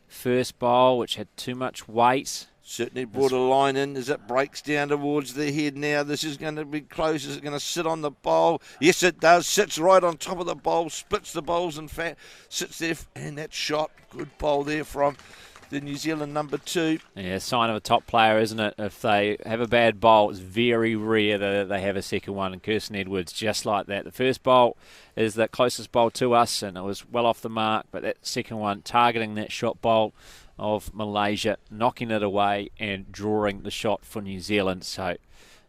A: first bowl, which had too much weight?
B: Certainly brought a line in as it breaks down towards the head now. This is going to be close. Is it going to sit on the bowl? Yes, it does. Sits right on top of the bowl, splits the bowls in fact, sits there, and that shot. Good bowl there from the New Zealand number 2.
A: Yeah, sign of a top player, isn't it? If they have a bad bowl, it's very rare that they have a second one. And Kirsten Edwards, just like that. The first bowl is the closest bowl to us, and it was well off the mark. But that second one, targeting that shot bowl of Malaysia, knocking it away and drawing the shot for New Zealand. So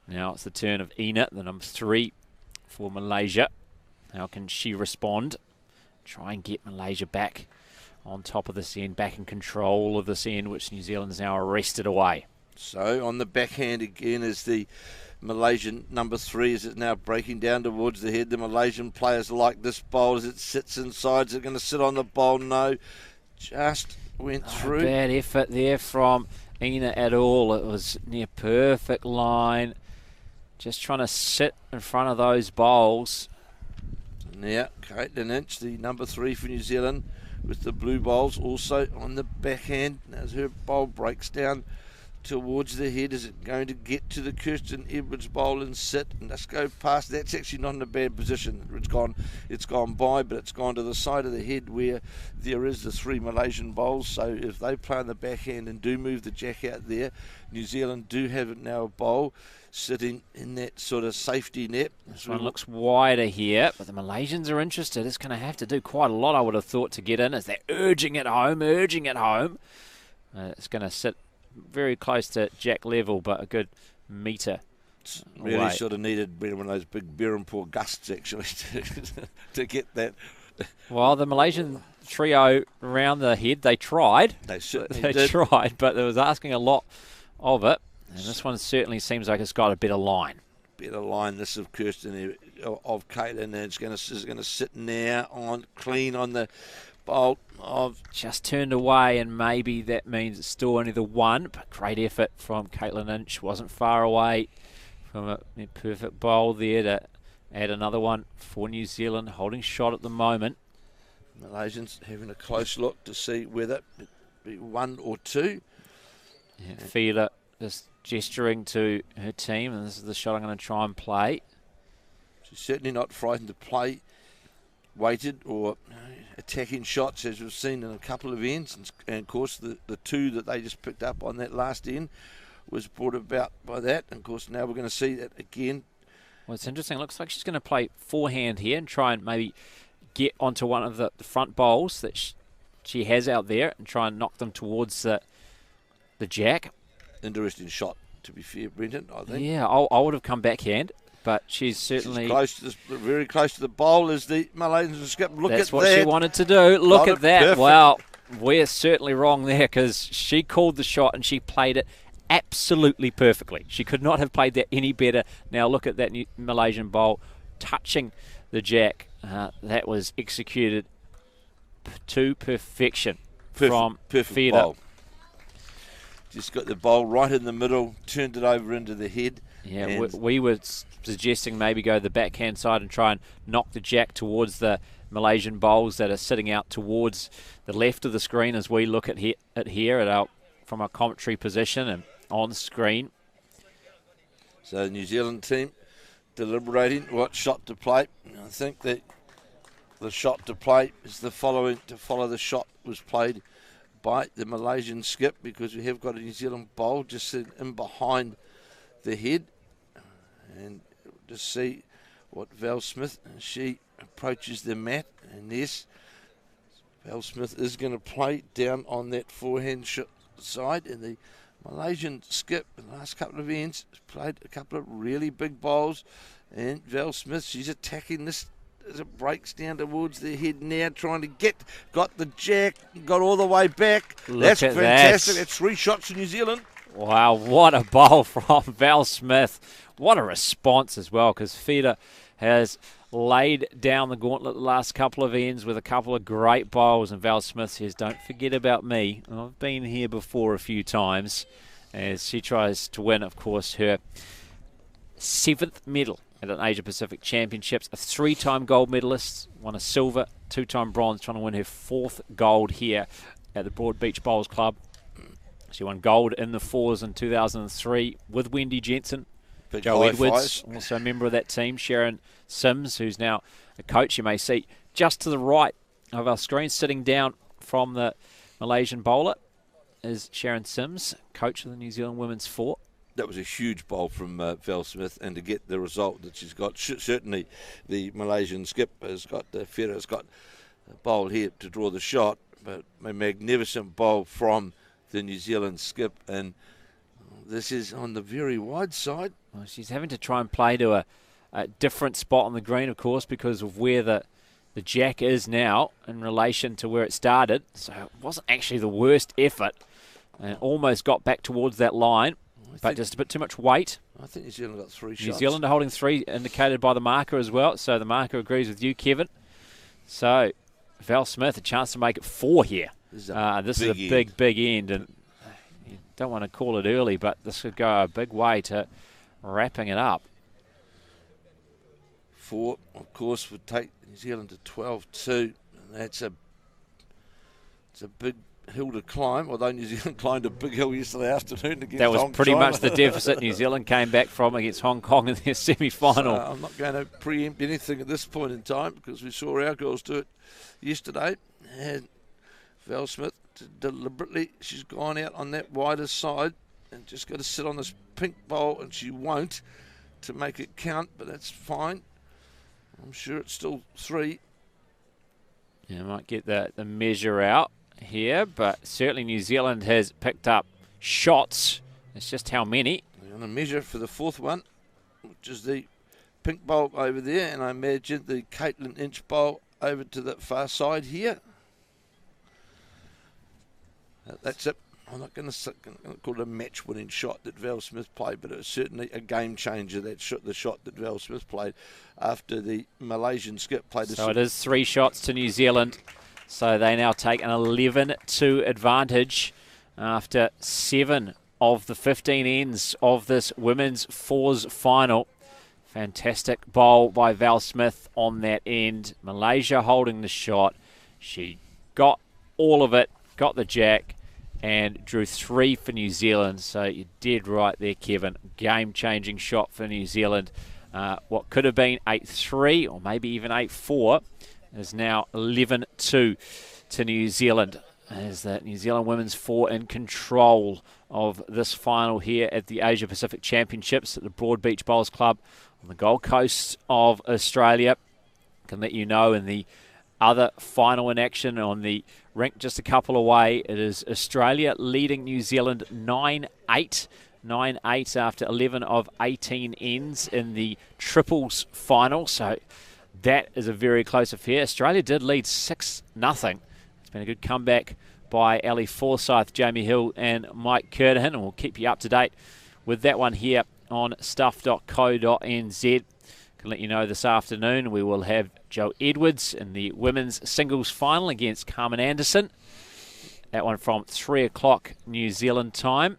A: now it's the turn of Ina, the number 3 for Malaysia. How can she respond? Try and get Malaysia back on top of this end, back in control of this end, which New Zealand's now arrested away.
B: So on the backhand again is the Malaysian number 3 as it's now breaking down towards the head. The Malaysian players like this bowl as it sits inside. Is it going to sit on the bowl? No. Just went through.
A: Bad effort there from Ina at all. It was near perfect line. Just trying to sit in front of those bowls.
B: Now, Caitlin Inch, the number 3 for New Zealand, with the blue bowls also on the backhand. As her bowl breaks down towards the head, is it going to get to the Kirsten Edwards bowl and sit and just go past? That's actually not in a bad position. It's gone by, but it's gone to the side of the head where there is the 3 Malaysian bowls. So if they play on the backhand and do move the jack out there, New Zealand do have it now a bowl sitting in that sort of safety net.
A: This one looks wider here, but the Malaysians are interested. It's going to have to do quite a lot, I would have thought, to get in as they're urging it home. It's going to sit very close to jack level, but a good metre
B: really
A: away.
B: sort of needed one of those big Berhampore gusts actually to get that.
A: Well, the Malaysian trio around the head, they tried.
B: They certainly did.
A: Tried, but it was asking a lot of it. And this one certainly seems like it's got a better line.
B: Better line, this of Kirsten, of Caitlin, and it's going to sit now on clean on the bolt of.
A: Just turned away, and maybe that means it's still only the one. But great effort from Caitlin Inch. Wasn't far away from a perfect bowl there to add another one for New Zealand. Holding shot at the moment.
B: Malaysians having a close look to see whether it be 1 or 2.
A: Yeah, Fielder just gesturing to her team, and this is the shot I'm going to try and play.
B: She's certainly not frightened to play weighted or attacking shots, as we've seen in a couple of ends. And of course, the 2 that they just picked up on that last end was brought about by that. And of course, now we're going to see that again.
A: Well, it's interesting. It looks like she's going to play forehand here and try and maybe get onto one of the front bowls that she has out there and try and knock them towards the jack.
B: Interesting shot, to be fair, Brenton, I think.
A: Yeah, I would have come backhand, but she's certainly...
B: She's close to very close to the bowl as the Malaysian skip. Look at that.
A: That's what she wanted to do. Look at that.
B: Perfect.
A: Wow, we're certainly wrong there because she called the shot and she played it absolutely perfectly. She could not have played that any better. Now look at that Malaysian bowl touching the jack. That was executed to perfection from
B: perfect bowl. Just got the bowl right in the middle, turned it over into the head.
A: Yeah, we were suggesting maybe go the backhand side and try and knock the jack towards the Malaysian bowls that are sitting out towards the left of the screen as we look at here from our commentary position and on screen.
B: So the New Zealand team deliberating what shot to play. I think that the shot to play is the following. To follow the shot was played by the Malaysian skip, because we have got a New Zealand bowl just in behind the head. And just see what Val Smith, she approaches the mat. And yes, Val Smith is going to play down on that forehand side. And the Malaysian skip in the last couple of ends has played a couple of really big bowls. And Val Smith, she's attacking this as it breaks down towards the head now, trying to got the jack, got all the way back. That's fantastic. That's 3 shots for New Zealand.
A: Wow, what a bowl from Val Smith. What a response as well, because Fielder has laid down the gauntlet the last couple of ends with a couple of great bowls, and Val Smith says, don't forget about me. I've been here before a few times, as she tries to win, of course, her 7th medal at an Asia Pacific Championships. A 3-time gold medalist, won a silver, 2-time bronze, trying to win her 4th gold here at the Broadbeach Bowls Club. She won gold in the 4s in 2003 with Wendy Jensen. Joe Edwards, also a member of that team. Sharon Sims, who's now a coach. You may see just to the right of our screen, sitting down from the Malaysian bowler, is Sharon Sims, coach of the New Zealand Women's 4.
B: That was a huge bowl from Val Smith, and to get the result that she's got, certainly the Malaysian skip has got, Ferrer's got a bowl here to draw the shot, but a magnificent bowl from the New Zealand skip, and this is on the very wide side.
A: Well, she's having to try and play to a different spot on the green, of course, because of where the jack is now in relation to where it started, so it wasn't actually the worst effort, and almost got back towards that line. but just a bit too much weight.
B: I think New Zealand got 3 shots.
A: New Zealand are holding 3, indicated by the marker as well. So the marker agrees with you, Kevin. So Val Smith, a chance to make it 4 here. This is a big end. And you don't want to call it early, but this could go a big way to wrapping it up.
B: 4, of course, would take New Zealand to 12-2. And it's a big hill to climb, although New Zealand climbed a big hill yesterday afternoon against
A: That was
B: Hong
A: pretty
B: Kong.
A: much the deficit New Zealand came back from against Hong Kong in their semi-final.
B: So I'm not going to preempt anything at this point in time because we saw our girls do it yesterday. And Val Smith, deliberately, she's gone out on that wider side and just got to sit on this pink bowl, and she won't to make it count, but that's fine. I'm sure it's still 3.
A: You might get the measure out here, but certainly New Zealand has picked up shots. It's just how many.
B: I'm going to measure for the 4th one, which is the pink bowl over there, and I imagine the Caitlin Inch bowl over to the far side here. That's it. I'm not going to call it a match-winning shot that Val Smith played, but it was certainly a game changer, the shot that Val Smith played after the Malaysian skip played.
A: So it is 3 shots to New Zealand. So they now take an 11-2 advantage after 7 of the 15 ends of this women's 4s final. Fantastic bowl by Val Smith on that end. Malaysia holding the shot. She got all of it, got the jack, and drew 3 for New Zealand. So you did right there, Kevin. Game-changing shot for New Zealand. What could have been 8-3 or maybe even 8-4 is now 11-2 to New Zealand. As the New Zealand women's 4 in control of this final here at the Asia Pacific Championships at the Broadbeach Bowls Club on the Gold Coast of Australia. Can let you know in the other final in action on the rink just a couple away, it is Australia leading New Zealand 9-8. 9-8 after 11 of 18 ends in the triples final. So that is a very close affair. Australia did lead 6-0. It's been a good comeback by Ali Forsyth, Jamie Hill and Mike Curdahan, and we'll keep you up to date with that one here on stuff.co.nz. Can let you know this afternoon we will have Jo Edwards in the women's singles final against Carmen Anderson. That one from 3 o'clock New Zealand time.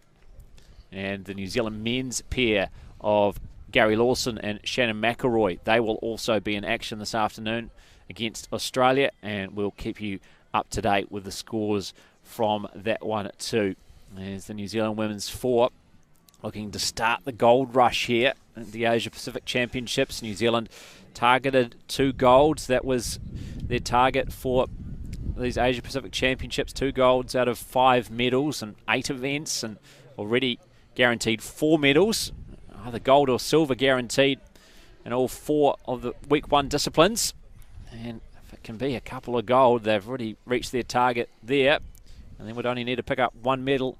A: And the New Zealand men's pair of Gary Lawson and Shannon McElroy, they will also be in action this afternoon against Australia, and we'll keep you up to date with the scores from that one too. There's the New Zealand women's 4 looking to start the gold rush here at the Asia Pacific Championships. New Zealand targeted 2 golds. That was their target for these Asia Pacific Championships, 2 golds out of 5 medals and 8 events, and already guaranteed 4 medals, either gold or silver guaranteed in all 4 of the week 1 disciplines. And if it can be a couple of gold, they've already reached their target there, and then would only need to pick up 1 medal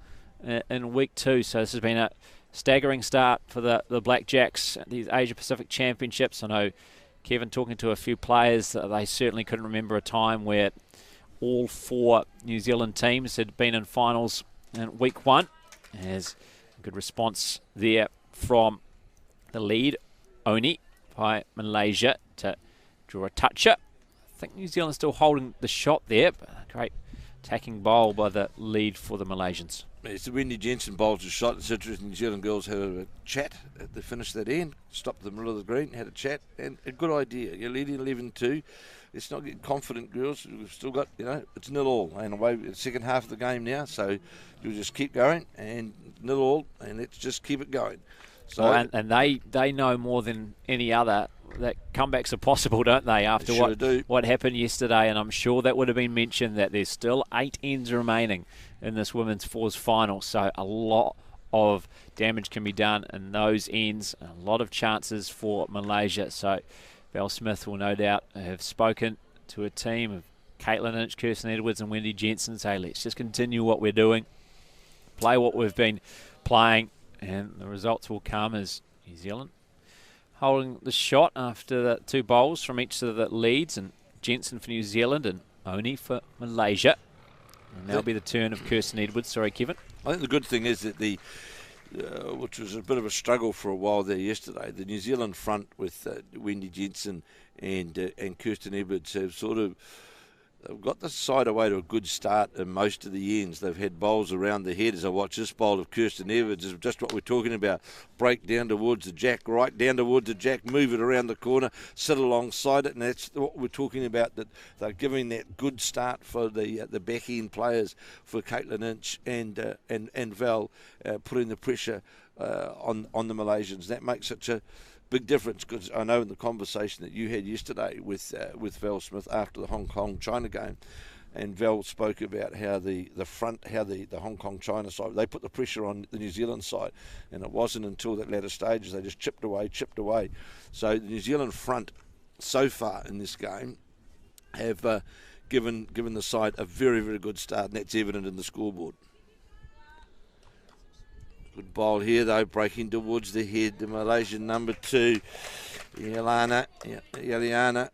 A: in week 2. So this has been a staggering start for the Blackjacks at these Asia Pacific Championships. I know, Kevin, talking to a few players, they certainly couldn't remember a time where all 4 New Zealand teams had been in finals in week 1. As a good response there from the lead, Oni, by Malaysia to draw a toucher. I think New Zealand's still holding the shot there, but a great attacking bowl by the lead for the Malaysians.
B: It's the Wendy Jensen bowls a shot. It's interesting. New Zealand girls had a chat at the finish that end, stopped in the middle of the green, had a chat, and a good idea. You're leading 11-2. Let's not get confident, girls. We've still got, it's 0-0 and away in the second half of the game now. So you'll just keep going and 0-0, and let's just keep it going. So
A: and they know more than any other that comebacks are possible, don't they? After what happened yesterday, and I'm sure that would have been mentioned that there's still 8 ends remaining in this women's 4s final. So a lot of damage can be done in those ends, and a lot of chances for Malaysia. So Val Smith will no doubt have spoken to a team of Caitlin Inch, Kirsten Edwards and Wendy Jensen, say let's just continue what we're doing, play what we've been playing, and the results will come as New Zealand holding the shot after the 2 bowls from each of the leads, and Jensen for New Zealand and Oni for Malaysia. And that'll be the turn of Kirsten Edwards. Sorry, Kevin.
B: I think the good thing is that which was a bit of a struggle for a while there yesterday. The New Zealand front with Wendy Jensen and Kirsten Edwards have they've got the side away to a good start in most of the ends. They've had bowls around the head. As I watch this bowl of Kirsten Edwards, is just what we're talking about. Break down towards the jack, right down towards the jack, move it around the corner, sit alongside it, and that's what we're talking about, that they're giving that good start for the back end players, for Caitlin Inch and Val, putting the pressure on the Malaysians. That makes such a big difference, because I know in the conversation that you had yesterday with Val Smith after the Hong Kong China game, and Val spoke about how the Hong Kong China side, they put the pressure on the New Zealand side, and it wasn't until that latter stages they just chipped away. So the New Zealand front so far in this game have given the side a very, very good start, and that's evident in the scoreboard. Good bowl here, though, breaking towards the head. The Malaysian number 2, Eliana,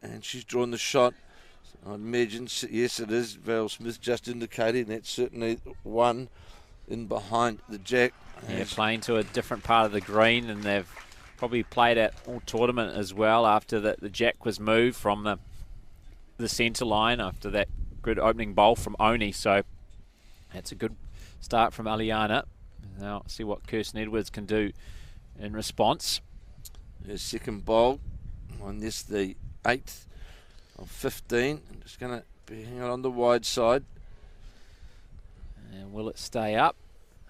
B: and she's drawn the shot. I imagine, yes, it is. Val Smith just indicated, and that's certainly one in behind the jack.
A: Yeah, playing to a different part of the green, and they've probably played at all tournament as well after the jack was moved from the centre line after that good opening bowl from Oni. So that's a good start from Eliana. Now see what Kirsten Edwards can do in response.
B: Her second bowl on this, the 8th of 15. I'm just going to be hanging on the wide side.
A: And will it stay up?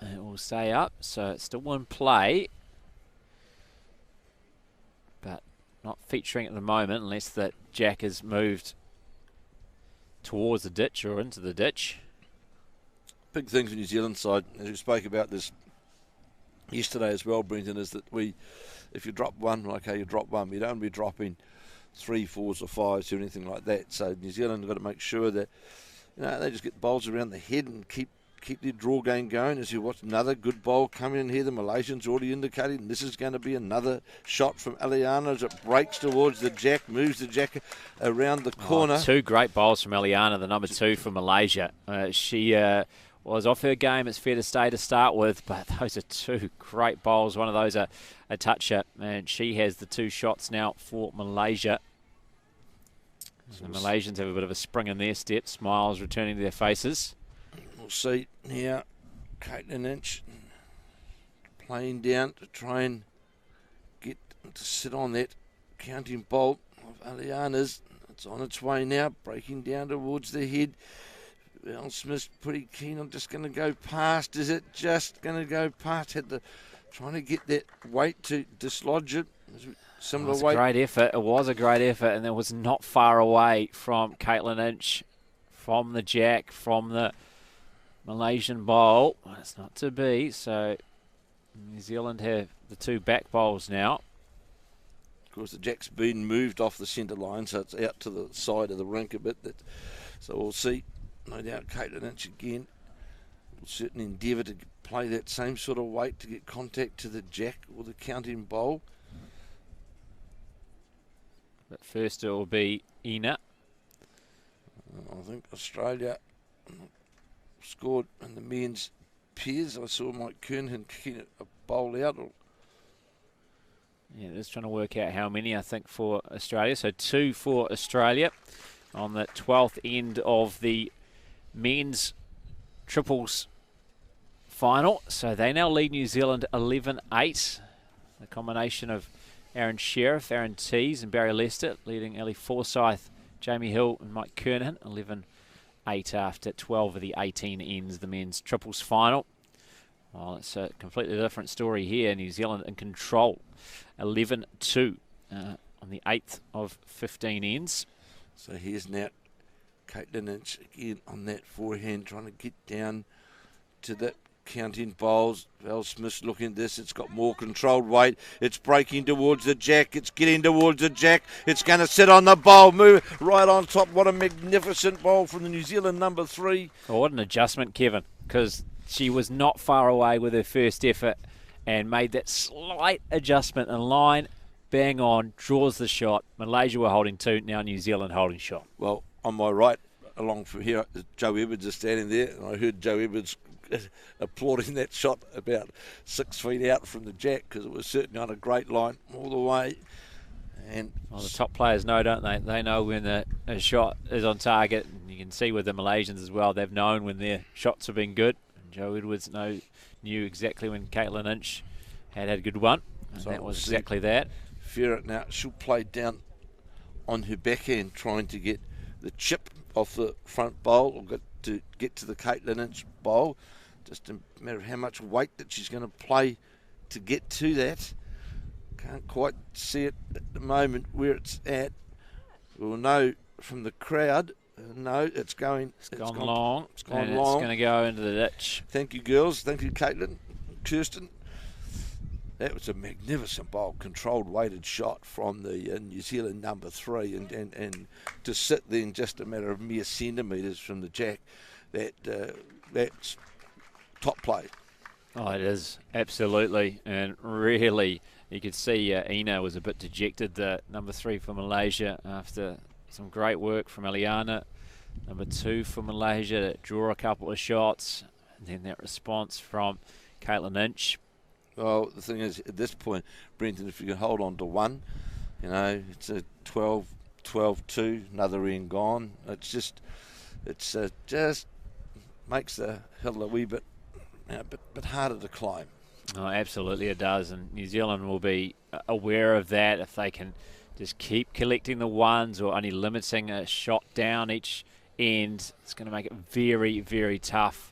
A: It will stay up, so it's still in play, but not featuring at the moment unless that jack is moved towards the ditch or into the ditch.
B: Big thing for New Zealand side, as we spoke about this yesterday as well, Brenton, is that if you drop one, you drop one. You don't be dropping 3, 4s or 5s or anything like that. So New Zealand have got to make sure that they just get bowls around the head and keep their draw game going. As you watch another good bowl coming in here, the Malaysians already indicating this is going to be another shot from Eliana as it breaks towards the jack, moves the jack around the corner.
A: 2 great bowls from Eliana, the number 2 for Malaysia. She was off her game, it's fair to say, to start with, but those are 2 great bowls. One of those a toucher, and she has the 2 shots now for Malaysia. The Malaysians have a bit of a spring in their step, smiles returning to their faces.
B: We'll see now, Caitlin Inch playing down to try and get to sit on that counting bolt of Eliana's. It's on its way now, breaking down towards the head. Val Smith's pretty keen on just going to go past. Is it just going to go past? Trying to get that weight to dislodge it. Similar weight.
A: Great effort. It was a great effort, and it was not far away from Caitlin Inch, from the jack, from the Malaysian bowl. It's not to be. So New Zealand have the 2 back bowls now.
B: Of course, the jack's been moved off the centre line, so it's out to the side of the rink a bit. So we'll see. No doubt Caitlin Inch again will certainly endeavour to play that same sort of weight to get contact to the jack or the counting bowl.
A: But first it will be Ina.
B: I think Australia scored in the men's pairs. I saw Mike Kernahan kicking a bowl out.
A: Yeah, just trying to work out how many, I think, for Australia. So 2 for Australia on the 12th end of the men's triples final. So they now lead New Zealand 11-8. The combination of Aaron Sheriff, Aaron Tees and Barry Lester leading Ellie Forsyth, Jamie Hill and Mike Kernahan 11-8 after 12 of the 18 ends the men's triples final. Well, it's a completely different story here. New Zealand in control, 11-2 on the 8th of 15 ends.
B: So here's now Caitlin Inch again on that forehand, trying to get down to that counting bowls. Val Smith's looking at this. It's got more controlled weight. It's breaking towards the jack. It's getting towards the jack. It's going to sit on the bowl. Move right on top. What a magnificent bowl from the New Zealand number 3.
A: Oh, what an adjustment, Kevin, because she was not far away with her first effort and made that slight adjustment in line. Bang on, draws the shot. Malaysia were holding 2, now New Zealand holding shot.
B: Well, on my right, along from here, Joe Edwards is standing there, and I heard Joe Edwards applauding that shot about 6 feet out from the jack, because it was certainly on a great line all the way. And
A: well, the top players know, don't they? They know when a shot is on target. And you can see with the Malaysians as well, they've known when their shots have been good. And Joe Edwards knew exactly when Caitlin Inch had a good one. And
B: so
A: that was exactly that.
B: Farah now, she'll play down on her backhand, trying to get the chip off the front bowl, or get to the Caitlin Inch bowl. Just a matter of how much weight that she's going to play to get to that. Can't quite see it at the moment where it's at. We'll know from the crowd. No, it's gone long. It's gone long.
A: It's going to go into the ditch.
B: Thank you, girls. Thank you, Caitlin. Kirsten. That was a magnificent bowl, controlled, weighted shot from the New Zealand number 3, and to sit there in just a matter of mere centimetres from the jack, that's top play.
A: Oh, it is, absolutely, and really, you could see Ina was a bit dejected, the number 3 for Malaysia, after some great work from Eliana. Number 2 for Malaysia, draw a couple of shots, and then that response from Caitlin Inch.
B: Well, the thing is, at this point, Brenton, if you can hold on to one, it's a 12-2, another end gone. It's just makes the hill a wee bit harder to climb.
A: Oh, absolutely it does, and New Zealand will be aware of that if they can just keep collecting the ones or only limiting a shot down each end. It's going to make it very, very tough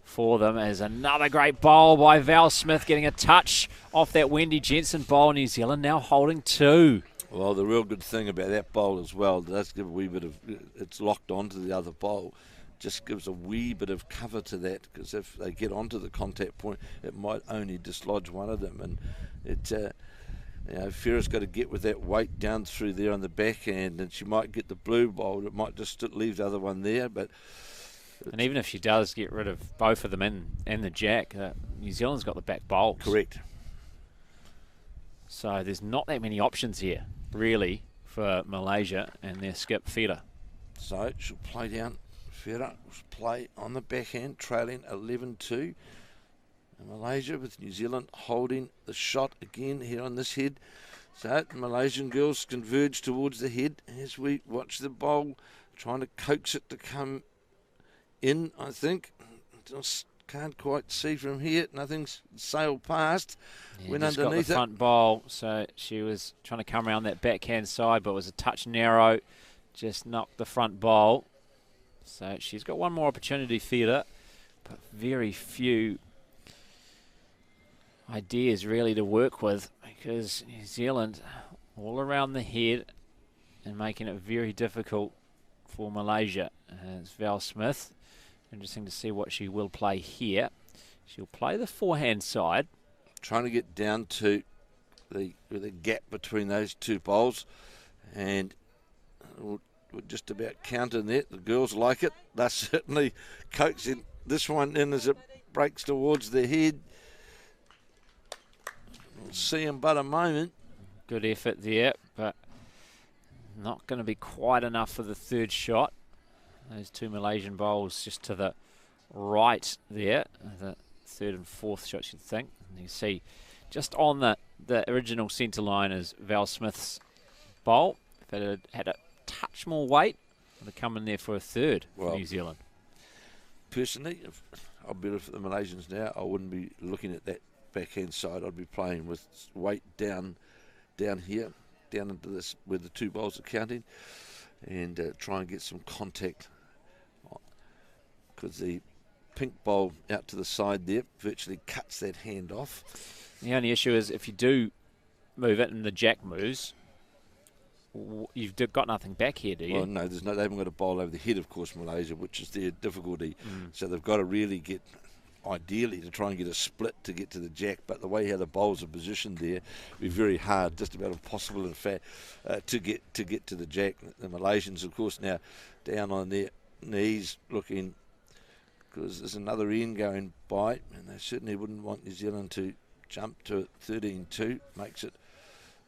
A: for them. As another great bowl by Val Smith, getting a touch off that Wendy Jensen bowl. New Zealand now holding 2.
B: Well, the real good thing about that bowl as well, does give a wee bit of, it's locked onto the other bowl, just gives a wee bit of cover to that, because if they get onto the contact point, it might only dislodge one of them. And Farah's got to get with that weight down through there on the backhand, and she might get the blue bowl. It might just leave the other one there, but.
A: And even if she does get rid of both of them and the jack, New Zealand's got the back bowls.
B: Correct.
A: So there's not that many options here, really, for Malaysia and their skip Farah.
B: So she'll play down. Farah will play on the backhand, trailing 11-2. And Malaysia with New Zealand holding the shot again here on this head. So the Malaysian girls converge towards the head as we watch the bowl, trying to coax it to come in, I think. Just can't quite see from here. Nothing's sailed past.
A: Yeah,
B: went
A: just
B: underneath
A: got the front bowl, so she was trying to come around that backhand side, but was a touch narrow. Just knocked the front bowl. So she's got one more opportunity, Farah, but very few ideas really to work with, because New Zealand all around the head and making it very difficult for Malaysia. It's Val Smith. Interesting to see what she will play here. She'll play the forehand side.
B: Trying to get down to the gap between those two bowls, and we're just about counting that. The girls like it. They're certainly coaxing this one in as it breaks towards the head. We'll see in but a moment.
A: Good effort there, but not going to be quite enough for the third shot. Those two Malaysian bowls just to the right there, the third and fourth shots, you'd think. And you see just on the original centre line is Val Smith's bowl. If it had had a touch more weight, it would have come in there for a third for New Zealand.
B: Personally, if I'll be for the Malaysians now, I wouldn't be looking at that backhand side. I'd be playing with weight down here, down into this where the two bowls are counting, and try and get some contact, because the pink bowl out to the side there virtually cuts that hand off.
A: The only issue is if you do move it and the jack moves, you've got nothing back here, do you?
B: Well, no, they haven't got a bowl over the head, of course, Malaysia, which is their difficulty. So they've got to really get, ideally, to try and get a split to get to the jack, but the way how the bowls are positioned there, it'd be very hard, just about impossible, in fact, to get to the jack. The Malaysians, of course, now down on their knees looking, because there's another end going by, and they certainly wouldn't want New Zealand to jump to 13-2. Makes it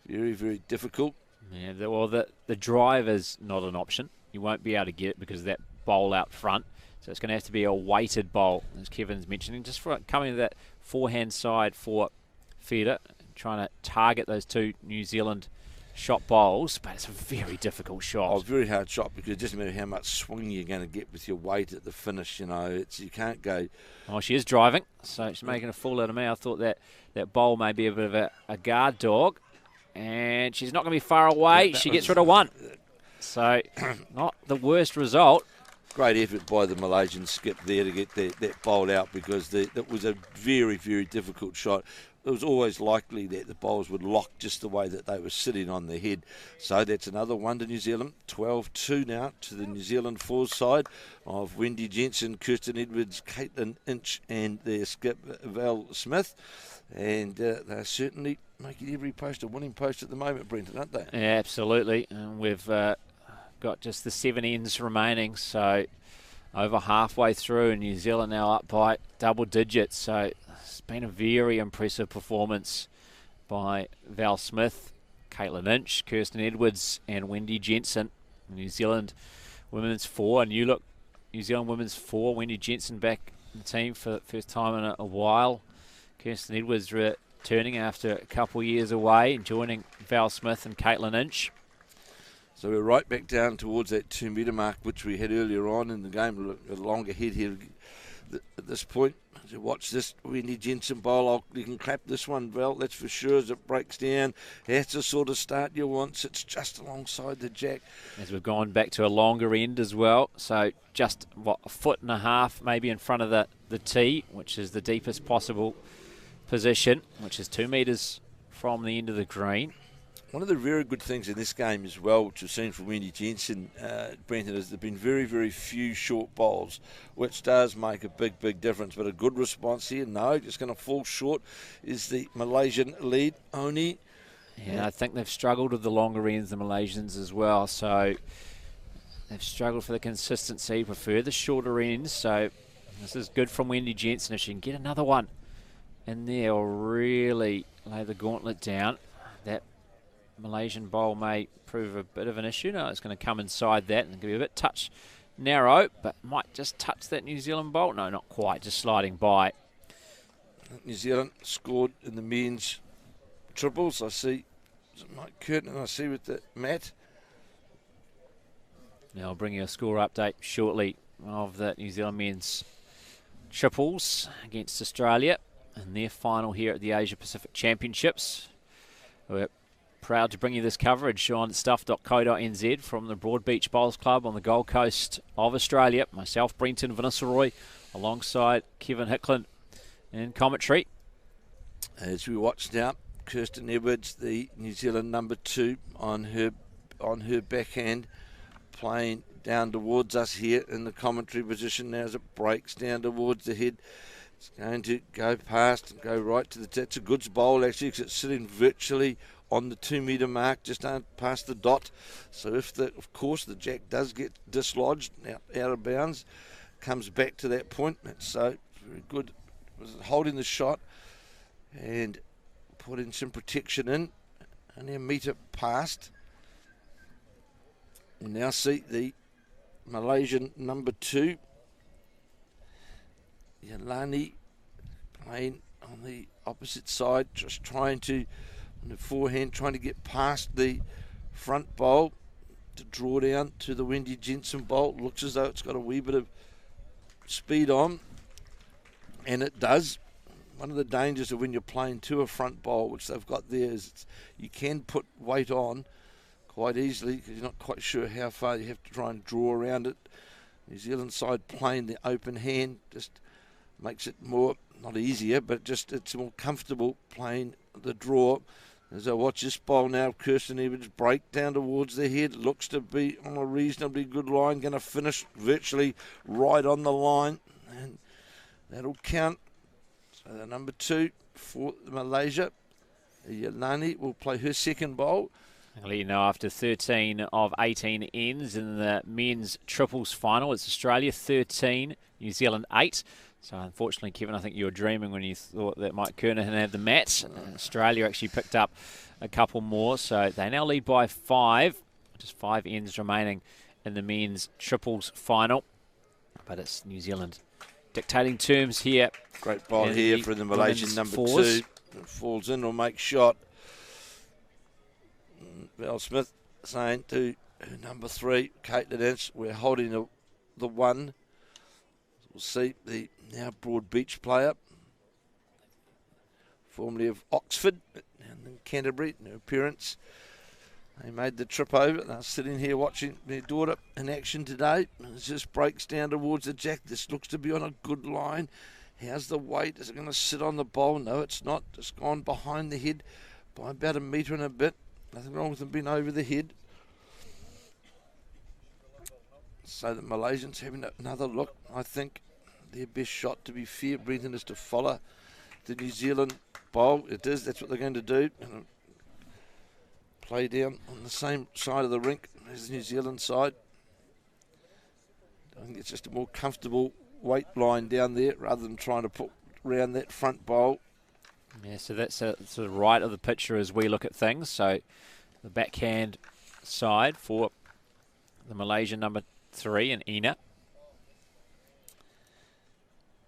B: very, very difficult.
A: Yeah, the drive is not an option. You won't be able to get it because of that bowl out front. So it's going to have to be a weighted bowl, as Kevin's mentioning, just for coming to that forehand side for Feder, trying to target those two New Zealand shot bowls, but it's a very difficult shot.
B: Oh, very hard shot, because it doesn't matter how much swing you're going to get with your weight at the finish. You know, you can't go.
A: Oh, she is driving, so she's making a fool out of me. I thought that bowl may be a bit of a guard dog, and she's not going to be far away. She gets rid of one. So, not the worst result.
B: Great effort by the Malaysian skip there to get that bowl out, because that was a very, very difficult shot. It was always likely that the bowls would lock just the way that they were sitting on their head. So that's another one to New Zealand. 12-2 now to the New Zealand fours side of Wendy Jensen, Kirsten Edwards, Caitlin Inch and their skip Val Smith. And they're certainly making every post a winning post at the moment, Brenton, aren't they?
A: Yeah, absolutely. And we've got just the 7 ends remaining, so over halfway through, and New Zealand now up by double digits. So it's been a very impressive performance by Val Smith, Caitlin Inch, Kirsten Edwards and Wendy Jensen. New Zealand women's 4, New Zealand women's 4, Wendy Jensen back in the team for the first time in a while. Kirsten Edwards returning after a couple of years away and joining Val Smith and Caitlin Inch.
B: So we're right back down towards that 2 metre mark, which we had earlier on in the game. A longer head here at this point. As you watch this Wendy Jensen bowl, you can clap this one, Val, that's for sure, as it breaks down. That's the sort of start you want. It's just alongside the jack.
A: As we've gone back to a longer end as well. So just, a foot and a half maybe in front of the tee, which is the deepest possible position, which is 2 metres from the end of the green.
B: One of the very good things in this game as well, which we've seen from Wendy Jensen, Brenton, is there have been very, very few short bowls, which does make a big, big difference. But a good response here. No, just going to fall short is the Malaysian lead, Oni.
A: Yeah, I think they've struggled with the longer ends, the Malaysians as well. So they've struggled for the consistency, prefer the shorter ends. So this is good from Wendy Jensen. If she can get another one in there, will really lay the gauntlet down. That Malaysian bowl may prove a bit of an issue. No, it's going to come inside that and going to be a bit touch narrow, but might just touch that New Zealand bowl. No, not quite, just sliding by.
B: New Zealand scored in the men's triples. I see Mike Curtin, and I see with the mat.
A: Now I'll bring you a score update shortly of the New Zealand men's triples against Australia in their final here at the Asia Pacific Championships. We're proud to bring you this coverage on stuff.co.nz from the Broadbeach Bowls Club on the Gold Coast of Australia. Myself, Brenton Vanessa Roy, alongside Kevin Hickland in commentary.
B: As we watch now, Kirsten Edwards, the New Zealand number 2, on her backhand, playing down towards us here in the commentary position now as it breaks down towards the head. It's going to go past and go right to the tip. It's a good bowl actually, because it's sitting virtually on the 2 metre mark, just past the dot. So if of course the jack does get dislodged out of bounds, comes back to that point. That's so very good. Holding the shot and putting some protection in, and a metre past. We now see the Malaysian number 2, Yalani, playing on the opposite side, just trying to, on the forehand, trying to get past the front bowl to draw down to the Wendy Jensen bowl. Looks as though it's got a wee bit of speed on, and it does. One of the dangers of when you're playing to a front bowl, which they've got there, is you can put weight on quite easily because you're not quite sure how far you have to try and draw around it. New Zealand side playing the open hand just makes it more, not easier, but just it's more comfortable playing the draw. As I watch this bowl now, Kirsten Edwards break down towards the head. Looks to be on a reasonably good line. Going to finish virtually right on the line. And that'll count. So the number 2 for Malaysia, Yalani, will play her second bowl.
A: I'll let you know after 13 of 18 ends in the men's triples final. It's Australia 13, New Zealand 8. So unfortunately, Kevin, I think you were dreaming when you thought that Mike Kernahan had the mat. Australia actually picked up a couple more. So they now lead by 5. Just 5 ends remaining in the men's triples final. But it's New Zealand dictating terms here.
B: Great ball here for the Malaysian number 2. Falls in or makes shot. Val Smith saying to number 3, Caitlin Ince, we're holding the 1. We'll see the now Broad Beach player, formerly of Oxford and Canterbury, new appearance. They made the trip over. They're sitting here watching their daughter in action today. It just breaks down towards the jack. This looks to be on a good line. How's the weight? Is it going to sit on the bowl? No, it's not. It's gone behind the head by about a metre and a bit. Nothing wrong with them being over the head. So the Malaysians having another look. I think their best shot, to be fair, Brenton, is to follow the New Zealand bowl. It is. That's what they're going to do. Play down on the same side of the rink as the New Zealand side. I think it's just a more comfortable weight line down there rather than trying to put around that front bowl.
A: Yeah, so that's to the right of the picture as we look at things. So the backhand side for the Malaysian number 3 and Ina.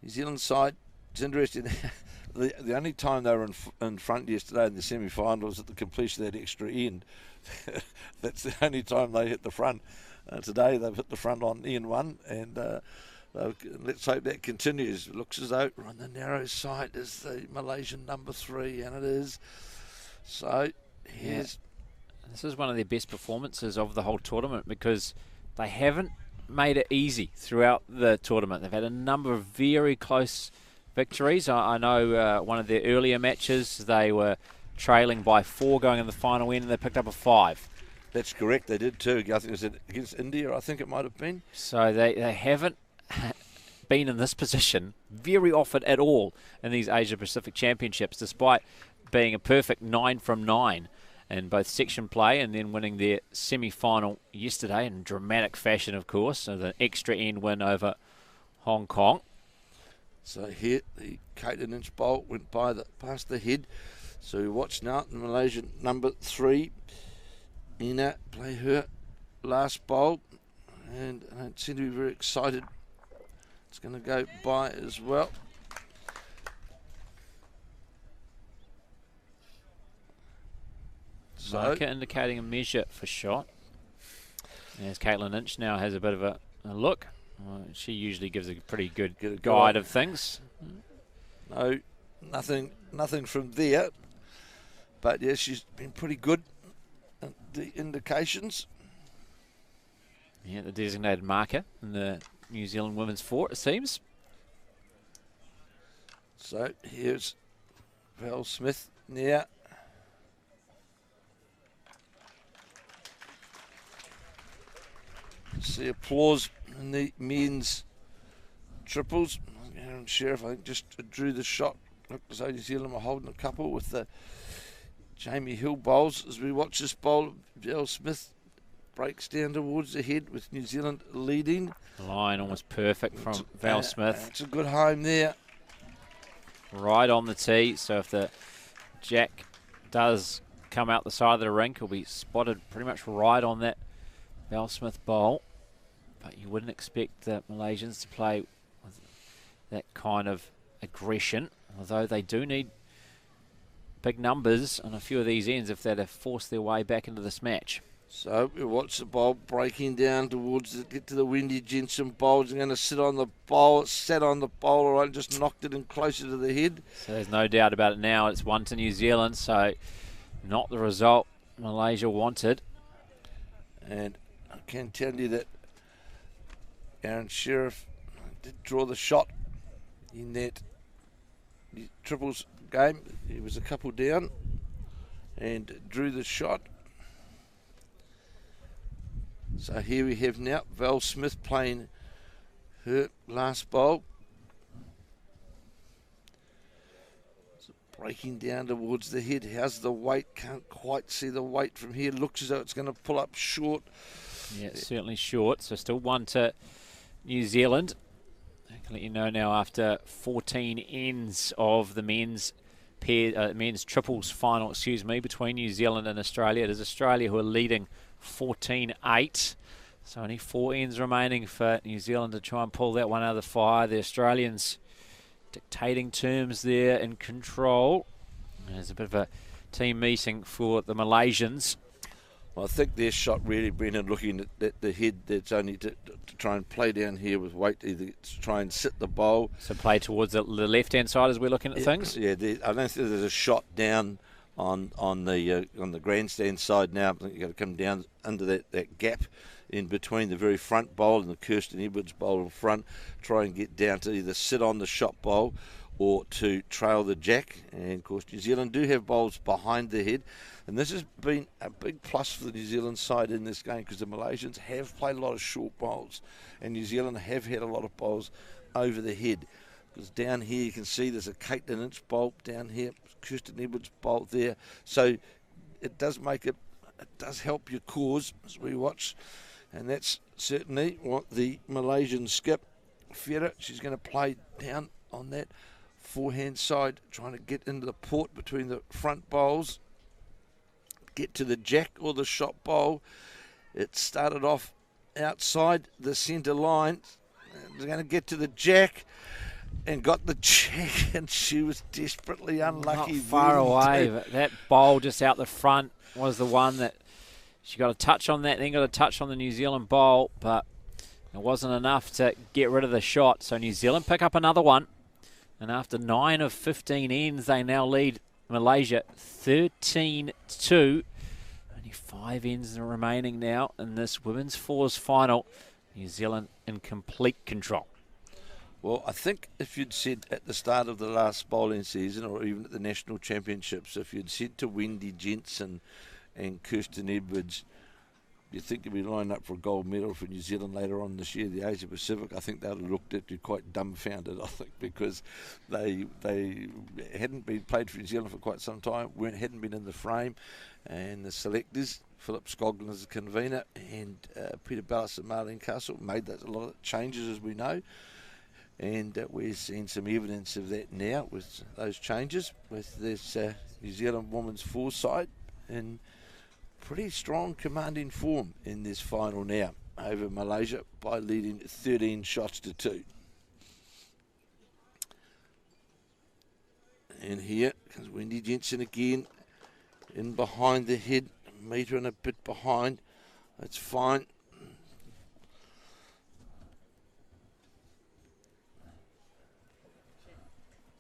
B: New Zealand side, it's interesting. The only time they were in front yesterday in the semi-final was at the completion of that extra end. That's the only time they hit the front. Today they've hit the front on end 1, and let's hope that continues. It looks as though on the narrow side is the Malaysian number 3, and it is. So here's...
A: Yeah. This is one of their best performances of the whole tournament because they haven't made it easy throughout the tournament. They've had a number of very close victories. I know one of their earlier matches they were trailing by 4 going in the final end, and they picked up a 5.
B: That's correct, they did too. I think it was against India, I think it might have been.
A: So they haven't been in this position very often at all in these Asia Pacific Championships, despite being a perfect 9 from 9 in both section play and then winning their semi-final yesterday in dramatic fashion, of course, with an extra end win over Hong Kong.
B: So here, the Caitlin Ince bowl went past the head. So we watch now the Malaysian number 3, Ina, play her last bowl. And I don't seem to be very excited. It's going to go by as well. So
A: Marker indicating a measure for shot. As Caitlin Ince now has a bit of a look. She usually gives a pretty good guide of things.
B: No, nothing from there. But yes, she's been pretty good at the indications.
A: Yeah, the designated marker in the New Zealand women's 4, it seems.
B: So here's Val Smith now. See applause in the men's triples. Aaron Sheriff, I think, just drew the shot. Looked as though New Zealand were holding a couple with the Jamie Hill bowls. As we watch this bowl, Val Smith breaks down towards the head with New Zealand leading.
A: The line almost perfect from Val Smith.
B: It's a good home there.
A: Right on the tee. So if the jack does come out the side of the rink, he'll be spotted pretty much right on that Val Smith bowl. But you wouldn't expect the Malaysians to play with that kind of aggression, although they do need big numbers on a few of these ends if they're to force their way back into this match.
B: So we watch the bowl breaking down towards get to the Wendy Jensen bowl. It's going to sit on the bowl. It sat on the bowl, all right, just knocked it in closer to the head.
A: So there's no doubt about it now. It's 1 to New Zealand, so not the result Malaysia wanted.
B: And I can tell you that Aaron Sheriff did draw the shot in that triples game. He was a couple down and drew the shot. So here we have now Val Smith playing her last bowl. So breaking down towards the head. How's the weight? Can't quite see the weight from here. Looks as though it's going to pull up short.
A: Yeah, it's certainly short. So still 1 to New Zealand. I can let you know now after 14 ends of the men's triples final, between New Zealand and Australia. It is Australia who are leading 14-8. So only 4 ends remaining for New Zealand to try and pull that one out of the fire. The Australians dictating terms there, in control. There's a bit of a team meeting for the Malaysians.
B: Well, I think their shot really, Brendan, looking at the head, that's only to try and play down here with weight, either to try and sit the bowl.
A: So play towards the left-hand side as we're looking at things?
B: Yeah, I don't think there's a shot down on the grandstand side now. I think you've got to come down under that gap in between the very front bowl and the Kirsten Edwards bowl in front, try and get down to either sit on the shot bowl or to trail the jack. And of course New Zealand do have bowls behind the head, and this has been a big plus for the New Zealand side in this game, because the Malaysians have played a lot of short bowls and New Zealand have had a lot of bowls over the head. Because down here you can see there's a Caitlin Inch bowl down here, Kirsten Edwards bowl there, so it does help your cause as we watch. And that's certainly what the Malaysian skip, Fera, she's going to play down on that forehand side, trying to get into the port between the front bowls, get to the jack or the shot bowl. It started off outside the centre line. They're going to get to the jack and got the jack, and she was desperately unlucky.
A: Not far away, but that bowl just out the front was the one that she got a touch on that, then got a touch on the New Zealand bowl, but it wasn't enough to get rid of the shot. So New Zealand pick up another one. And after 9 of 15 ends, they now lead Malaysia 13-2. Only 5 ends remaining now in this women's fours final. New Zealand in complete control.
B: Well, I think if you'd said at the start of the last bowling season, or even at the national championships, if you'd said to Wendy Jensen and Kirsten Edwards, you think you'd be lined up for a gold medal for New Zealand later on this year, the Asia Pacific, I think they'd have looked at you quite dumbfounded, I think, because they hadn't been played for New Zealand for quite some time, hadn't been in the frame, and the selectors, Philip Scoglin as the convener, and Peter Ballas and Marlene Castle made a lot of changes, as we know. And we're seeing some evidence of that now with those changes, with this New Zealand women's fours side in pretty strong commanding form in this final now over Malaysia by leading 13 shots to 2. And here comes Wendy Jensen again, in behind the head, a metre and a bit behind. That's fine.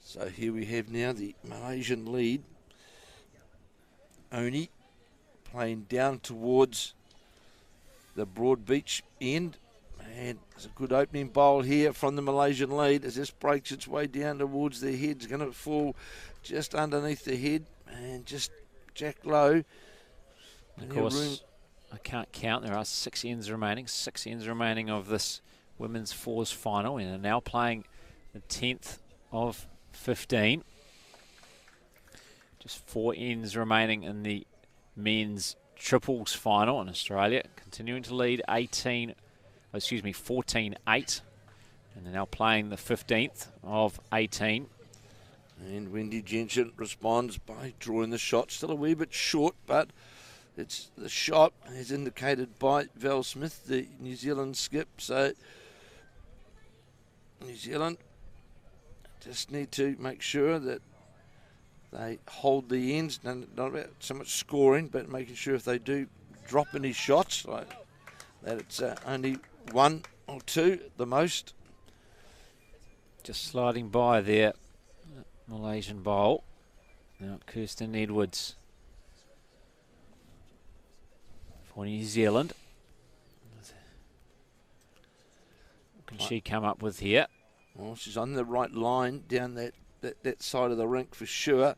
B: So here we have now the Malaysian lead. Oni playing down towards the Broad Beach end. And there's a good opening bowl here from the Malaysian lead as this breaks its way down towards their head. It's going to fall just underneath the head and just jack low.
A: Of course, I can't count. There are 6 ends remaining. 6 ends remaining of this women's fours final. And are now playing the 10th of 15. Just 4 ends remaining in the men's triples final in Australia, continuing to lead 14-8, and they're now playing the 15th of 18.
B: And Wendy Jensen responds by drawing the shot, still a wee bit short, but it's the shot as indicated by Val Smith, the New Zealand skip. So New Zealand just need to make sure that they hold the ends, not about so much scoring, but making sure if they do drop any shots, like that it's only 1 or 2 at the most.
A: Just sliding by there, Malaysian bowl. Now Kirsten Edwards for New Zealand. What can she come up with here?
B: Well, she's on the right line down that side of the rink for sure.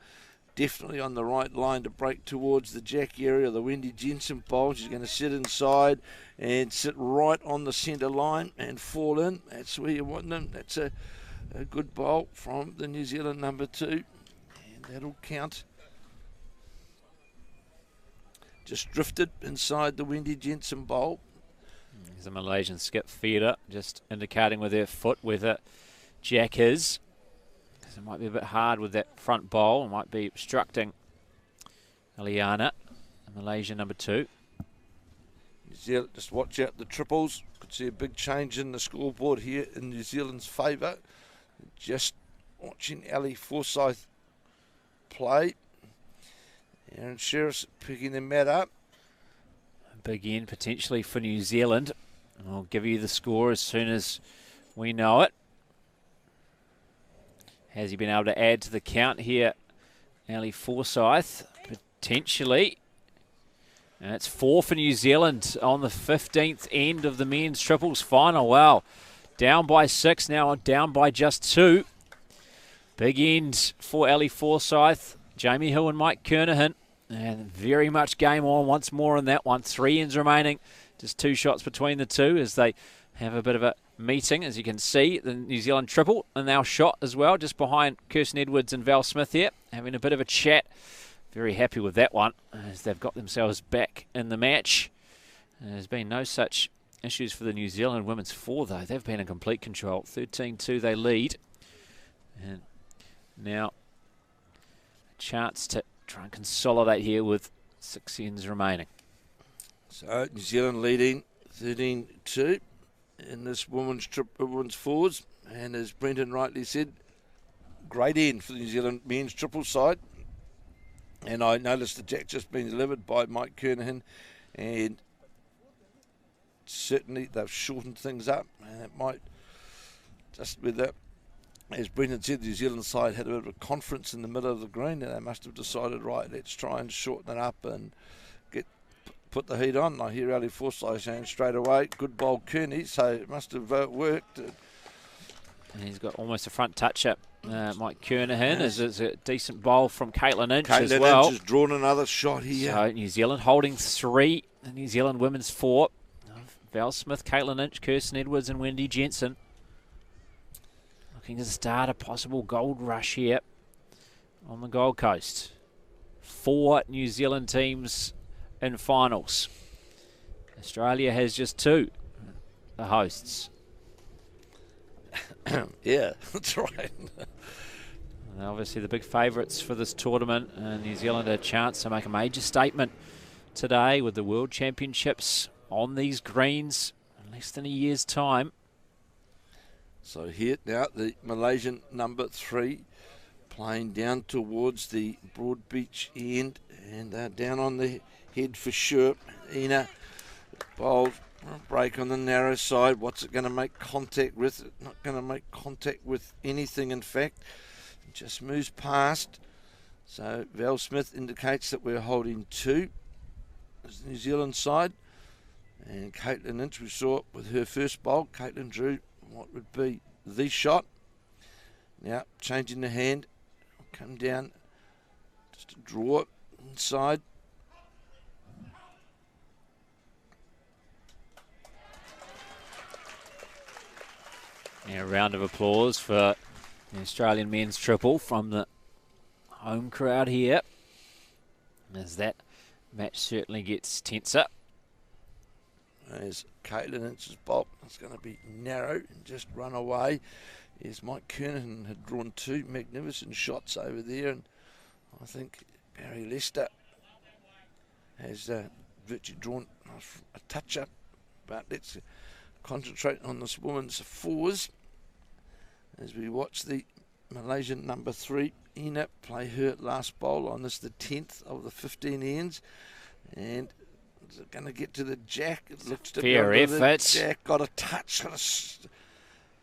B: Definitely on the right line to break towards the jack area, the Wendy Jensen bowl. She's going to sit inside and sit right on the centre line and fall in. That's where you want them. That's a good bowl from the New Zealand number 2. And that'll count. Just drifted inside the Wendy Jensen bowl.
A: There's a Malaysian skip feeder, just indicating with their foot where the jack is. Because it might be a bit hard with that front bowl. It might be obstructing Eliana, Malaysia number 2.
B: New Zealand, just watch out the triples. Could see a big change in the scoreboard here in New Zealand's favour. Just watching Ali Forsyth play. Aaron Sheriff's picking the mat up.
A: A big end potentially for New Zealand. I'll give you the score as soon as we know it. Has he been able to add to the count here? Ali Forsyth, potentially. And it's 4 for New Zealand on the 15th end of the men's triples final. Wow. Down by 6, now down by just 2. Big end for Ali Forsyth, Jamie Hill and Mike Kernahan. And very much game on once more in that one. 3 ends remaining. Just 2 shots between the two as they have a bit of a meeting. As you can see, the New Zealand triple and now shot as well, just behind Kirsten Edwards and Val Smith here, having a bit of a chat. Very happy with that one as they've got themselves back in the match. There's been no such issues for the New Zealand women's 4 though. They've been in complete control. 13-2 they lead. And now a chance to try and consolidate here with 6 ends remaining.
B: So New Zealand leading 13-2 in this women's 4s. And as Brendan rightly said, great end for the New Zealand men's triple side. And I noticed the jack just being delivered by Mike Kernahan, and certainly they've shortened things up, and it might just with that, as Brendan said, the New Zealand side had a bit of a conference in the middle of the green, and they must have decided, right, let's try and shorten it up and put the heat on. And I hear Ali Forsyth saying straight away, good bowl Kearney, so it must have worked.
A: And he's got almost a front touch-up. Mike Kernahan is a decent bowl from Caitlin Inch as well.
B: Caitlin Inch has drawn another shot here.
A: So New Zealand holding 3, the New Zealand women's 4. Val Smith, Caitlin Inch, Kirsten Edwards and Wendy Jensen. Looking to start a possible gold rush here on the Gold Coast. 4 New Zealand teams in finals. Australia has just 2, the hosts.
B: Yeah, that's right.
A: And obviously the big favourites for this tournament. New Zealand had a chance to make a major statement today with the World Championships on these greens in less than a year's time.
B: So here now the Malaysian number 3 playing down towards the Broad Beach end, and they're down on the head for sure. Ina bowls. Break on the narrow side. What's it going to make contact with? Not going to make contact with anything, in fact. It just moves past. So Val Smith indicates that we're holding 2 as the New Zealand side. And Caitlin Inch, we saw with her first bowl. Caitlin drew what would be the shot. Now changing the hand. Come down just to draw it inside.
A: A round of applause for the Australian men's triple from the home crowd here, as that match certainly gets tenser.
B: As Caitlin Inch's bolt, it's going to be narrow and just run away. As Mike Kernahan had drawn 2 magnificent shots over there, and I think Barry Lester has virtually drawn a touch-up, but let's concentrate on this woman's 4s. As we watch the Malaysian number 3, Ina, play her last bowl on this, the 10th of the 15 ends. And is it going to get to the jack? It looks to
A: fair
B: be
A: effort.
B: The jack. Got a touch,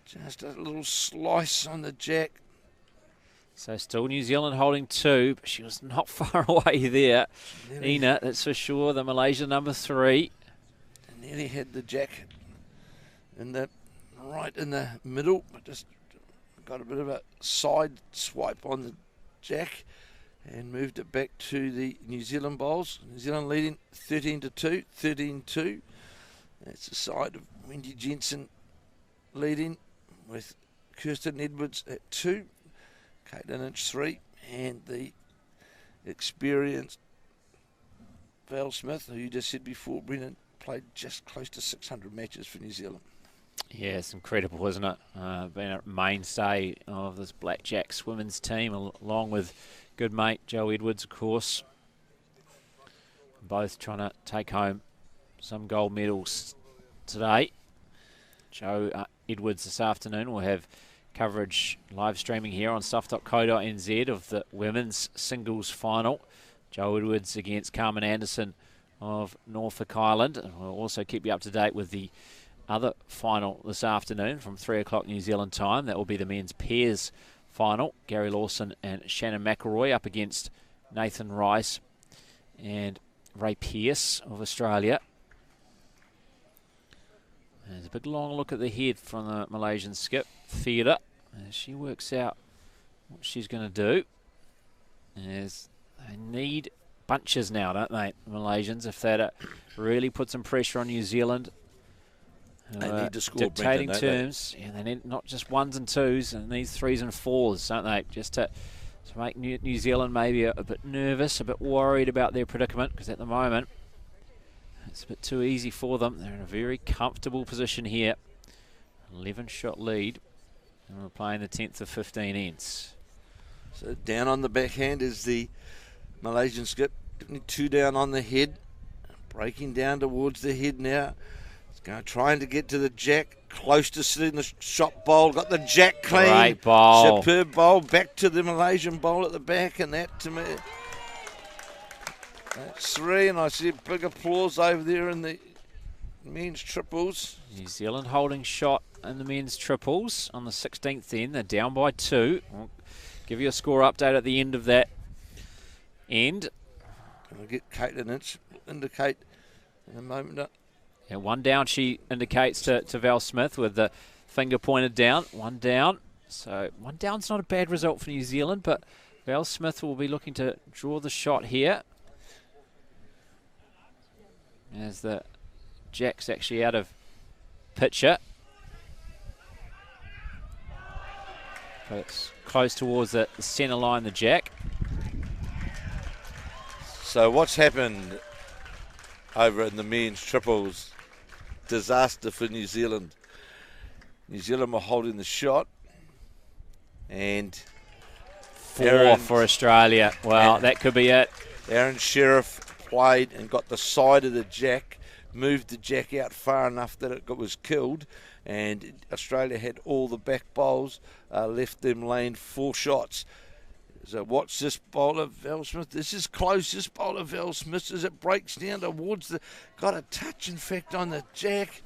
B: just a little slice on the jack.
A: So still New Zealand holding 2, but she was not far away there. Ina, that's for sure, the Malaysian number 3.
B: Nearly had the jack right in the middle, but just got a bit of a side swipe on the jack and moved it back to the New Zealand bowls. New Zealand leading 13-2, 13-2. That's the side of Wendy Jensen leading with Kirsten Edwards at 2, Caitlin Inch 3, and the experienced Val Smith, who you just said before, Brendan, played just close to 600 matches for New Zealand.
A: Yeah, it's incredible, isn't it? Been a mainstay of this Blackjacks women's team, along with good mate Joe Edwards, of course. Both trying to take home some gold medals today. Joe Edwards this afternoon will have coverage live streaming here on stuff.co.nz of the women's singles final. Joe Edwards against Carmen Anderson of Norfolk Island. And we'll also keep you up to date with the other final this afternoon from 3 o'clock New Zealand time. That will be the men's pairs final. Gary Lawson and Shannon McElroy up against Nathan Rice and Ray Pearce of Australia. There's a big long look at the head from the Malaysian skip, Theatre, as she works out what she's going to do. As they need bunches now, don't they, the Malaysians, if they really put some pressure on New Zealand.
B: They need to score,
A: dictating
B: Brendan,
A: terms. Yeah, they need not just ones and twos, and these threes and fours, don't they? Just to make New Zealand maybe a bit nervous, a bit worried about their predicament, because at the moment it's a bit too easy for them. They're in a very comfortable position here. 11-shot lead, and we're playing the 10th of 15 ends.
B: So down on the backhand is the Malaysian skip. 2 down on the head, breaking down towards the head now. Trying to get to the jack, close to sitting the shot bowl, got the jack clean.
A: Great bowl.
B: Superb bowl, back to the Malaysian bowl at the back, and that to me, that's 3, and I see a big applause over there in the men's triples.
A: New Zealand holding shot in the men's triples on the 16th end. They're down by 2. We'll give you a score update at the end of that end.
B: I'll get Caitlin indicate in a moment.
A: Yeah, 1 down, she indicates to Val Smith with the finger pointed down. 1 down. So 1 down's not a bad result for New Zealand, but Val Smith will be looking to draw the shot here. As the jack's actually out of picture. But it's close towards the centre line, the jack.
B: So what's happened over in the men's triples? Disaster for New Zealand. New Zealand were holding the shot, and
A: 4 for Australia. Well, that could be it.
B: Aaron Sheriff played and got the side of the jack, moved the jack out far enough that it was killed, and Australia had all the back bowls, left them laying 4 shots. So watch this bowler, Val Smith. This is close, this bowler, Val Smith, as it breaks down towards the... Got a touch, in fact, on the jack.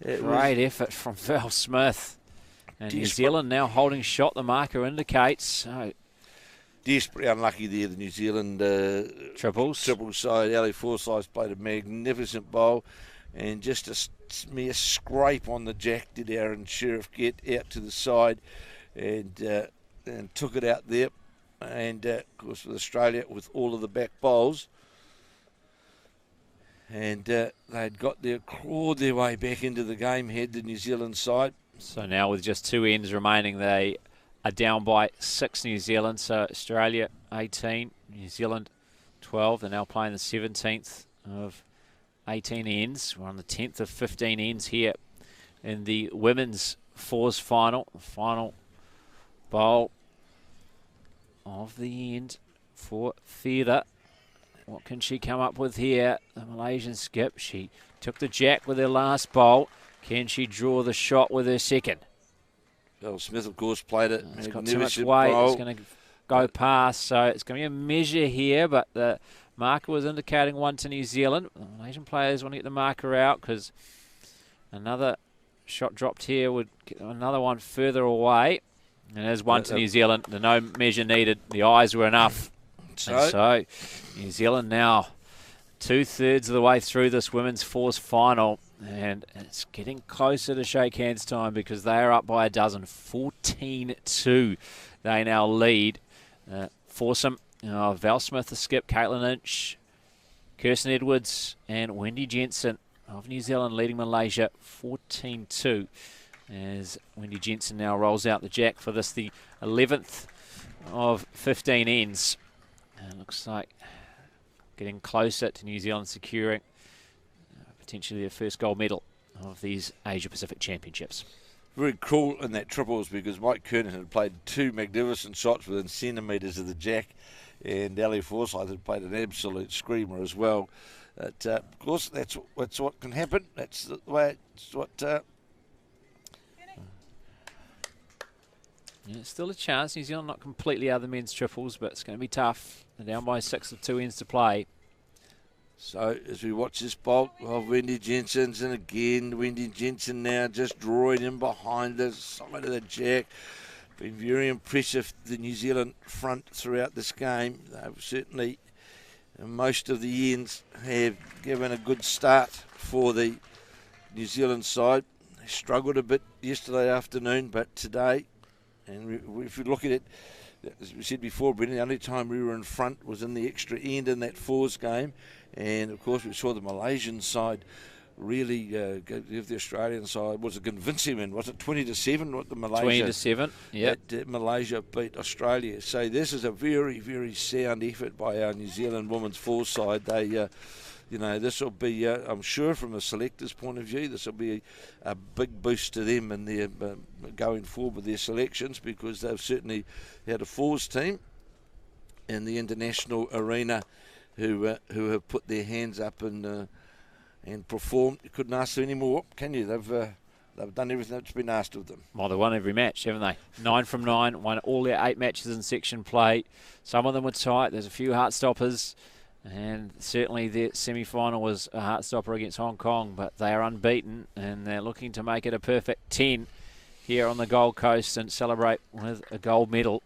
A: Great effort from Val Smith. And New Zealand now holding shot, the marker indicates. So
B: desperately unlucky there, the New Zealand
A: triples
B: side. Ali Forsyth played a magnificent bowl, and just a mere scrape on the jack did Aaron Sheriff get out to the side, and took it out there. And of course with Australia with all of the back bowls, and they'd clawed their way back into the game, had the New Zealand side. So
A: now with just 2 ends remaining, they are down by 6, New Zealand. So Australia 18, New Zealand 12. They're now playing the 17th of 18 ends. We're on the 10th of 15 ends here in the women's fours final. The final bowl of the end for Theatre. What can she come up with here? The Malaysian skip. She took the jack with her last bowl. Can she draw the shot with her second?
B: Val Smith, of course, played it.
A: It's got too much weight. It's going to go past. So it's going to be a measure here, but the marker was indicating 1 to New Zealand. The Malaysian players want to get the marker out because another shot dropped here would get another one further away. And there's 1 to New Zealand. The no measure needed. The eyes were enough. So New Zealand now 2/3 of the way through this women's fours final. And it's getting closer to shake hands time because they are up by a dozen. 14-2 they now lead. Foursome, Val Smith, the skip, Caitlin Lynch, Kirsten Edwards and Wendy Jensen of New Zealand leading Malaysia 14-2. As Wendy Jensen now rolls out the jack for this, the 11th of 15 ends. And it looks like getting closer to New Zealand securing potentially their first gold medal of these Asia-Pacific Championships.
B: Very cool in that triples because Mike Kernan had played 2 magnificent shots within centimetres of the jack, and Ali Forsyth had played an absolute screamer as well. But, of course, that's what can happen. That's the way it's what...
A: Yeah, still a chance. New Zealand not completely out of the men's triples, but it's going to be tough. They're down by 6 with 2 ends to play.
B: So as we watch this bolt of Wendy Jensen's, and again Wendy Jensen now just drawing in behind the side of the jack. Been very impressive, the New Zealand front throughout this game. They've certainly, most of the ends have given a good start for the New Zealand side. They struggled a bit yesterday afternoon, but today, and if you look at it, as we said before, Brendan, the only time we were in front was in the extra end in that fours game. And, of course, we saw the Malaysian side really give the Australian side, was a convincing win, was it 20-7? What the Malaysia
A: 20-7, yeah.
B: Malaysia beat Australia. So this is a very, very sound effort by our New Zealand women's fours side. They, this will be, I'm sure from a selector's point of view, this will be a big boost to them in their going forward with their selections, because they've certainly had a fours team in the international arena who have put their hands up and performed. You couldn't ask for any more, can you? They've done everything that's been asked of them.
A: Well, they won every match, haven't they? 9 from 9, won all their 8 matches in section play. Some of them were tight. There's a few heart stoppers, and certainly their semi-final was a heart stopper against Hong Kong, but they are unbeaten, and they're looking to make it a perfect 10 here on the Gold Coast and celebrate with a gold medal.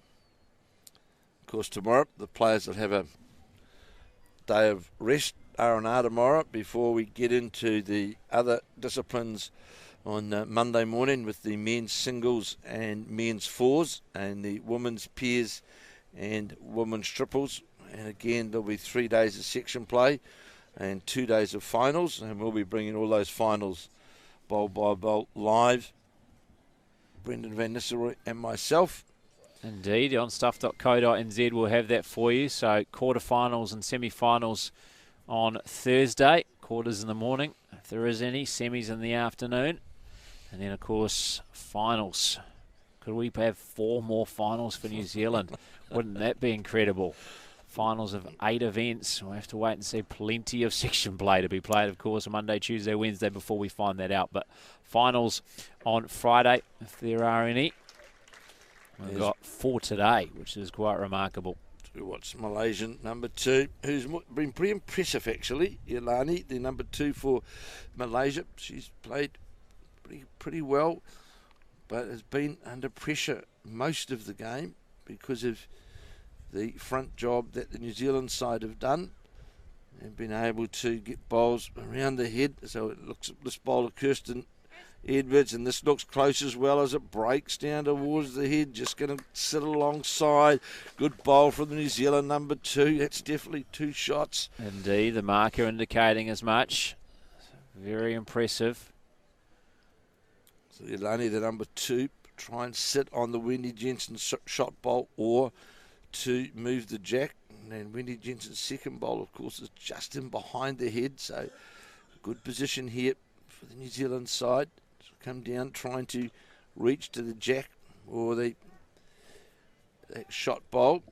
B: Of course, tomorrow, the players will have a day of rest, R&R tomorrow, before we get into the other disciplines on Monday morning with the men's singles and men's fours and the women's pairs and women's triples. And again, there'll be 3 days of section play and 2 days of finals, and we'll be bringing all those finals bowl by bowl live. Brendan Van Nistelrooy and myself.
A: Indeed, on stuff.co.nz we'll have that for you. So quarterfinals and semi-finals on Thursday, quarters in the morning, if there is any, semis in the afternoon, and then of course finals. Could we have 4 more finals for New Zealand? Wouldn't that be incredible? Finals of 8 events. We'll have to wait and see. Plenty of section play to be played, of course, on Monday, Tuesday, Wednesday before we find that out. But finals on Friday, if there are any. We've got 4 today, which is quite remarkable.
B: We watch Malaysian number 2, who's been pretty impressive actually. Ilani, the number 2 for Malaysia. She's played pretty well, but has been under pressure most of the game because of the front job that the New Zealand side have done and been able to get bowls around the head. So it looks at this bowler, Kirsten Edwards, and this looks close as well as it breaks down towards the head, just going to sit alongside. Good bowl from the New Zealand number 2. That's definitely 2 shots.
A: Indeed, the marker indicating as much. Very impressive.
B: So Ilani, the number 2, try and sit on the Wendy Jensen shot bowl or to move the jack. And then Wendy Jensen's second bowl, of course, is just in behind the head. So good position here for the New Zealand side. Come down trying to reach to the jack or that shot bowl,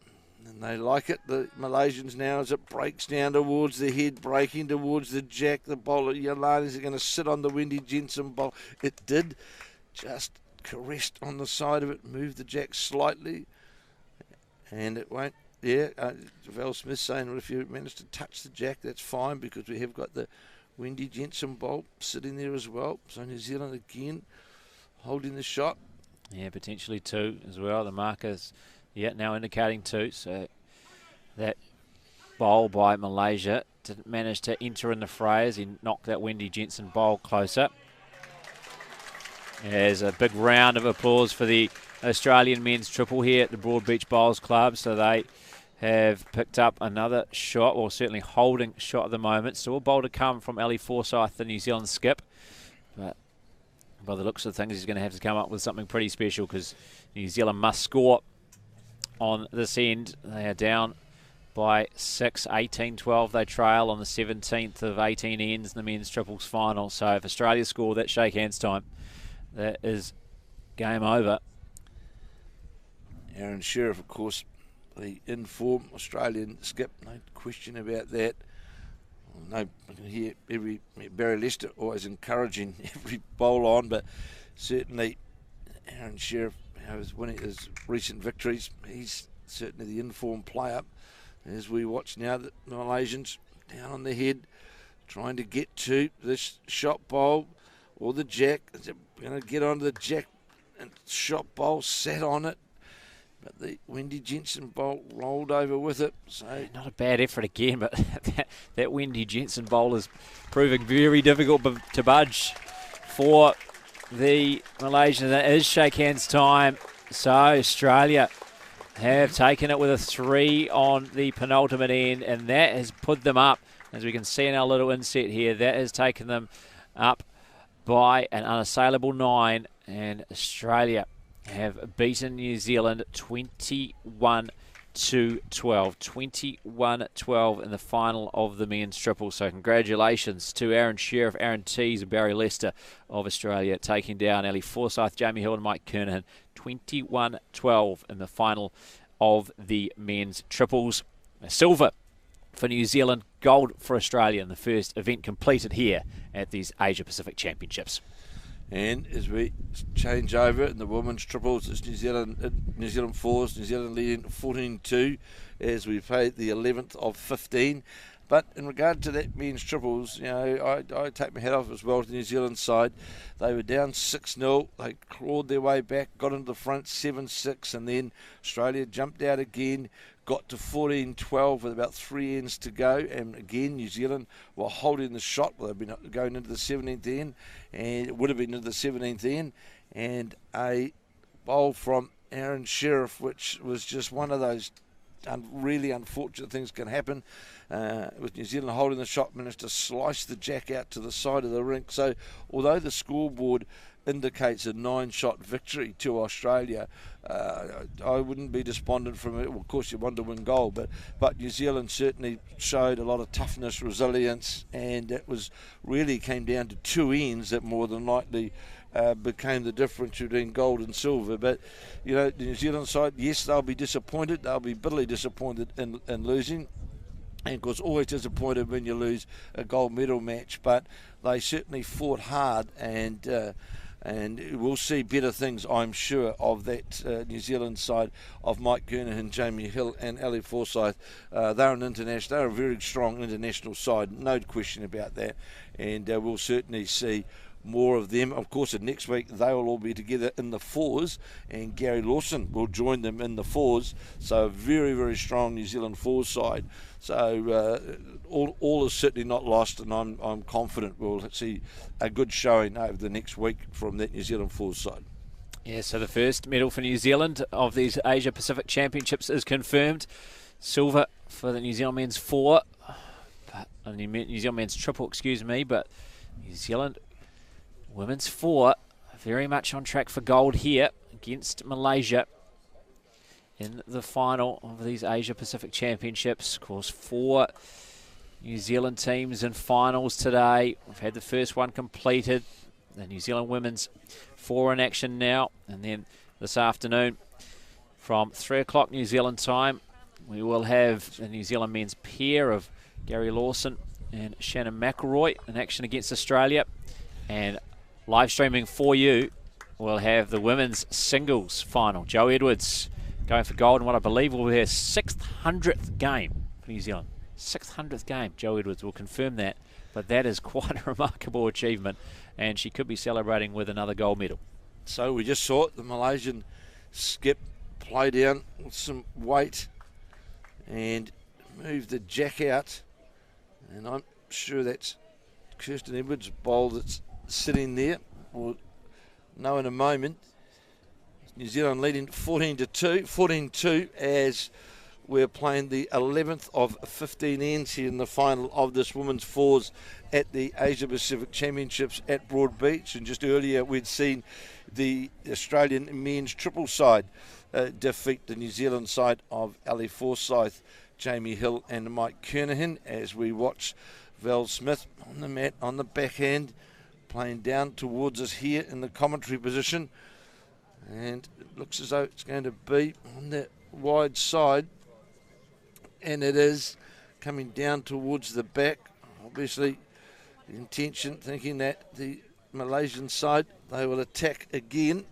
B: and they like it, the Malaysians now, as it breaks down towards the head, breaking towards the jack. The bowler Yalanis are going to sit on the Wendy Jensen bowl. It did, just caressed on the side of it, moved the jack slightly, and it won't. Yeah, Val Smith saying, well, if you manage to touch the jack, that's fine, because we have got the Wendy Jensen bowl sitting there as well. So New Zealand again holding the shot.
A: Yeah, potentially 2 as well. The markers, now indicating 2. So that bowl by Malaysia didn't manage to enter in the fray as he knocked that Wendy Jensen bowl closer. There's a big round of applause for the Australian men's triple here at the Broadbeach Bowls Club. So they have picked up another shot, or certainly holding shot at the moment. Still a bowl to come from Ali Forsyth, the New Zealand skip. But by the looks of things, he's going to have to come up with something pretty special, because New Zealand must score on this end. They are down by 6, 18-12. They trail on the 17th of 18 ends in the men's triples final. So if Australia score, that's shake hands time. That is game over.
B: Aaron Sheriff, of course, the in-form Australian skip, no question about that. No, I can hear Barry Lester always encouraging every bowl on, but certainly Aaron Sheriff was winning his recent victories. He's certainly the in-form player. As we watch now, the Malaysians down on the head, trying to get to this shot bowl or the jack. They're going to get onto the jack and shot bowl, sat on it. But the Wendy Jensen bowl rolled over with it. So
A: not a bad effort again, but that Wendy Jensen bowl is proving very difficult to budge for the Malaysians. It is shake hands time. So Australia have taken it with a 3 on the penultimate end, and that has put them up, as we can see in our little inset here, that has taken them up by an unassailable 9, and Australia have beaten New Zealand 21-12. 21-12 in the final of the men's triple. So congratulations to Aaron Sheriff, Aaron Tees and Barry Lester of Australia, taking down Ali Forsyth, Jamie Hill and Mike Kernahan 21-12 in the final of the men's triples. Silver for New Zealand, gold for Australia in the first event completed here at these Asia Pacific Championships.
B: And as we change over in the women's triples, it's New Zealand fours, New Zealand leading 14-2 as we played the 11th of 15. But in regard to that men's triples, I take my hat off as well to the New Zealand side. They were down 6-0. They clawed their way back, got into the front 7-6, and then Australia jumped out again, got to 14-12 with about 3 ends to go. And again, New Zealand were holding the shot. Well, they've been going into the 17th end, and it would have been into the 17th end. And a bowl from Aaron Sheriff, which was just one of those really unfortunate things can happen. With New Zealand holding the shot, managed to slice the jack out to the side of the rink. So although the scoreboard indicates a 9-shot victory to Australia, I wouldn't be despondent from it. Well, of course you want to win gold, but New Zealand certainly showed a lot of toughness, resilience, and it was really came down to 2 ends that more than likely became the difference between gold and silver. But the New Zealand side, yes, they'll be disappointed. They'll be bitterly disappointed in losing. And of course, always disappointed when you lose a gold medal match. But they certainly fought hard, and we'll see better things, I'm sure, of that New Zealand side of Mike Kernahan, Jamie Hill and Ali Forsyth. They're a very strong international side, no question about that. And we'll certainly see more of them. Of course, next week they will all be together in the fours, and Gary Lawson will join them in the fours. So a very, very strong New Zealand fours side. So all is certainly not lost, and I'm confident we'll see a good showing over the next week from that New Zealand fours side.
A: Yeah, so the first medal for New Zealand of these Asia Pacific Championships is confirmed. Silver for the New Zealand men's 4, New Zealand men's triple, but New Zealand women's 4 very much on track for gold here against Malaysia in the final of these Asia Pacific Championships. Of course, 4 New Zealand teams in finals today. We've had the first one completed. The New Zealand women's 4 in action now. And then this afternoon from 3 o'clock New Zealand time, we will have the New Zealand men's pair of Gary Lawson and Shannon McElroy in action against Australia. And live streaming for you, we'll have the women's singles final. Jo Edwards going for gold in what I believe will be her 600th game for New Zealand. 600th game. Jo Edwards will confirm that, but that is quite a remarkable achievement, and she could be celebrating with another gold medal.
B: So we just saw it, the Malaysian skip play down with some weight and move the jack out, and I'm sure that's Kirsten Edwards' bowl that's sitting there. We'll know in a moment. New Zealand leading 14-2 as we're playing the 11th of 15 ends here in the final of this women's fours at the Asia Pacific Championships at Broadbeach. And just earlier we'd seen the Australian men's triple side defeat the New Zealand side of Ali Forsyth, Jamie Hill and Mike Kernahan, as we watch Val Smith on the mat on the backhand, playing down towards us here in the commentary position, and it looks as though it's going to be on the wide side and it is coming down towards the back. Obviously, the intention, thinking that the Malaysian side, they will attack again.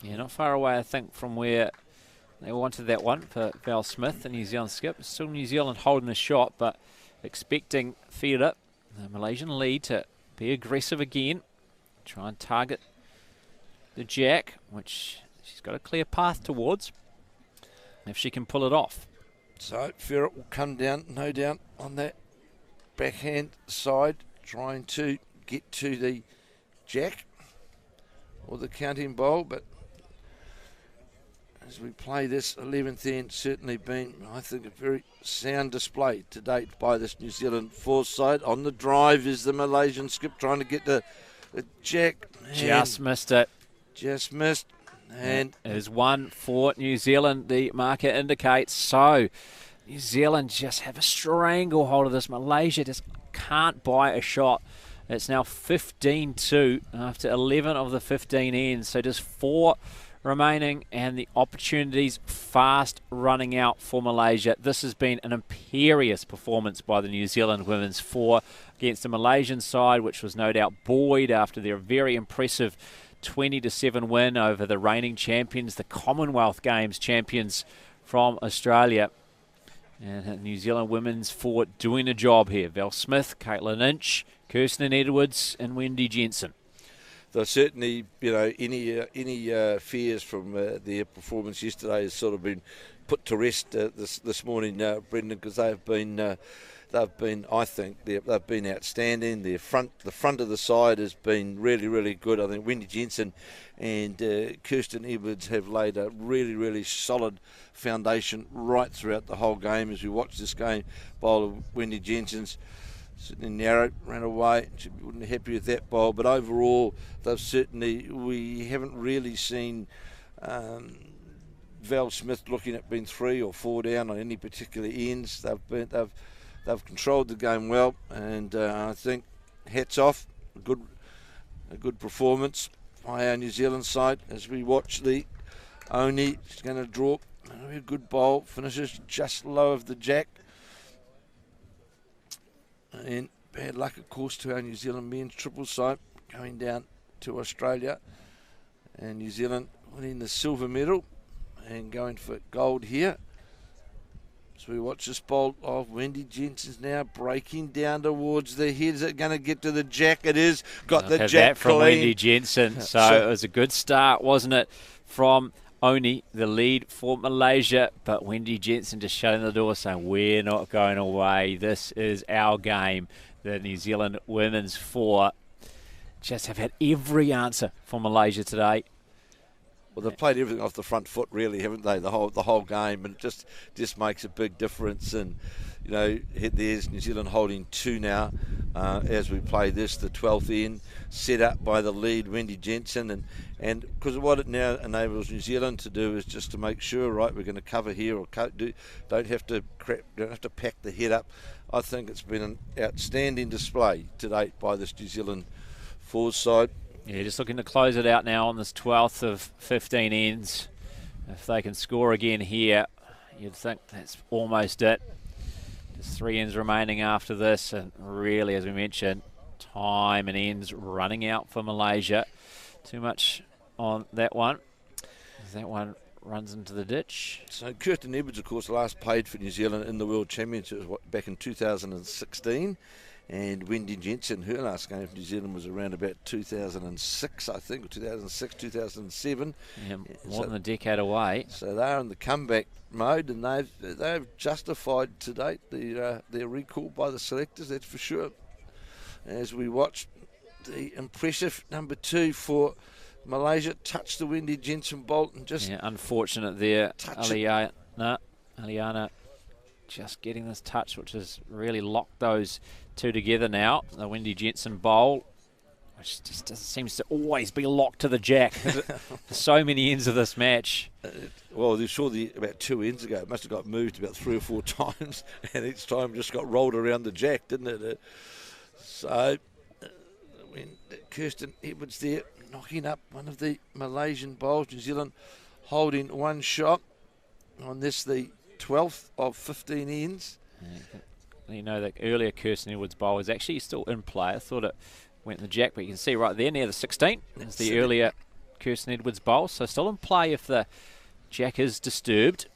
A: Yeah, not far away, I think, from where they wanted that one for Val Smith, the New Zealand skip. Still New Zealand holding the shot, but expecting Fiora, the Malaysian lead, to be aggressive again. Try and target the jack, which she's got a clear path towards, if she can pull it off.
B: So Fiora will come down, no doubt, on that backhand side, trying to get to the jack or the counting bowl, but as we play this 11th end, certainly been, I think, a very sound display to date by this New Zealand fourth side. On the drive is the Malaysian skip trying to get the jack.
A: Just missed it.
B: Just missed. And
A: it is one for New Zealand, the marker indicates. So New Zealand just have a stranglehold of this. Malaysia just can't buy a shot. It's now 15-2 after 11 of the 15 ends. So just 4 remaining, and the opportunities fast running out for Malaysia. This has been an imperious performance by the New Zealand women's 4 against the Malaysian side, which was no doubt buoyed after their very impressive 20-7 win over the reigning champions, the Commonwealth Games champions from Australia. And New Zealand women's 4 doing a job here. Val Smith, Caitlin Inch, Kirsten Edwards, and Wendy Jensen.
B: Though certainly, you know, any fears from their performance yesterday has sort of been put to rest this morning, Brendan, because they've been, I think, they've been outstanding. The front of the side has been really, really good. I think Wendy Jensen and Kirsten Edwards have laid a really, really solid foundation right throughout the whole game. As we watch this game, bowl of Wendy Jensen's certainly narrow, ran away. She wasn't happy with that bowl, but overall, we haven't really seen Val Smith looking at being 3 or 4 down on any particular ends. They've controlled the game well, and I think hats off, a good performance by our New Zealand side. As we watch the Oni, she's going to draw a good bowl, finishes just low of the jack. And bad luck, of course, to our New Zealand men's triple side going down to Australia. And New Zealand winning the silver medal and going for gold here. So we watch this bowl of Wendy Jensen's now breaking down towards the head. Is it going to get to the jack? It is. Got the jack
A: from
B: clean.
A: Wendy Jensen. So it was a good start, wasn't it, from Oni, the lead for Malaysia, but Wendy Jensen just shutting the door saying, we're not going away. This is our game. The New Zealand women's 4 just have had every answer for Malaysia today.
B: Well, they've played everything off the front foot, really, haven't they? The whole game, and it just makes a big difference. And you know, there's New Zealand holding 2 now as we play this, the 12th end, set up by the lead Wendy Jensen, and because what it now enables New Zealand to do is just to make sure, right, we're going to cover here or don't have to pack the head up. I think it's been an outstanding display to date by this New Zealand forward side.
A: Yeah, just looking to close it out now on this 12th of 15 ends. If they can score again here, you'd think that's almost it. There's 3 ends remaining after this, and really, as we mentioned, time and ends running out for Malaysia. Too much on that one. That one runs into the ditch.
B: So Kirsten Edwards, of course, last played for New Zealand in the World Championships back in 2016. And Wendy Jensen, her last game for New Zealand was around about 2006, I think, or 2006, 2007.
A: Yeah, more than a decade away.
B: So they're in the comeback mode, and they've justified to date their recall by the selectors, that's for sure. As we watch the impressive number 2 for Malaysia touch the Wendy Jensen bolt and just...
A: Yeah, unfortunate there. Aliana just getting this touch, which has really locked those 2 together now. The Wendy Jensen bowl, which just seems to always be locked to the jack for so many ends of this match.
B: Well, you saw about 2 ends ago, it must have got moved about 3 or 4 times, and each time just got rolled around the jack, didn't it? So when Kirsten Edwards there knocking up one of the Malaysian bowls, New Zealand holding 1 shot on this, the 12th of 15 ends.
A: You know, that earlier Kirsten Edwards bowl is actually still in play. I thought it went in the jack, but you can see right there near the 16 is the earlier Kirsten Edwards bowl. So still in play if the jack is disturbed.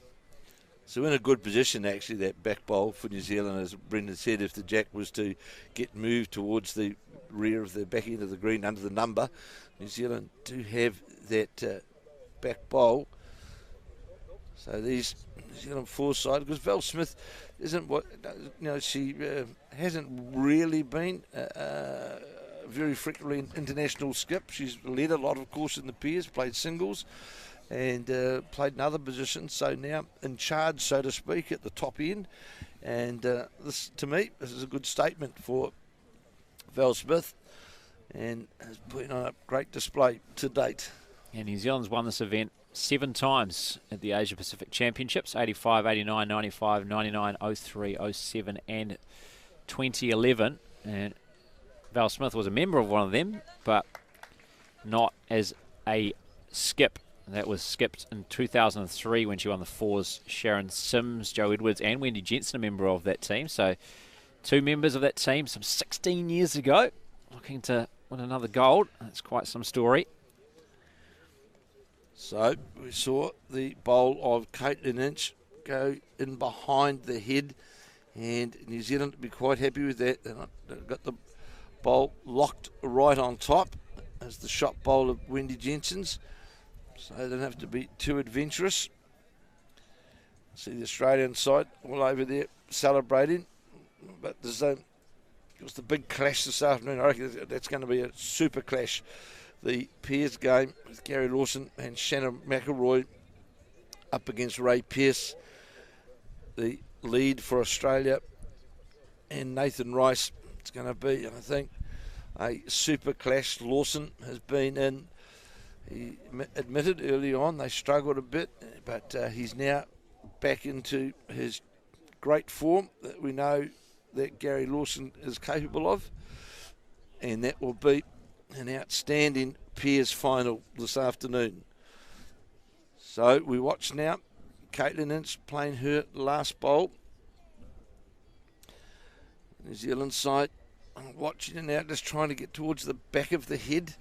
B: So in a good position, actually, that back bowl for New Zealand, as Brendan said, if the jack was to get moved towards the rear of the back end of the green under the number, New Zealand do have that back bowl. So these New Zealand four-side, because Val Smith isn't what, she hasn't really been very frequently international skip. She's led a lot, of course, in the pairs, played singles, and played in other positions. So now in charge, so to speak, at the top end. And this, to me, this is a good statement for Val Smith, and has put on a great display to date.
A: And New Zealand's won this event 7 times at the Asia Pacific Championships: 85, 89, 95, 99, 03, 07 and 2011. And Val Smith was a member of one of them, but not as a skip. That was skipped in 2003 when she won the fours. Sharon Sims, Joe Edwards and Wendy Jensen, a member of that team. So 2 members of that team some 16 years ago, looking to win another gold. That's quite some story.
B: So we saw the bowl of Caitlin Inch go in behind the head, and New Zealand will be quite happy with that. They've got the bowl locked right on top as the shot bowl of Wendy Jensen's, so they don't have to be too adventurous. See the Australian side all over there celebrating, but there's it was the big clash this afternoon. I reckon that's going to be a super clash. The pairs game with Gary Lawson and Shannon McElroy up against Ray Pearce. The lead for Australia and Nathan Rice. It's going to be, I think, a super clash. Lawson has been in. He admitted early on they struggled a bit, but he's now back into his great form that we know that Gary Lawson is capable of. And that will be an outstanding pairs final this afternoon. So we watch now Caitlin Ince playing her last bowl. New Zealand side watching it now, just trying to get towards the back of the head.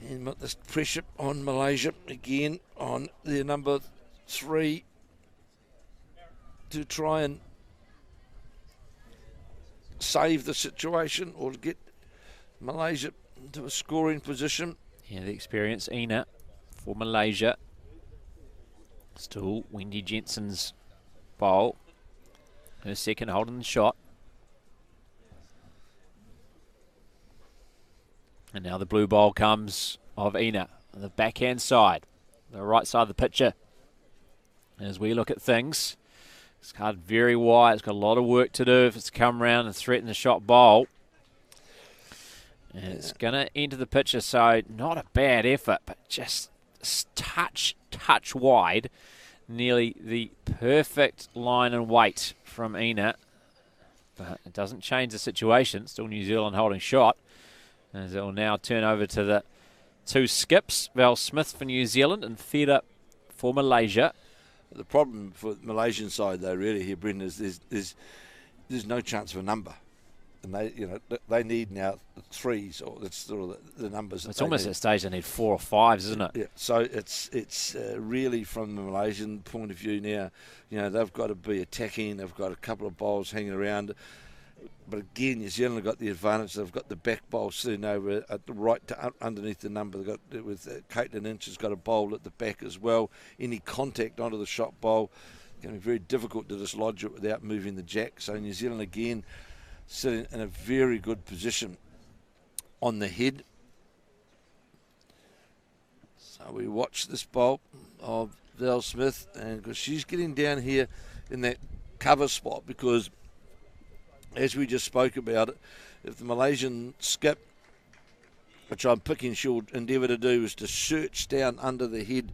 B: And got this pressure on Malaysia again on their number 3 to try and save the situation or to get Malaysia into a scoring position.
A: Yeah, the experienced Ina for Malaysia. Still Wendy Jensen's bowl. Her second holding the shot. And now the blue bowl comes of Ina on the backhand side, the right side of the picture. As we look at things, it's card very wide. It's got a lot of work to do if it's to come around and threaten the shot bowl. And it's going to enter the picture, so not a bad effort, but just touch wide. Nearly the perfect line and weight from Ina. But it doesn't change the situation. Still New Zealand holding shot. As it will now turn over to the 2 skips. Val Smith for New Zealand and Feder for Malaysia.
B: The problem for the Malaysian side, though, really here, Brendan, is there's no chance of a number. And they need now 3s, or that's sort of the numbers.
A: It's almost at a stage they need 4 or 5s, isn't it?
B: Yeah. So it's really from the Malaysian point of view now. They've got to be attacking. They've got a couple of bowls hanging around. But again, New Zealand have got the advantage. They've got the back bowl sitting over at the right to underneath the number. They've got with Caitlin Inch has got a bowl at the back as well. Any contact onto the shot bowl going to be very difficult to dislodge it without moving the jack. So New Zealand again sitting in a very good position on the head. So we watch this bowl of Val Smith, and because she's getting down here in that cover spot, because as we just spoke about it, if the Malaysian skip, which I'm picking she'll endeavour to do, is to search down under the head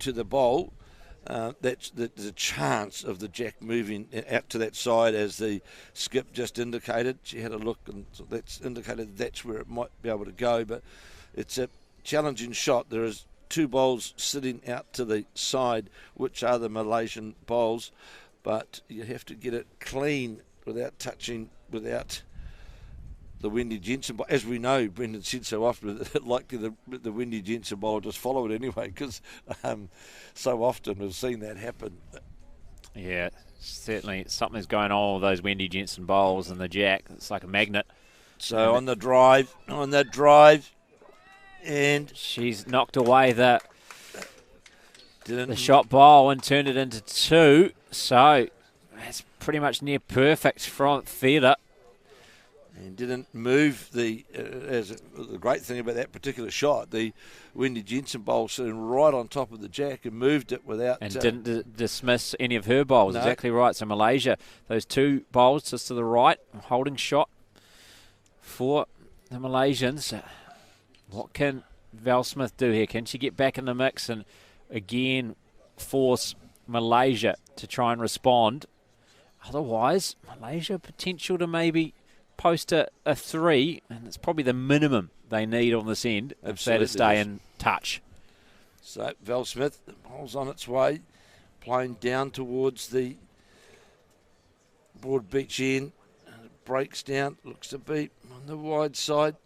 B: to the bowl, there's a chance of the jack moving out to that side, as the skip just indicated. She had a look, and that's indicated that's where it might be able to go, but it's a challenging shot. There is two bowls sitting out to the side, which are the Malaysian bowls, but you have to get it clean without touching, without the Wendy Jensen. As we know, Brendan said so often, like the Wendy Jensen bowl, just follow it anyway, because so often we've seen that happen.
A: Yeah, certainly something's going on with those Wendy Jensen bowls and the jack. It's like a magnet.
B: So on the drive, and
A: she's knocked away the shot bowl and turned it into 2. So that's pretty much near perfect from Theatre.
B: And didn't move the great thing about that particular shot, the Wendy Jensen bowl sitting right on top of the jack and moved it without...
A: And didn't dismiss any of her bowls.
B: No.
A: Exactly right. So Malaysia, those 2 bowls just to the right, holding shot for the Malaysians. What can Val Smith do here? Can she get back in the mix and again force Malaysia to try and respond? Otherwise, Malaysia potential to maybe post a 3, and it's probably the minimum they need on this end if they to stay in touch.
B: So Val Smith, the ball's on its way, playing down towards the broad beach end, and it breaks down, looks to be on the wide side,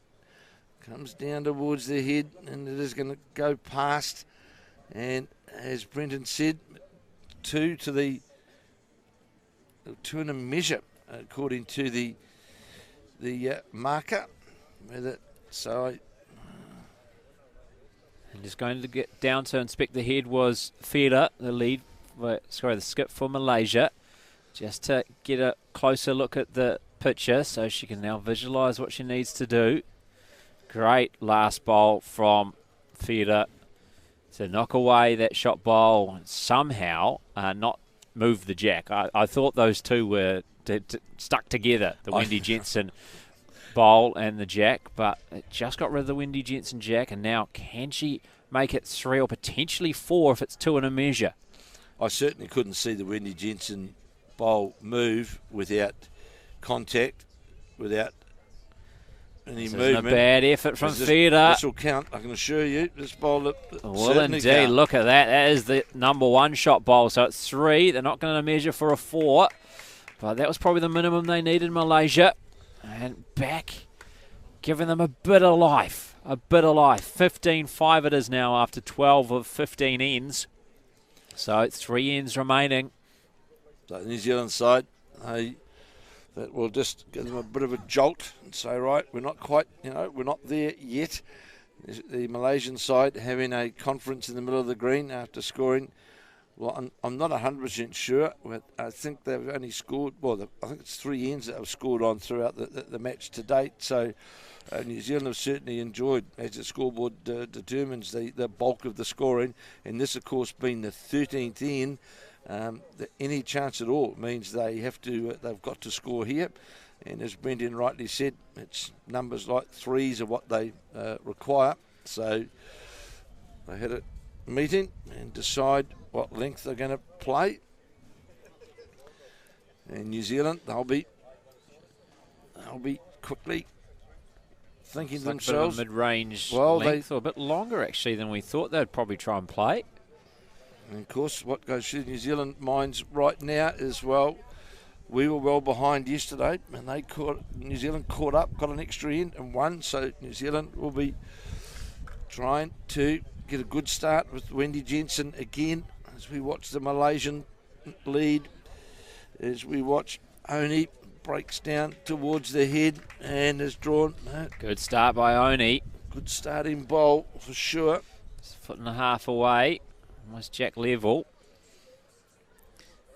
B: comes down towards the head, and it is going to go past, and as Brendan said, 2 and a measure according to the marker. So
A: and just going to get down to inspect the head was Theatre, the skip for Malaysia, just to get a closer look at the picture so she can now visualise what she needs to do. Great last bowl from Theatre to knock away that shot bowl and somehow not move the jack. I thought those 2 were stuck together, the Wendy Jensen bowl and the jack, but it just got rid of the Wendy Jensen jack, and now can she make it 3 or potentially 4 if it's 2 and a measure?
B: I certainly couldn't see the Wendy Jensen bowl move without contact, without any movement.
A: A bad effort from Theatre.
B: This will count, I can assure you. This bowl
A: will indeed count. Look at that. That is the number 1 shot bowl. So it's 3. They're not going to measure for a 4. But that was probably the minimum they needed, Malaysia. And back, giving them a bit of life. 15-5 it is now after 12 of 15 ends. So it's 3 ends remaining.
B: So the New Zealand side, that will just give them a bit of a jolt and say, right, we're not quite, we're not there yet. The Malaysian side having a conference in the middle of the green after scoring. Well, I'm not 100% sure, but I think they've only scored, I think it's 3 ends that have scored on throughout the match to date. So New Zealand have certainly enjoyed, as the scoreboard determines, the bulk of the scoring. And this, of course, being the 13th end, any chance at all means they've got to score here. And as Brendan rightly said, it's numbers like 3s are what they require. So they had a meeting and decide what length they're going to play. And New Zealand, they'll be quickly thinking to themselves,
A: a mid-range length, or a bit longer actually than we thought they'd probably try and play.
B: And of course, what goes through New Zealand minds right now is, well, we were well behind yesterday, and New Zealand caught up, got an extra end and won. So New Zealand will be trying to get a good start with Wendy Jensen again, as we watch the Malaysian lead, as we watch Oni breaks down towards the head and is drawn.
A: Good start by Oni.
B: Good starting bowl for sure.
A: Just 1.5 foot away, almost jack level.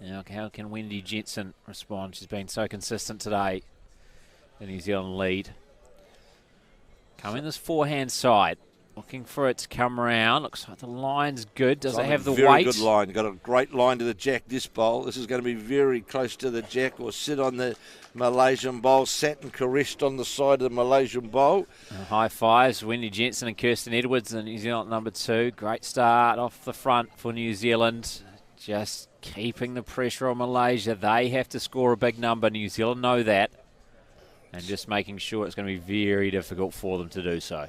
A: Now, how can Wendy Jensen respond? She's been so consistent today. The New Zealand lead. Coming this forehand side. Looking for it to come around. Looks like the line's good. Does it have the weight?
B: Very good line. Got a great line to the jack this bowl. This is going to be very close to the jack or sit on the Malaysian bowl. Sat and caressed on the side of the Malaysian bowl.
A: High fives. Wendy Jensen and Kirsten Edwards in New Zealand number 2. Great start off the front for New Zealand. Just keeping the pressure on Malaysia. They have to score a big number. New Zealand know that. And just making sure it's going to be very difficult for them to do so.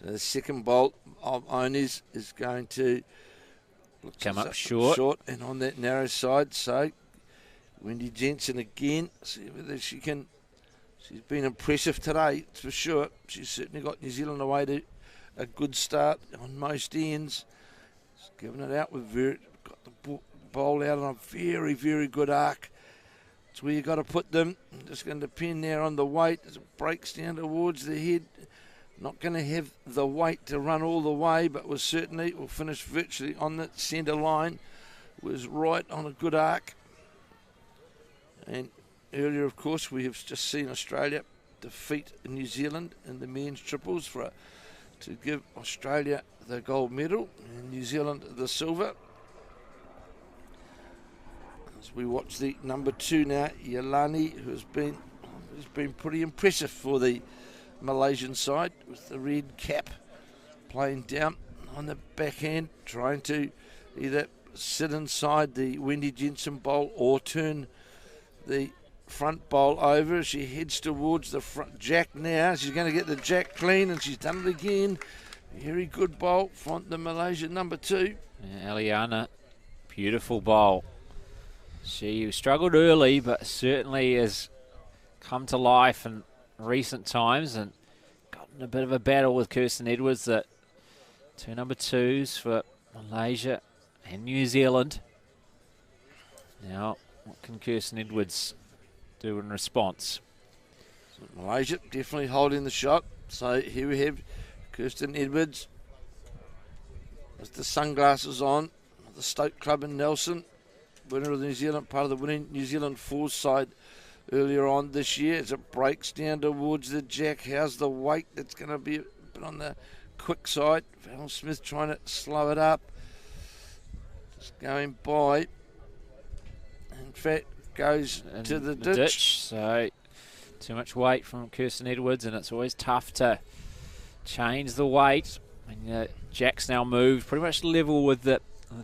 B: The second bolt of Owners is going to
A: come up short.
B: And on that narrow side. So Wendy Jensen again. See whether she can. She's been impressive today, it's for sure. She's certainly got New Zealand away to a good start on most ends. She's given it out with got the bowl out on a very, very good arc. It's where you got to put them. Just going to depend there on the weight as it breaks down towards the head. Not going to have the weight to run all the way, but will finish virtually on the centre line. Was right on a good arc. And earlier, of course, we have just seen Australia defeat New Zealand in the men's triples to give Australia the gold medal and New Zealand the silver. As we watch the number 2 now, Yelani, who's been pretty impressive for the Malaysian side with the red cap, playing down on the backhand, trying to either sit inside the Wendy Jensen bowl or turn the front bowl over as she heads towards the front jack now. She's going to get the jack clean, and she's done it again. Very good bowl from the Malaysian number 2.
A: Yeah, Eliana, beautiful bowl. She struggled early, but certainly has come to life in recent times and gotten a bit of a battle with Kirsten Edwards. That 2 number 2s for Malaysia and New Zealand. Now, what can Kirsten Edwards do in response?
B: Malaysia definitely holding the shot. So here we have Kirsten Edwards with the sunglasses on, the Stoke Club in Nelson, winner of the New Zealand, part of the winning New Zealand fours side earlier on this year. As it breaks down towards the jack, how's the weight? That's going to be a bit on the quick side. Val Smith trying to slow it up. Just going by. In fact, goes to the ditch.
A: So too much weight from Kirsten Edwards, and it's always tough to change the weight. And jack's now moved pretty much level with the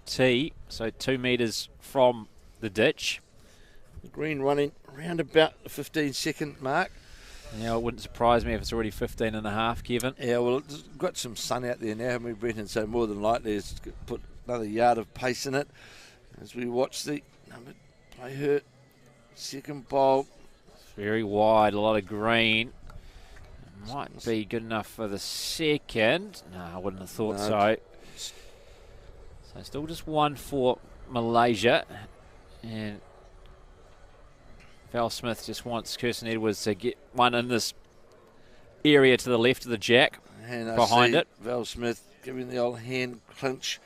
A: tee, so 2 metres from the ditch.
B: The green running around about the 15-second mark.
A: Now, it wouldn't surprise me if it's already 15 and a half, Kevin.
B: Yeah, well, it's got some sun out there now, haven't we, Brenton? So more than likely it's put another yard of pace in it. As we watch the number play her second bowl.
A: Very wide, a lot of green. Might be good enough for the second. No, I wouldn't have thought so. So still just 1 for Malaysia. And Val Smith just wants Kirsten Edwards to get one in this area to the left of the jack,
B: and
A: behind it.
B: Val Smith giving the old hand clinch.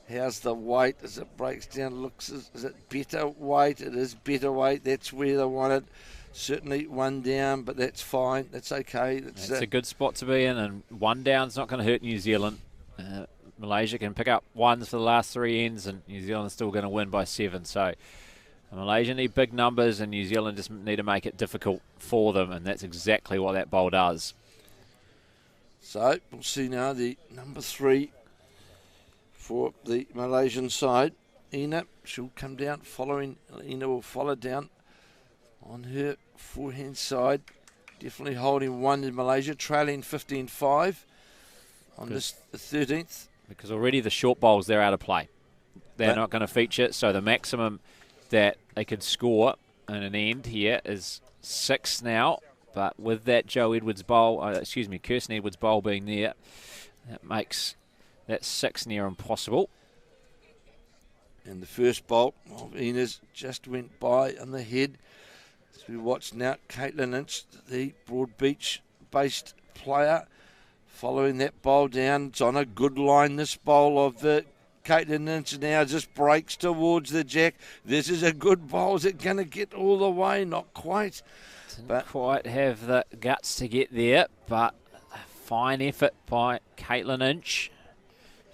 B: How's the weight as it breaks down? Looks, is it better weight? It is better weight. That's where they want it. Certainly 1 down, but that's fine. That's okay.
A: That's a good spot to be in, and 1 down's not going to hurt New Zealand. Malaysia can pick up 1s for the last 3 ends, and New Zealand's still going to win by 7. So Malaysia need big numbers, and New Zealand just need to make it difficult for them, and that's exactly what that bowl does.
B: So we'll see now the number 3 for the Malaysian side. Ina, she'll come down following. Ina will follow down on her forehand side. Definitely holding 1 in Malaysia, trailing 15-5 on the 13th.
A: Because already the short bowls, they're out of play. They're not going to feature, so the maximum that they could score in an end here is 6 now. But with that Kirsten Edwards bowl being there, that makes that 6 near impossible.
B: And the first bolt of Ina's just went by on the head. As we watch now, Caitlin Inch, the Broadbeach-based player, following that bowl down. It's on a good line, this bowl of the Caitlin Inch now just breaks towards the jack. This is a good bowl. Is it going to get all the way? Not quite.
A: Didn't quite have the guts to get there, but a fine effort by Caitlin Inch.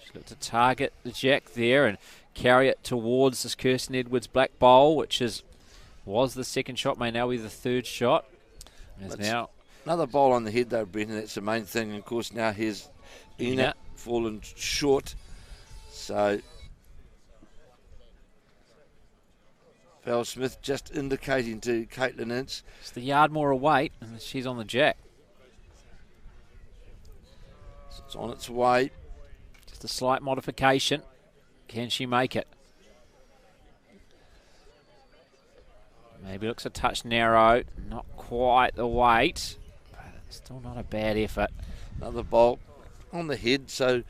A: She's got to target the jack there and carry it towards this Kirsten Edwards black bowl, which was the second shot, may now be the third shot. Now
B: another bowl on the head though, Brenton, that's the main thing. And of course now here's Ina fallen short. So Val Smith just indicating to Caitlin Ince.
A: It's the yard more away, and she's on the jack.
B: It's on its way.
A: Just a slight modification. Can she make it? Maybe looks a touch narrow. Not quite the weight. But still not a bad effort.
B: Another bolt on the head. So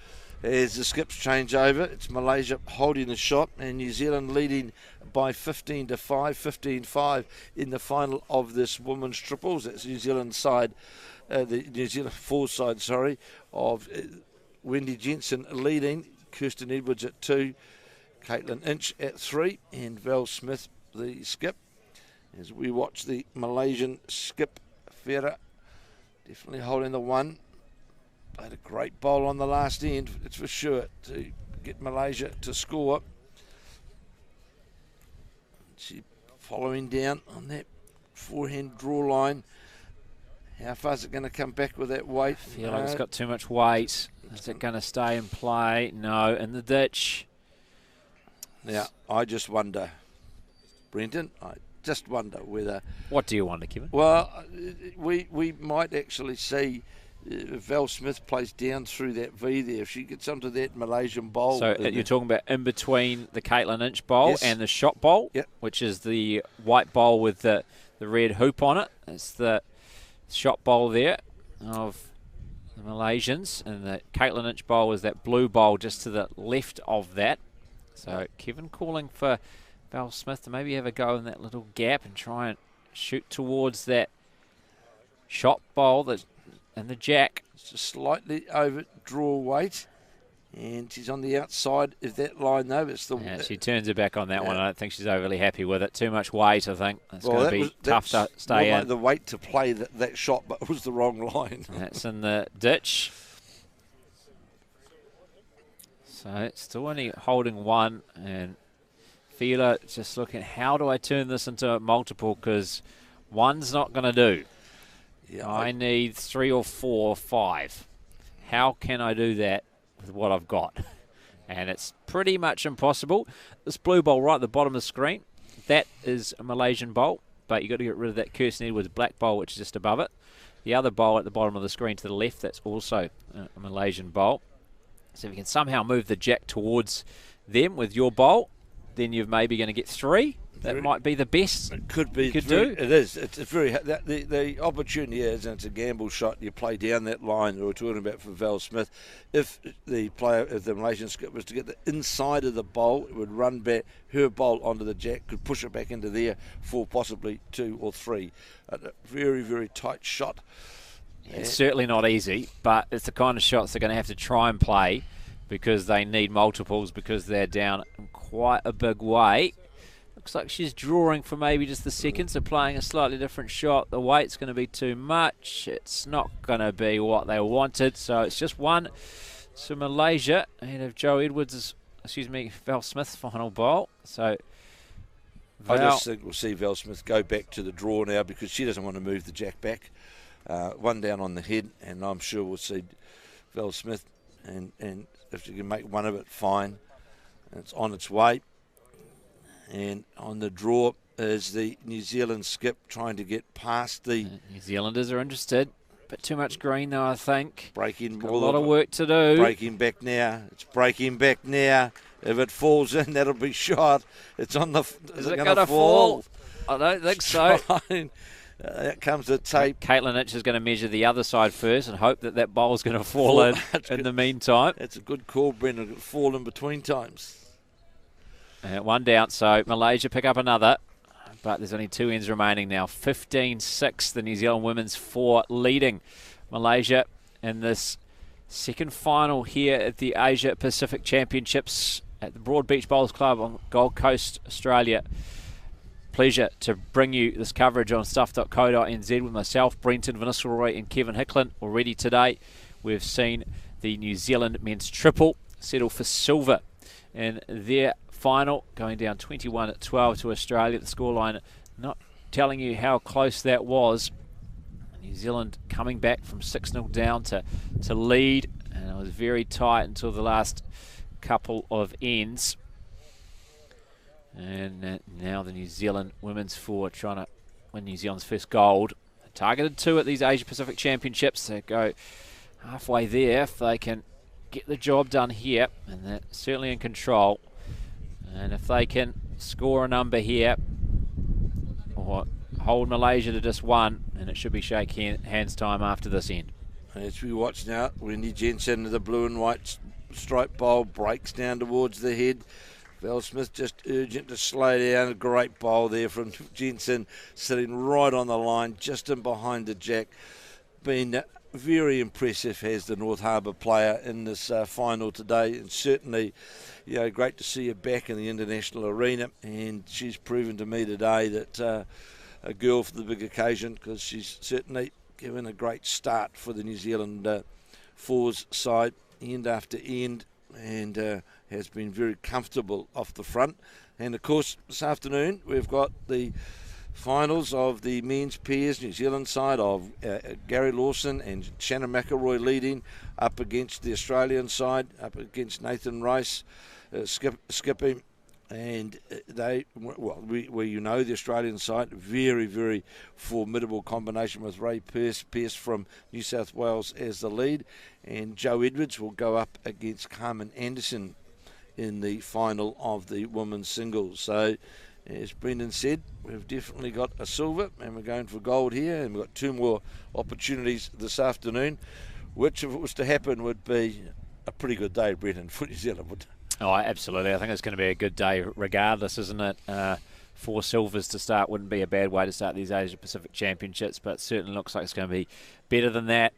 B: as the skips change over, it's Malaysia holding the shot and New Zealand leading by 15-5, 15-5 in the final of this women's triples. That's New Zealand side, the New Zealand four side, of Wendy Jensen leading, Kirsten Edwards at 2, Caitlin Inch at 3, and Val Smith, the skip. As we watch the Malaysian skip, Farah definitely holding the one. Played a great bowl on the last end, it's for sure, to get Malaysia to score. She following down on that forehand draw line. How far is it going to come back with that weight?
A: I feel like it's got too much weight. Is it going to stay in play? No, in the ditch.
B: Now, I just wonder, Brenton, just wonder whether...
A: What do you wonder, Kevin?
B: Well, we might actually see Val Smith plays down through that V there. If she gets onto that Malaysian bowl...
A: So you're talking about in between the Caitlin Inch bowl
B: Yes.
A: and the shot bowl,
B: Yep.
A: which is the white bowl with the red hoop on it. It's the shot bowl there of the Malaysians, and the Caitlin Inch bowl is that blue bowl just to the left of that. So Kevin calling for Val Smith to maybe have a go in that little gap and try and shoot towards that shot bowl and the jack.
B: It's just slightly over draw weight, and she's on the outside of that line though. It's the
A: She turns her back on that one. I don't think she's overly happy with it. Too much weight, I think. It's going to be tough to stay in.
B: Like the weight to play that shot, but it was the wrong line.
A: That's in the ditch. So it's still only holding one, and Fila just looking, how do I turn this into a multiple, because one's not going to do.
B: Yeah,
A: I need 3 or 4 or 5. How can I do that with what I've got? And it's pretty much impossible. This blue bowl right at the bottom of the screen, that is a Malaysian bowl, but you've got to get rid of that Kirsten Edwards black bowl, which is just above it. The other bowl at the bottom of the screen to the left, that's also a Malaysian bowl. So if you can somehow move the jack towards them with your bowl, then you're maybe going to get 3. That might be the best.
B: It could be.
A: Could do.
B: It is. It's very. The opportunity is, and it's a gamble shot. You play down that line that we're talking about for Val Smith. If the Malaysian skip was to get the inside of the bowl, it would run back her bowl onto the jack, could push it back into there for possibly 2 or 3. A very, very tight shot.
A: It's certainly not easy, but it's the kind of shots they're going to have to try and play, because they need multiples, because they're down in quite a big way. Looks like she's drawing for maybe just the second, so playing a slightly different shot. The weight's going to be too much. It's not going to be what they wanted, so it's just one to Malaysia ahead of Val Smith's final bowl. So
B: I just think we'll see Val Smith go back to the draw now, because she doesn't want to move the jack back. One down on the head, and I'm sure we'll see Val Smith, and if she can make one of it, fine. And it's on its way. And on the draw is the New Zealand skip trying to get past the...
A: New Zealanders are interested. Bit too much green though, I think.
B: Breaking
A: Got a lot of work to do.
B: Breaking back now. It's breaking back now. If it falls in, that'll be shot. It's on the...
A: Is it going to fall? I don't think so.
B: Out comes the tape.
A: Caitlin Inch is going to measure the other side first and hope that ball is going to fall in the meantime.
B: That's a good call, Brendan. It'll fall in between times.
A: One down, so Malaysia pick up another. But there's only 2 ends remaining now. 15-6, the New Zealand women's 4 leading Malaysia in this second final here at the Asia Pacific Championships at the Broadbeach Bowls Club on Gold Coast, Australia. Pleasure to bring you this coverage on stuff.co.nz with myself, Brenton, Vanessa Roy and Kevin Hicklin. Already today we've seen the New Zealand men's triple settle for silver in their final, going down 21-12 to Australia. The scoreline not telling you how close that was. New Zealand coming back from 6-0 down to lead, and it was very tight until the last couple of ends. And now the New Zealand women's 4 trying to win New Zealand's first gold. Targeted 2 at these Asia Pacific Championships. They go halfway there if they can get the job done here, and they're certainly in control. And if they can score a number here or hold Malaysia to just one, and it should be shake hands time after this end.
B: As we watch now, Wendy Jensen, the blue and white stripe bowl, breaks down towards the head. Val Smith just urgent to slow down. A great bowl there from Jensen, sitting right on the line, just in behind the jack. Been very impressive as the North Harbour player in this final today, and certainly, great to see her back in the international arena. And she's proven to me today that a girl for the big occasion, because she's certainly given a great start for the New Zealand fours side, end after end, and has been very comfortable off the front. And of course, this afternoon we've got the finals of the men's pairs, New Zealand side of Gary Lawson and Shannon McElroy leading up against the Australian side, up against Nathan Rice skipping. And the Australian side, very, very formidable combination with Ray Pearce from New South Wales as the lead. And Joe Edwards will go up against Carmen Anderson in the final of the women's singles. So, as Brendan said, we've definitely got a silver, and we're going for gold here, and we've got two more opportunities this afternoon, which, if it was to happen, would be a pretty good day, Brendan, for New Zealand, would.
A: Oh, absolutely. I think it's going to be a good day regardless, isn't it? 4 silvers to start wouldn't be a bad way to start these Asia Pacific Championships, but certainly looks like it's going to be better than that,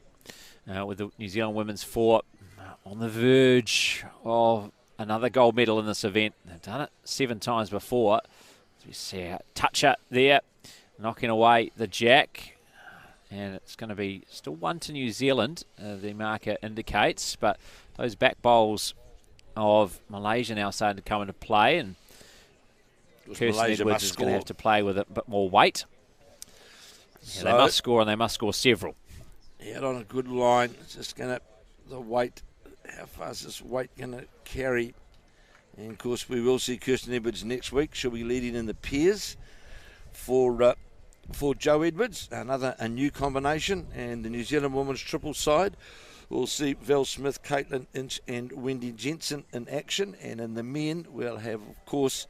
A: with the New Zealand women's 4 on the verge of another gold medal in this event. They've done it 7 times before. So you see a toucher there, knocking away the jack. And it's going to be still 1 to New Zealand, the marker indicates. But those back bowls of Malaysia now starting to come into play. And Kirsten Edwards is going to have to play with a bit more weight. So, they must score, and they must score several.
B: Out on a good line. It's just going to, the weight, how far is this weight going to carry? And of course, we will see Kirsten Edwards next week. She'll be leading in the pairs for Joe Edwards, a new combination. And the New Zealand women's triple side, we'll see Val Smith, Caitlin Inch and Wendy Jensen in action. And in the men, we'll have, of course,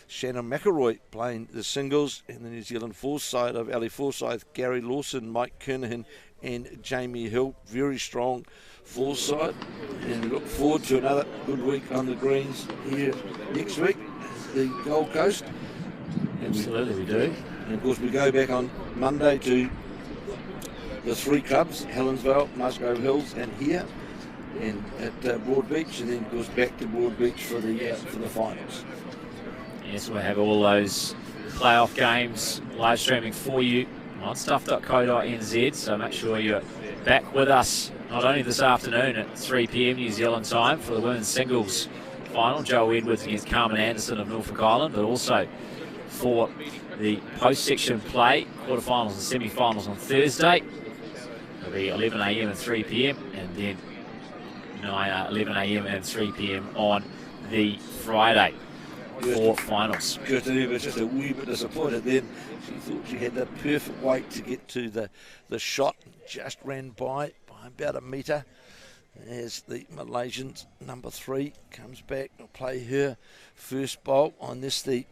B: Shannon McElroy playing the singles. And the New Zealand fours side of Ali Forsyth, Gary Lawson, Mike Kernahan and Jamie Hill. Very strong fours side. And we look forward to another good week on the greens here next week, the Gold Coast.
A: Absolutely, we do.
B: And of course, we go back on Monday to the 3 clubs, Helensvale, Musgrave Hills and here, and at Broadbeach, and then of course back to Broadbeach for the finals.
A: Yes, we'll have all those playoff games live streaming for you on stuff.co.nz, so make sure you're back with us not only this afternoon at 3 p.m. New Zealand time for the women's singles final, Joe Edwards against Carmen Anderson of Norfolk Island, but also for the post-section play, quarterfinals and semi-finals on Thursday. It'll be 11 a.m. and 3 p.m. and then 11 a.m. and 3 p.m. on the Friday for finals.
B: Kirsten Edwards just a wee bit disappointed then. She thought she had the perfect weight to get to the shot. Just ran by about a metre as the Malaysians number 3 comes back and play her first bowl on this, the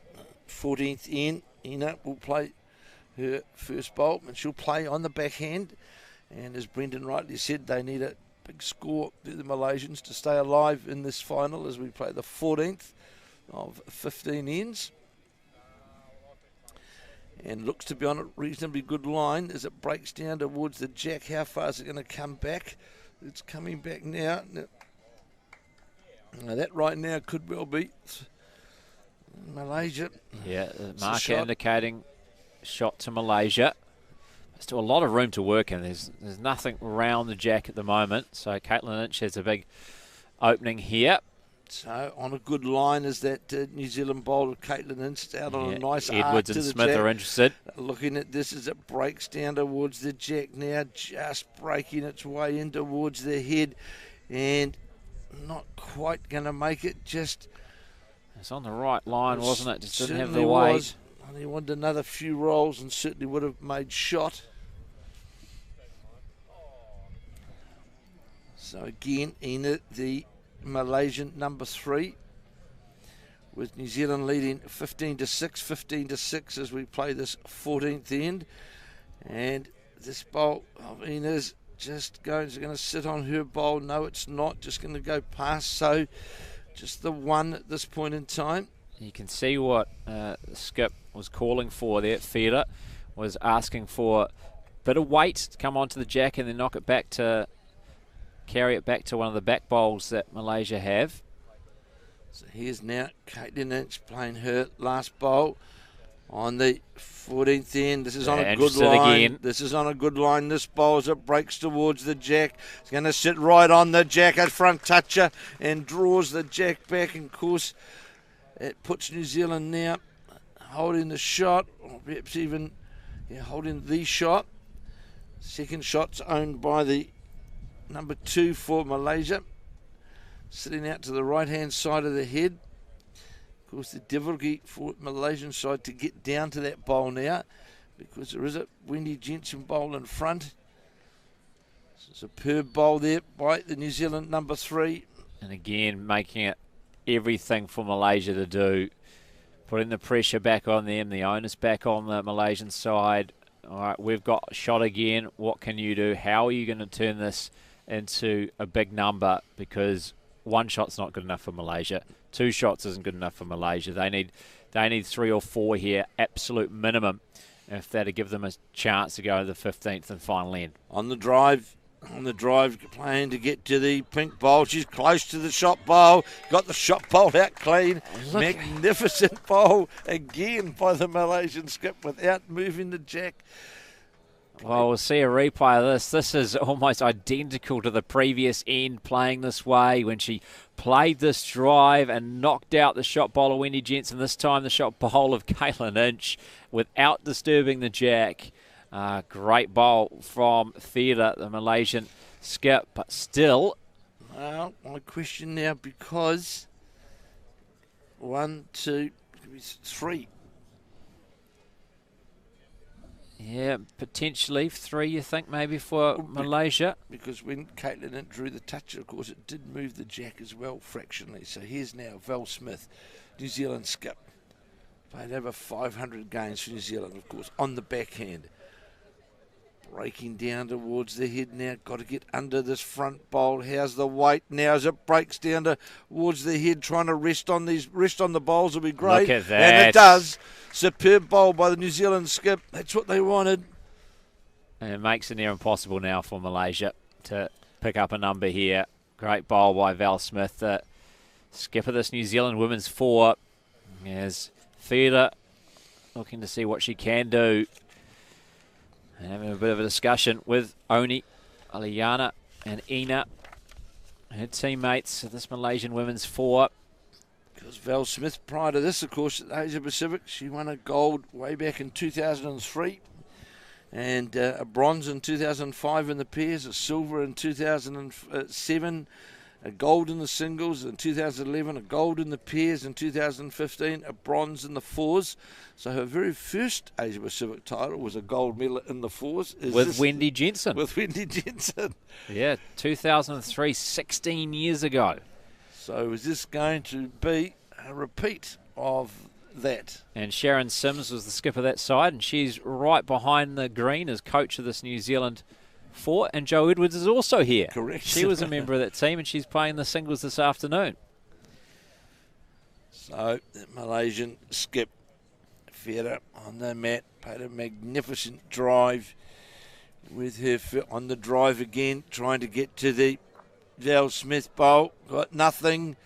B: 14th end. Ina will play her first bowl, and she'll play on the backhand. And as Brendan rightly said, they need a big score to the Malaysians to stay alive in this final as we play the 14th of 15 ends. And looks to be on a reasonably good line as it breaks down towards the jack. How far is it going to come back? It's coming back now. Now that right now could well be Malaysia.
A: Yeah, the marker indicating shot to Malaysia. There's still a lot of room to work in. There's nothing around the jack at the moment. So Caitlin Inch has a big opening here.
B: So on a good line is that New Zealand bowler Caitlin Inch out on a nice
A: Edwards
B: arc
A: and
B: to the
A: Smith
B: jack.
A: are interested.
B: Looking at this as it breaks down towards the jack now, just breaking its way in towards the head, and not quite going to make it. Just
A: it's on the right line, wasn't it? Just didn't have the weight.
B: He wanted another few rolls and certainly would have made shot. So again, in the Malaysian number 3, with New Zealand leading 15-6 as we play this 14th end. And this bowl of Ina's just going to sit on her bowl. No, it's not. Just going to go past. So just the one at this point in time.
A: You can see what Skip was calling for there. Feder was asking for a bit of weight to come onto the jack and then carry it back to one of the back bowls that Malaysia have.
B: So here's now Caitlin Inch playing her last bowl on the 14th end. This is on a good line. Again. This is on a good line. This bowl as it breaks towards the jack. It's going to sit right on the jack, a front toucher, and draws the jack back. And of course, it puts New Zealand now holding the shot, or perhaps even holding the shot. Second shot's owned by the number 2 for Malaysia, sitting out to the right-hand side of the head. Of course, the difficulty for Malaysian side to get down to that bowl now, because there is a Wendy Jensen bowl in front. Superb bowl there by the New Zealand number 3.
A: And again, making it everything for Malaysia to do, putting the pressure back on them, the onus back on the Malaysian side. All right, we've got a shot again. What can you do? How are you going to turn this into a big number? Because one shot's not good enough for Malaysia. 2 shots isn't good enough for Malaysia. They need 3 or 4 here, absolute minimum, if they're to give them a chance to go to the 15th and final end.
B: On the drive, playing to get to the pink bowl. She's close to the shot bowl. Got the shot bowl out clean. Magnificent bowl again by the Malaysian skip without moving the jack.
A: Well, we'll see a replay of this. This is almost identical to the previous end playing this way when she played this drive and knocked out the shot bowler Wendy Jensen. This time the shot bowl of Caitlin Inch without disturbing the jack. Great bowl from Feder, the Malaysian skip, but still.
B: Well, my question now, because 1, 2, 3.
A: Yeah, potentially 3, you think, maybe for Malaysia?
B: Because when Caitlin drew the touch, of course, it did move the jack as well fractionally. So here's now Val Smith, New Zealand skip. Played over 500 games for New Zealand, of course, on the backhand. Breaking down towards the head now. Got to get under this front bowl. How's the weight now as it breaks down towards the head? Trying to rest on the bowls will be great.
A: Look at that.
B: And it does. Superb bowl by the New Zealand skip. That's what they wanted.
A: And it makes it near impossible now for Malaysia to pick up a number here. Great bowl by Val Smith, the skip of this New Zealand women's 4. As Feder looking to see what she can do. And having a bit of a discussion with Oni, Aliana and Ina, her teammates of this Malaysian women's 4.
B: Because Val Smith, prior to this, of course, at Asia Pacific, she won a gold way back in 2003 and a bronze in 2005 in the pairs, a silver in 2007, a gold in the singles in 2011, a gold in the pairs in 2015, a bronze in the 4s. So her very first Asia Pacific title was a gold medal in the 4s.
A: With Wendy Jensen.
B: With Wendy Jensen.
A: Yeah, 2003, 16 years ago.
B: So is this going to be a repeat of that?
A: And Sharon Sims was the skip of that side, and she's right behind the green as coach of this New Zealand 4, and Jo Edwards is also here.
B: Correct.
A: She was a member of that team, and she's playing the singles this afternoon.
B: So the Malaysian skip, Feder on the mat, played a magnificent drive with her foot on the drive again, trying to get to the Val Smith bowl. Got nothing.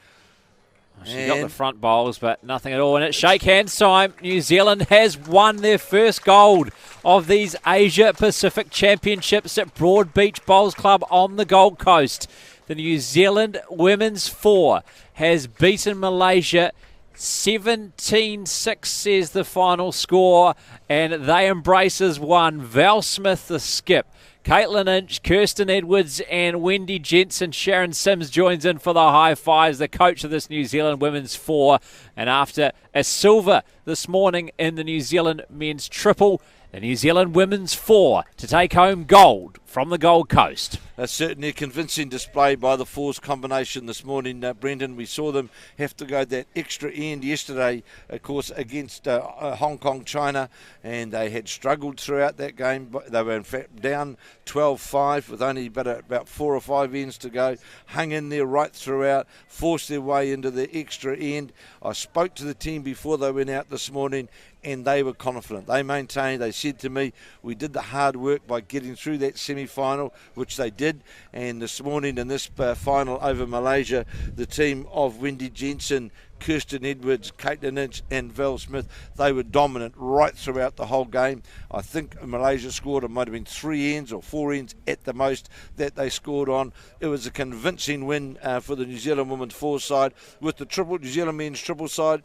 A: She got the front bowls, but nothing at all. And it's shake hands time. New Zealand has won their first gold of these Asia Pacific Championships at Broadbeach Bowls Club on the Gold Coast. The New Zealand Women's 4 has beaten Malaysia 17-6 says the final score, and they embrace as one. Val Smith, the skip. Caitlin Inch, Kirsten Edwards and Wendy Jensen. Sharon Sims joins in for the high fives, the coach of this New Zealand Women's 4. And after a silver this morning in the New Zealand men's triple, the New Zealand women's 4 to take home gold from the Gold Coast.
B: Certainly a convincing display by the fours combination this morning, Brendan. We saw them have to go that extra end yesterday, of course, against Hong Kong, China, and they had struggled throughout that game. They were in fact down 12-5 with only about 4 or 5 ends to go. Hung in there right throughout, forced their way into the extra end. I spoke to the team before they went out this morning, and they were confident. They maintained, they said to me, we did the hard work by getting through that semi-final, which they did. And this morning in this final over Malaysia, the team of Wendy Jensen, Kirsten Edwards, Caitlin Inch and Val Smith, they were dominant right throughout the whole game. I think Malaysia scored, it might have been 3 ends or 4 ends at the most that they scored on. It was a convincing win for the New Zealand women's 4 side. With the New Zealand men's triple side,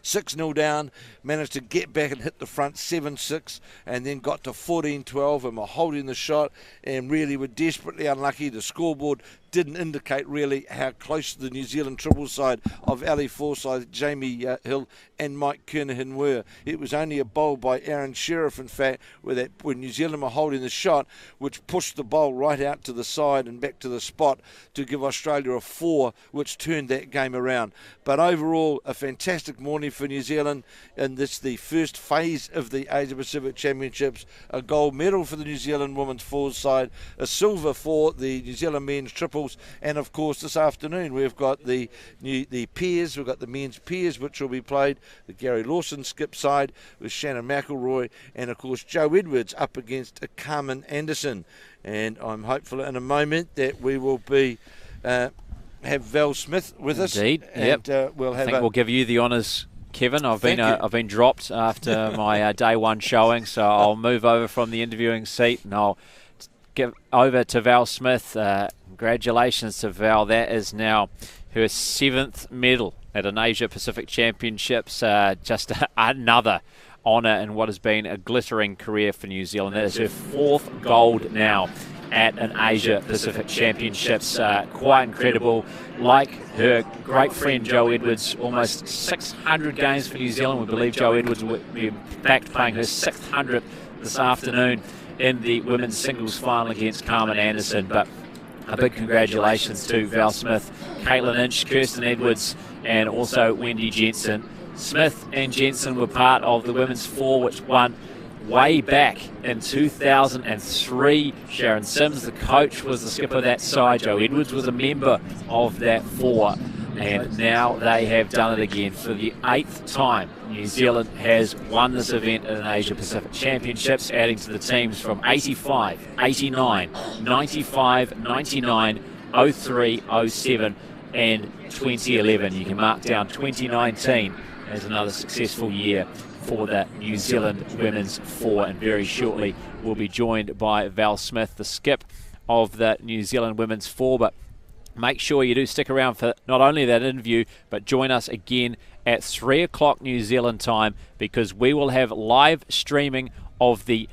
B: 6-0 down, managed to get back and hit the front 7-6, and then got to 14-12 and were holding the shot and really were desperately unlucky. The scoreboard didn't indicate really how close the New Zealand triple side of Ali Forsyth, Jamie Hill and Mike Kernahan were. It was only a bowl by Aaron Sheriff, in fact, when New Zealand were holding the shot, which pushed the bowl right out to the side and back to the spot to give Australia a 4, which turned that game around. But overall, a fantastic morning for New Zealand, and this the first phase of the Asia Pacific Championships. A gold medal for the New Zealand women's 4 side, a silver for the New Zealand men's triples, and of course this afternoon we've got the pairs, we've got the men's pairs which will be played, the Gary Lawson skip side with Shannon McElroy and of course Joe Edwards up against Carmen Anderson. And I'm hopeful in a moment that we will be have Val Smith with us.
A: Indeed,
B: and we'll
A: give you the honours, Kevin. I've been dropped after my day one showing, so I'll move over from the interviewing seat and I'll give over to Val Smith. Congratulations to Val. That is now her 7th medal at an Asia Pacific Championships. Just another honour in what has been a glittering career for New Zealand. That is her 4th gold now at an Asia Pacific Championships. Quite incredible. Like her great friend Joe Edwards, almost 600 games for New Zealand. We believe Joe Edwards will be in fact playing her 600th this afternoon in the women's singles final against Carmen Anderson. But a big congratulations to Val Smith, Caitlin Inch, Kirsten Edwards and also Wendy Jensen. Smith and Jensen were part of the women's 4, which won way back in 2003. Sharon Sims, the coach, was the skipper of that side. Joe Edwards was a member of that 4. And now they have done it again for the 8th time. New Zealand has won this event in an Asia Pacific Championships, adding to the teams from 85, 89, 95, 99, 03, 07 and 2011. You can mark down 2019 as another successful year for the New Zealand women's 4, and very shortly we'll be joined by Val Smith, the skip of the New Zealand women's 4. But make sure you do stick around for not only that interview, but join us again at 3 o'clock New Zealand time, because we will have live streaming of the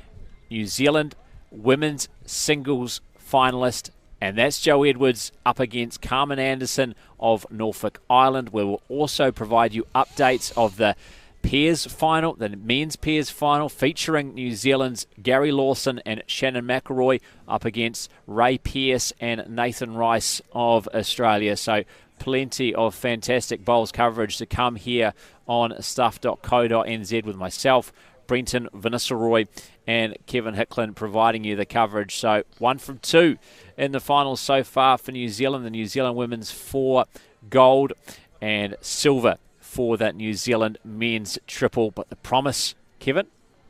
A: New Zealand women's singles finalist, and that's Joe Edwards up against Carmen Anderson of Norfolk Island. We will also provide you updates of the pairs final, the men's pairs final, featuring New Zealand's Gary Lawson and Shannon McElroy up against Ray Pearce and Nathan Rice of Australia. So plenty of fantastic bowls coverage to come here on stuff.co.nz with myself, Brenton Vanessa-Roy and Kevin Hicklin providing you the coverage. So 1 from 2 in the finals so far for New Zealand. The New Zealand women's 4 gold and silver for that New Zealand men's triple. But the promise, Kevin,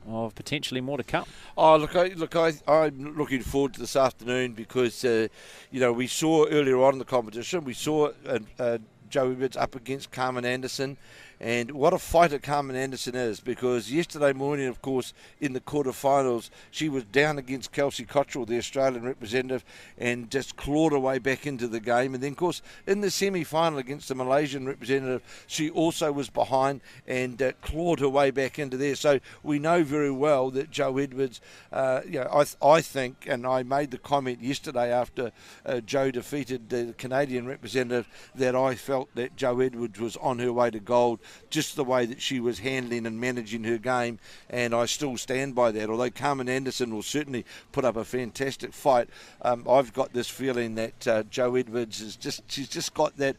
A: of potentially more to come.
B: Oh, I'm looking forward to this afternoon because, we saw earlier on in the competition, we saw Joe Edwards up against Carmen Anderson. And what a fighter Carmen Anderson is, because yesterday morning, of course, in the quarterfinals, she was down against Kelsey Cottrell, the Australian representative, and just clawed her way back into the game. And then, of course, in the semi-final against the Malaysian representative, she also was behind and clawed her way back into there. So we know very well that Joe Edwards, I think, and I made the comment yesterday after Joe defeated the Canadian representative, that I felt that Joe Edwards was on her way to gold. just the way that she was handling and managing her game, and I still stand by that. Although Carmen Anderson will certainly put up a fantastic fight, I've got this feeling that Jo Edwards she's just got that.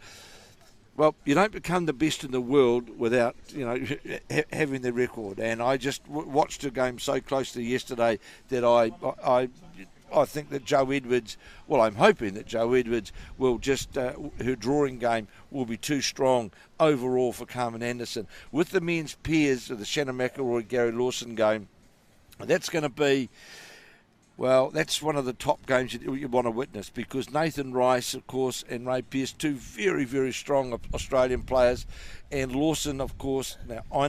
B: Well, you don't become the best in the world without, having the record. And I just watched her game so closely yesterday that I think that Jo Edwards, well, I'm hoping that Jo Edwards will just, her drawing game will be too strong overall for Carmen Anderson. With the men's pairs of the Shannon McElroy-Gary Lawson game, that's going to be, well, that's one of the top games that you want to witness, because Nathan Rice, of course, and Ray Pearce, two very, very strong Australian players, and Lawson, of course. Now, I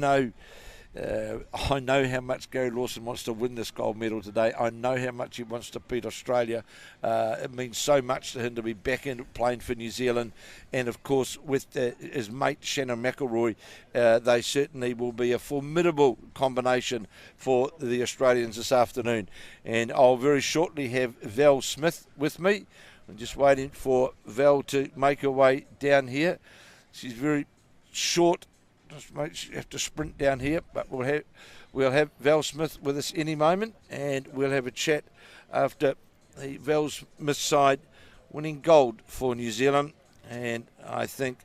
B: know how much Gary Lawson wants to win this gold medal today. I know how much he wants to beat Australia. It means so much to him to be back in playing for New Zealand. And, of course, with his mate Shannon McElroy, they certainly will be a formidable combination for the Australians this afternoon. And I'll very shortly have Val Smith with me. I'm just waiting for Val to make her way down here. She's very short. Just have to sprint down here, but we'll have Val Smith with us any moment, and we'll have a chat after the Val Smith side winning gold for New Zealand. And I think,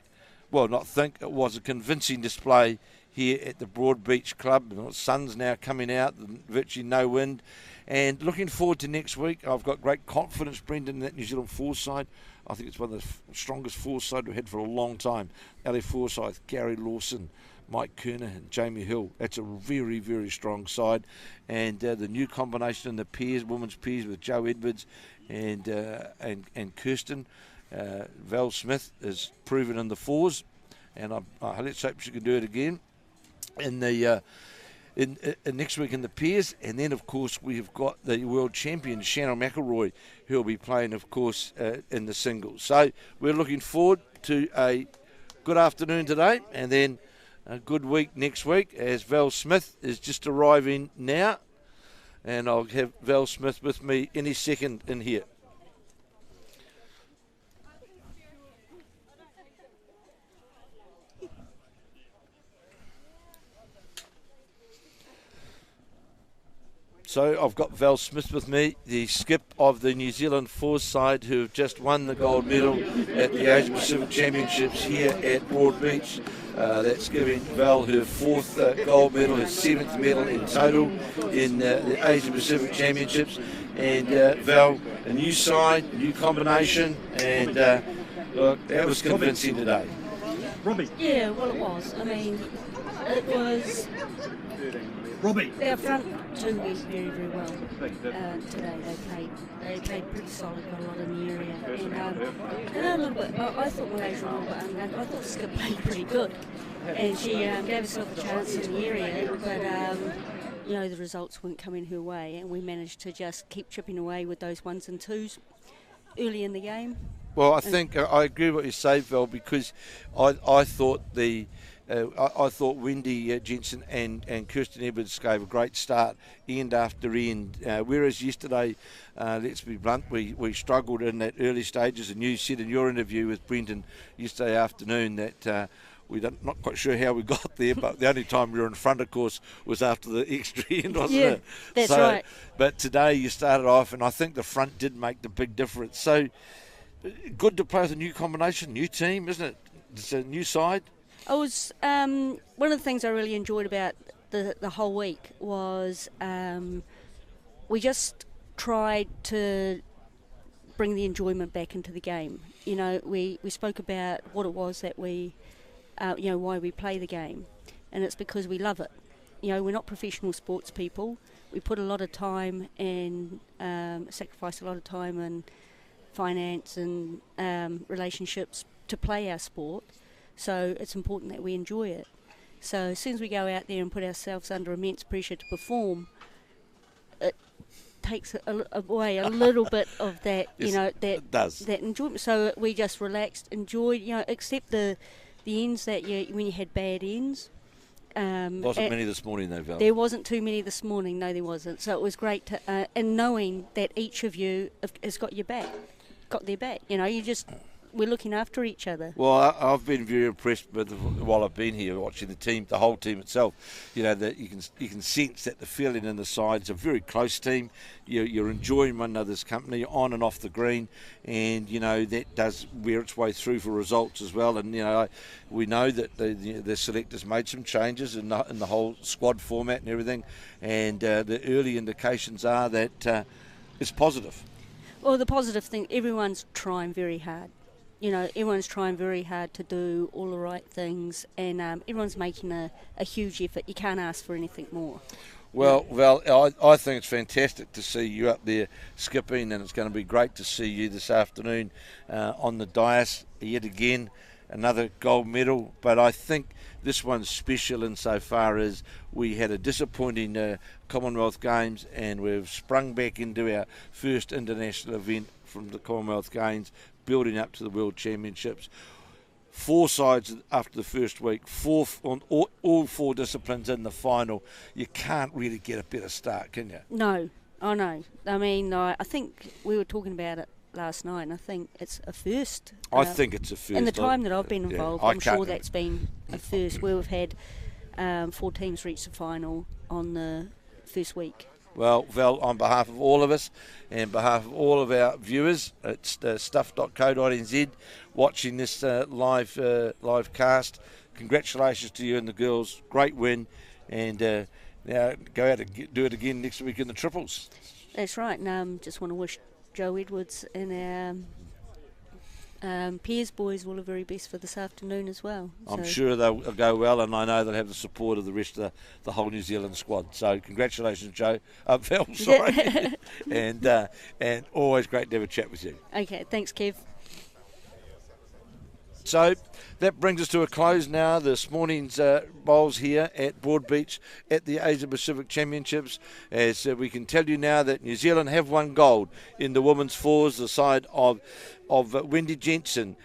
B: well, not think, it was a convincing display here at the Broadbeach Club. The sun's now coming out, virtually no wind, and looking forward to next week. I've got great confidence, Brendan, in that New Zealand fours side. I think it's one of the strongest fours side we've had for a long time. Ali Forsyth, Gary Lawson, Mike Kerner and Jamie Hill. That's a very, very strong side. And the new combination in the pairs, women's pairs with Jo Edwards and Kirsten. Val Smith is proven in the fours, and let's hope she can do it again in the in next week in the pairs. And then, of course, we have got the world champion Shannon McElroy, who will be playing, of course, in the singles. So we're looking forward to a good afternoon today, and then a good week next week, as Val Smith is just arriving now, and I'll have Val Smith with me any second in here. So I've got Val Smith with me, the skip of the New Zealand fours side, who have just won the gold medal at the Asia Pacific Championships here at Broadbeach. That's giving Val her fourth gold medal, her seventh medal in total in the Asia Pacific Championships. And Val, a new side, new combination, and look, that was convincing today.
C: Robbie. Yeah, well, it was. I mean, it was. Robbie. Their front two went very, very well today. They played pretty solid, got a lot in the area. And a little bit, I thought Malaysia were a little bit under. I thought Skip played pretty good. And she gave herself a chance in the area, but the results weren't coming her way, and we managed to just keep chipping away with those ones and twos early in the game. Well,
B: I think I agree with what you say, Val, because I thought I thought Wendy Jensen and Kirsten Edwards gave a great start end after end, whereas yesterday, let's be blunt, we struggled in that early stages, and you said in your interview with Brendan yesterday afternoon that we're not quite sure how we got there, but the only time we were in front, of course, was after the extra end, wasn't it?
C: Yeah, that's right.
B: But today you started off, and I think the front did make the big difference. So good to play with a new combination, new team, isn't it? It's a new side.
C: I was one of the things I really enjoyed about the whole week was we just tried to bring the enjoyment back into the game. We spoke about what it was that we, why we play the game, and it's because we love it. We're not professional sports people. We put a lot of time and sacrifice a lot of time and finance and relationships to play our sport. So it's important that we enjoy it. So as soon as we go out there and put ourselves under immense pressure to perform, it takes away a little bit of that, that enjoyment. So we just relaxed, enjoyed, except the ends that when you had bad ends.
B: Wasn't many this morning though, Val?
C: There wasn't too many this morning. No, there wasn't. So it was great to, and knowing that each of you has got your back, got their back. You just we're looking after each other.
B: Well, I've been very impressed while I've been here watching the team, the whole team itself. You know that you can sense that the feeling in the side. It's a very close team. You're enjoying one another's company on and off the green, and you know that does wear its way through for results as well. And you know we know that the selectors made some changes in the whole squad format and everything, and the early indications are that it's positive.
C: Well, the positive thing, everyone's trying very hard. You know, everyone's trying very hard to do all the right things, and everyone's making a huge effort. You can't ask for anything more.
B: Well, I think it's fantastic to see you up there skipping, and it's going to be great to see you this afternoon on the dais yet again. Another gold medal, but I think this one's special insofar as we had a disappointing Commonwealth Games, and we've sprung back into our first international event from the Commonwealth Games, building up to the World Championships. 4 sides after the first week, on all 4 disciplines in the final. You can't really get a better start, can you?
C: No, I know. I mean, I think we were talking about it last night, and I think it's a first.
B: I think it's a first.
C: In the time that I've been involved,
B: yeah,
C: I'm sure that's been a first, where we've had 4 teams reach the final on the first week.
B: Well, Val, on behalf of all of us and behalf of all of our viewers, it's stuff.co.nz watching this live cast. Congratulations to you and the girls. Great win. And now go out and do it again next week in the triples.
C: That's right. And just want to wish Joe Edwards and our Piers boys all the very best for this afternoon as well.
B: I'm sure they'll go well, and I know they'll have the support of the rest of the whole New Zealand squad. So congratulations, Joe. Val, sorry. and always great to have a chat with you.
C: Okay, thanks, Kev.
B: So that brings us to a close now. This morning's bowls here at Broadbeach at the Asia Pacific Championships. As we can tell you now that New Zealand have won gold in the women's fours, the side of Wendy Jensen,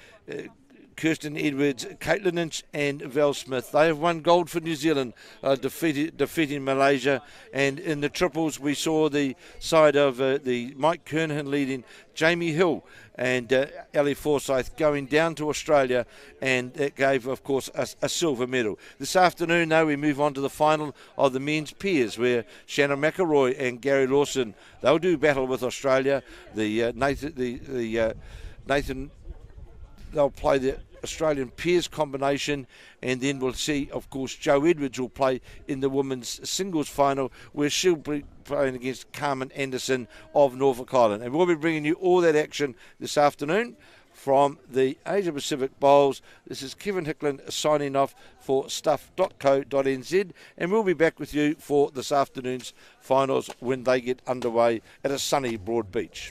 B: Kirsten Edwards, Caitlin Inch and Val Smith. They have won gold for New Zealand, defeating Malaysia. And in the triples, we saw the side of the Mike Kernahan leading Jamie Hill and Ellie Forsyth going down to Australia, and that gave, of course, a silver medal. This afternoon, though, we move on to the final of the men's pairs, where Shannon McElroy and Gary Lawson, they'll do battle with Australia. Nathan, they'll play the Australian pairs combination, and then we'll see, of course, Joe Edwards will play in the women's singles final, where she'll be playing against Carmen Anderson of Norfolk Island. And we'll be bringing you all that action this afternoon from the Asia Pacific Bowls. This is Kevin Hickland signing off for stuff.co.nz, and we'll be back with you for this afternoon's finals when they get underway at a sunny Broadbeach.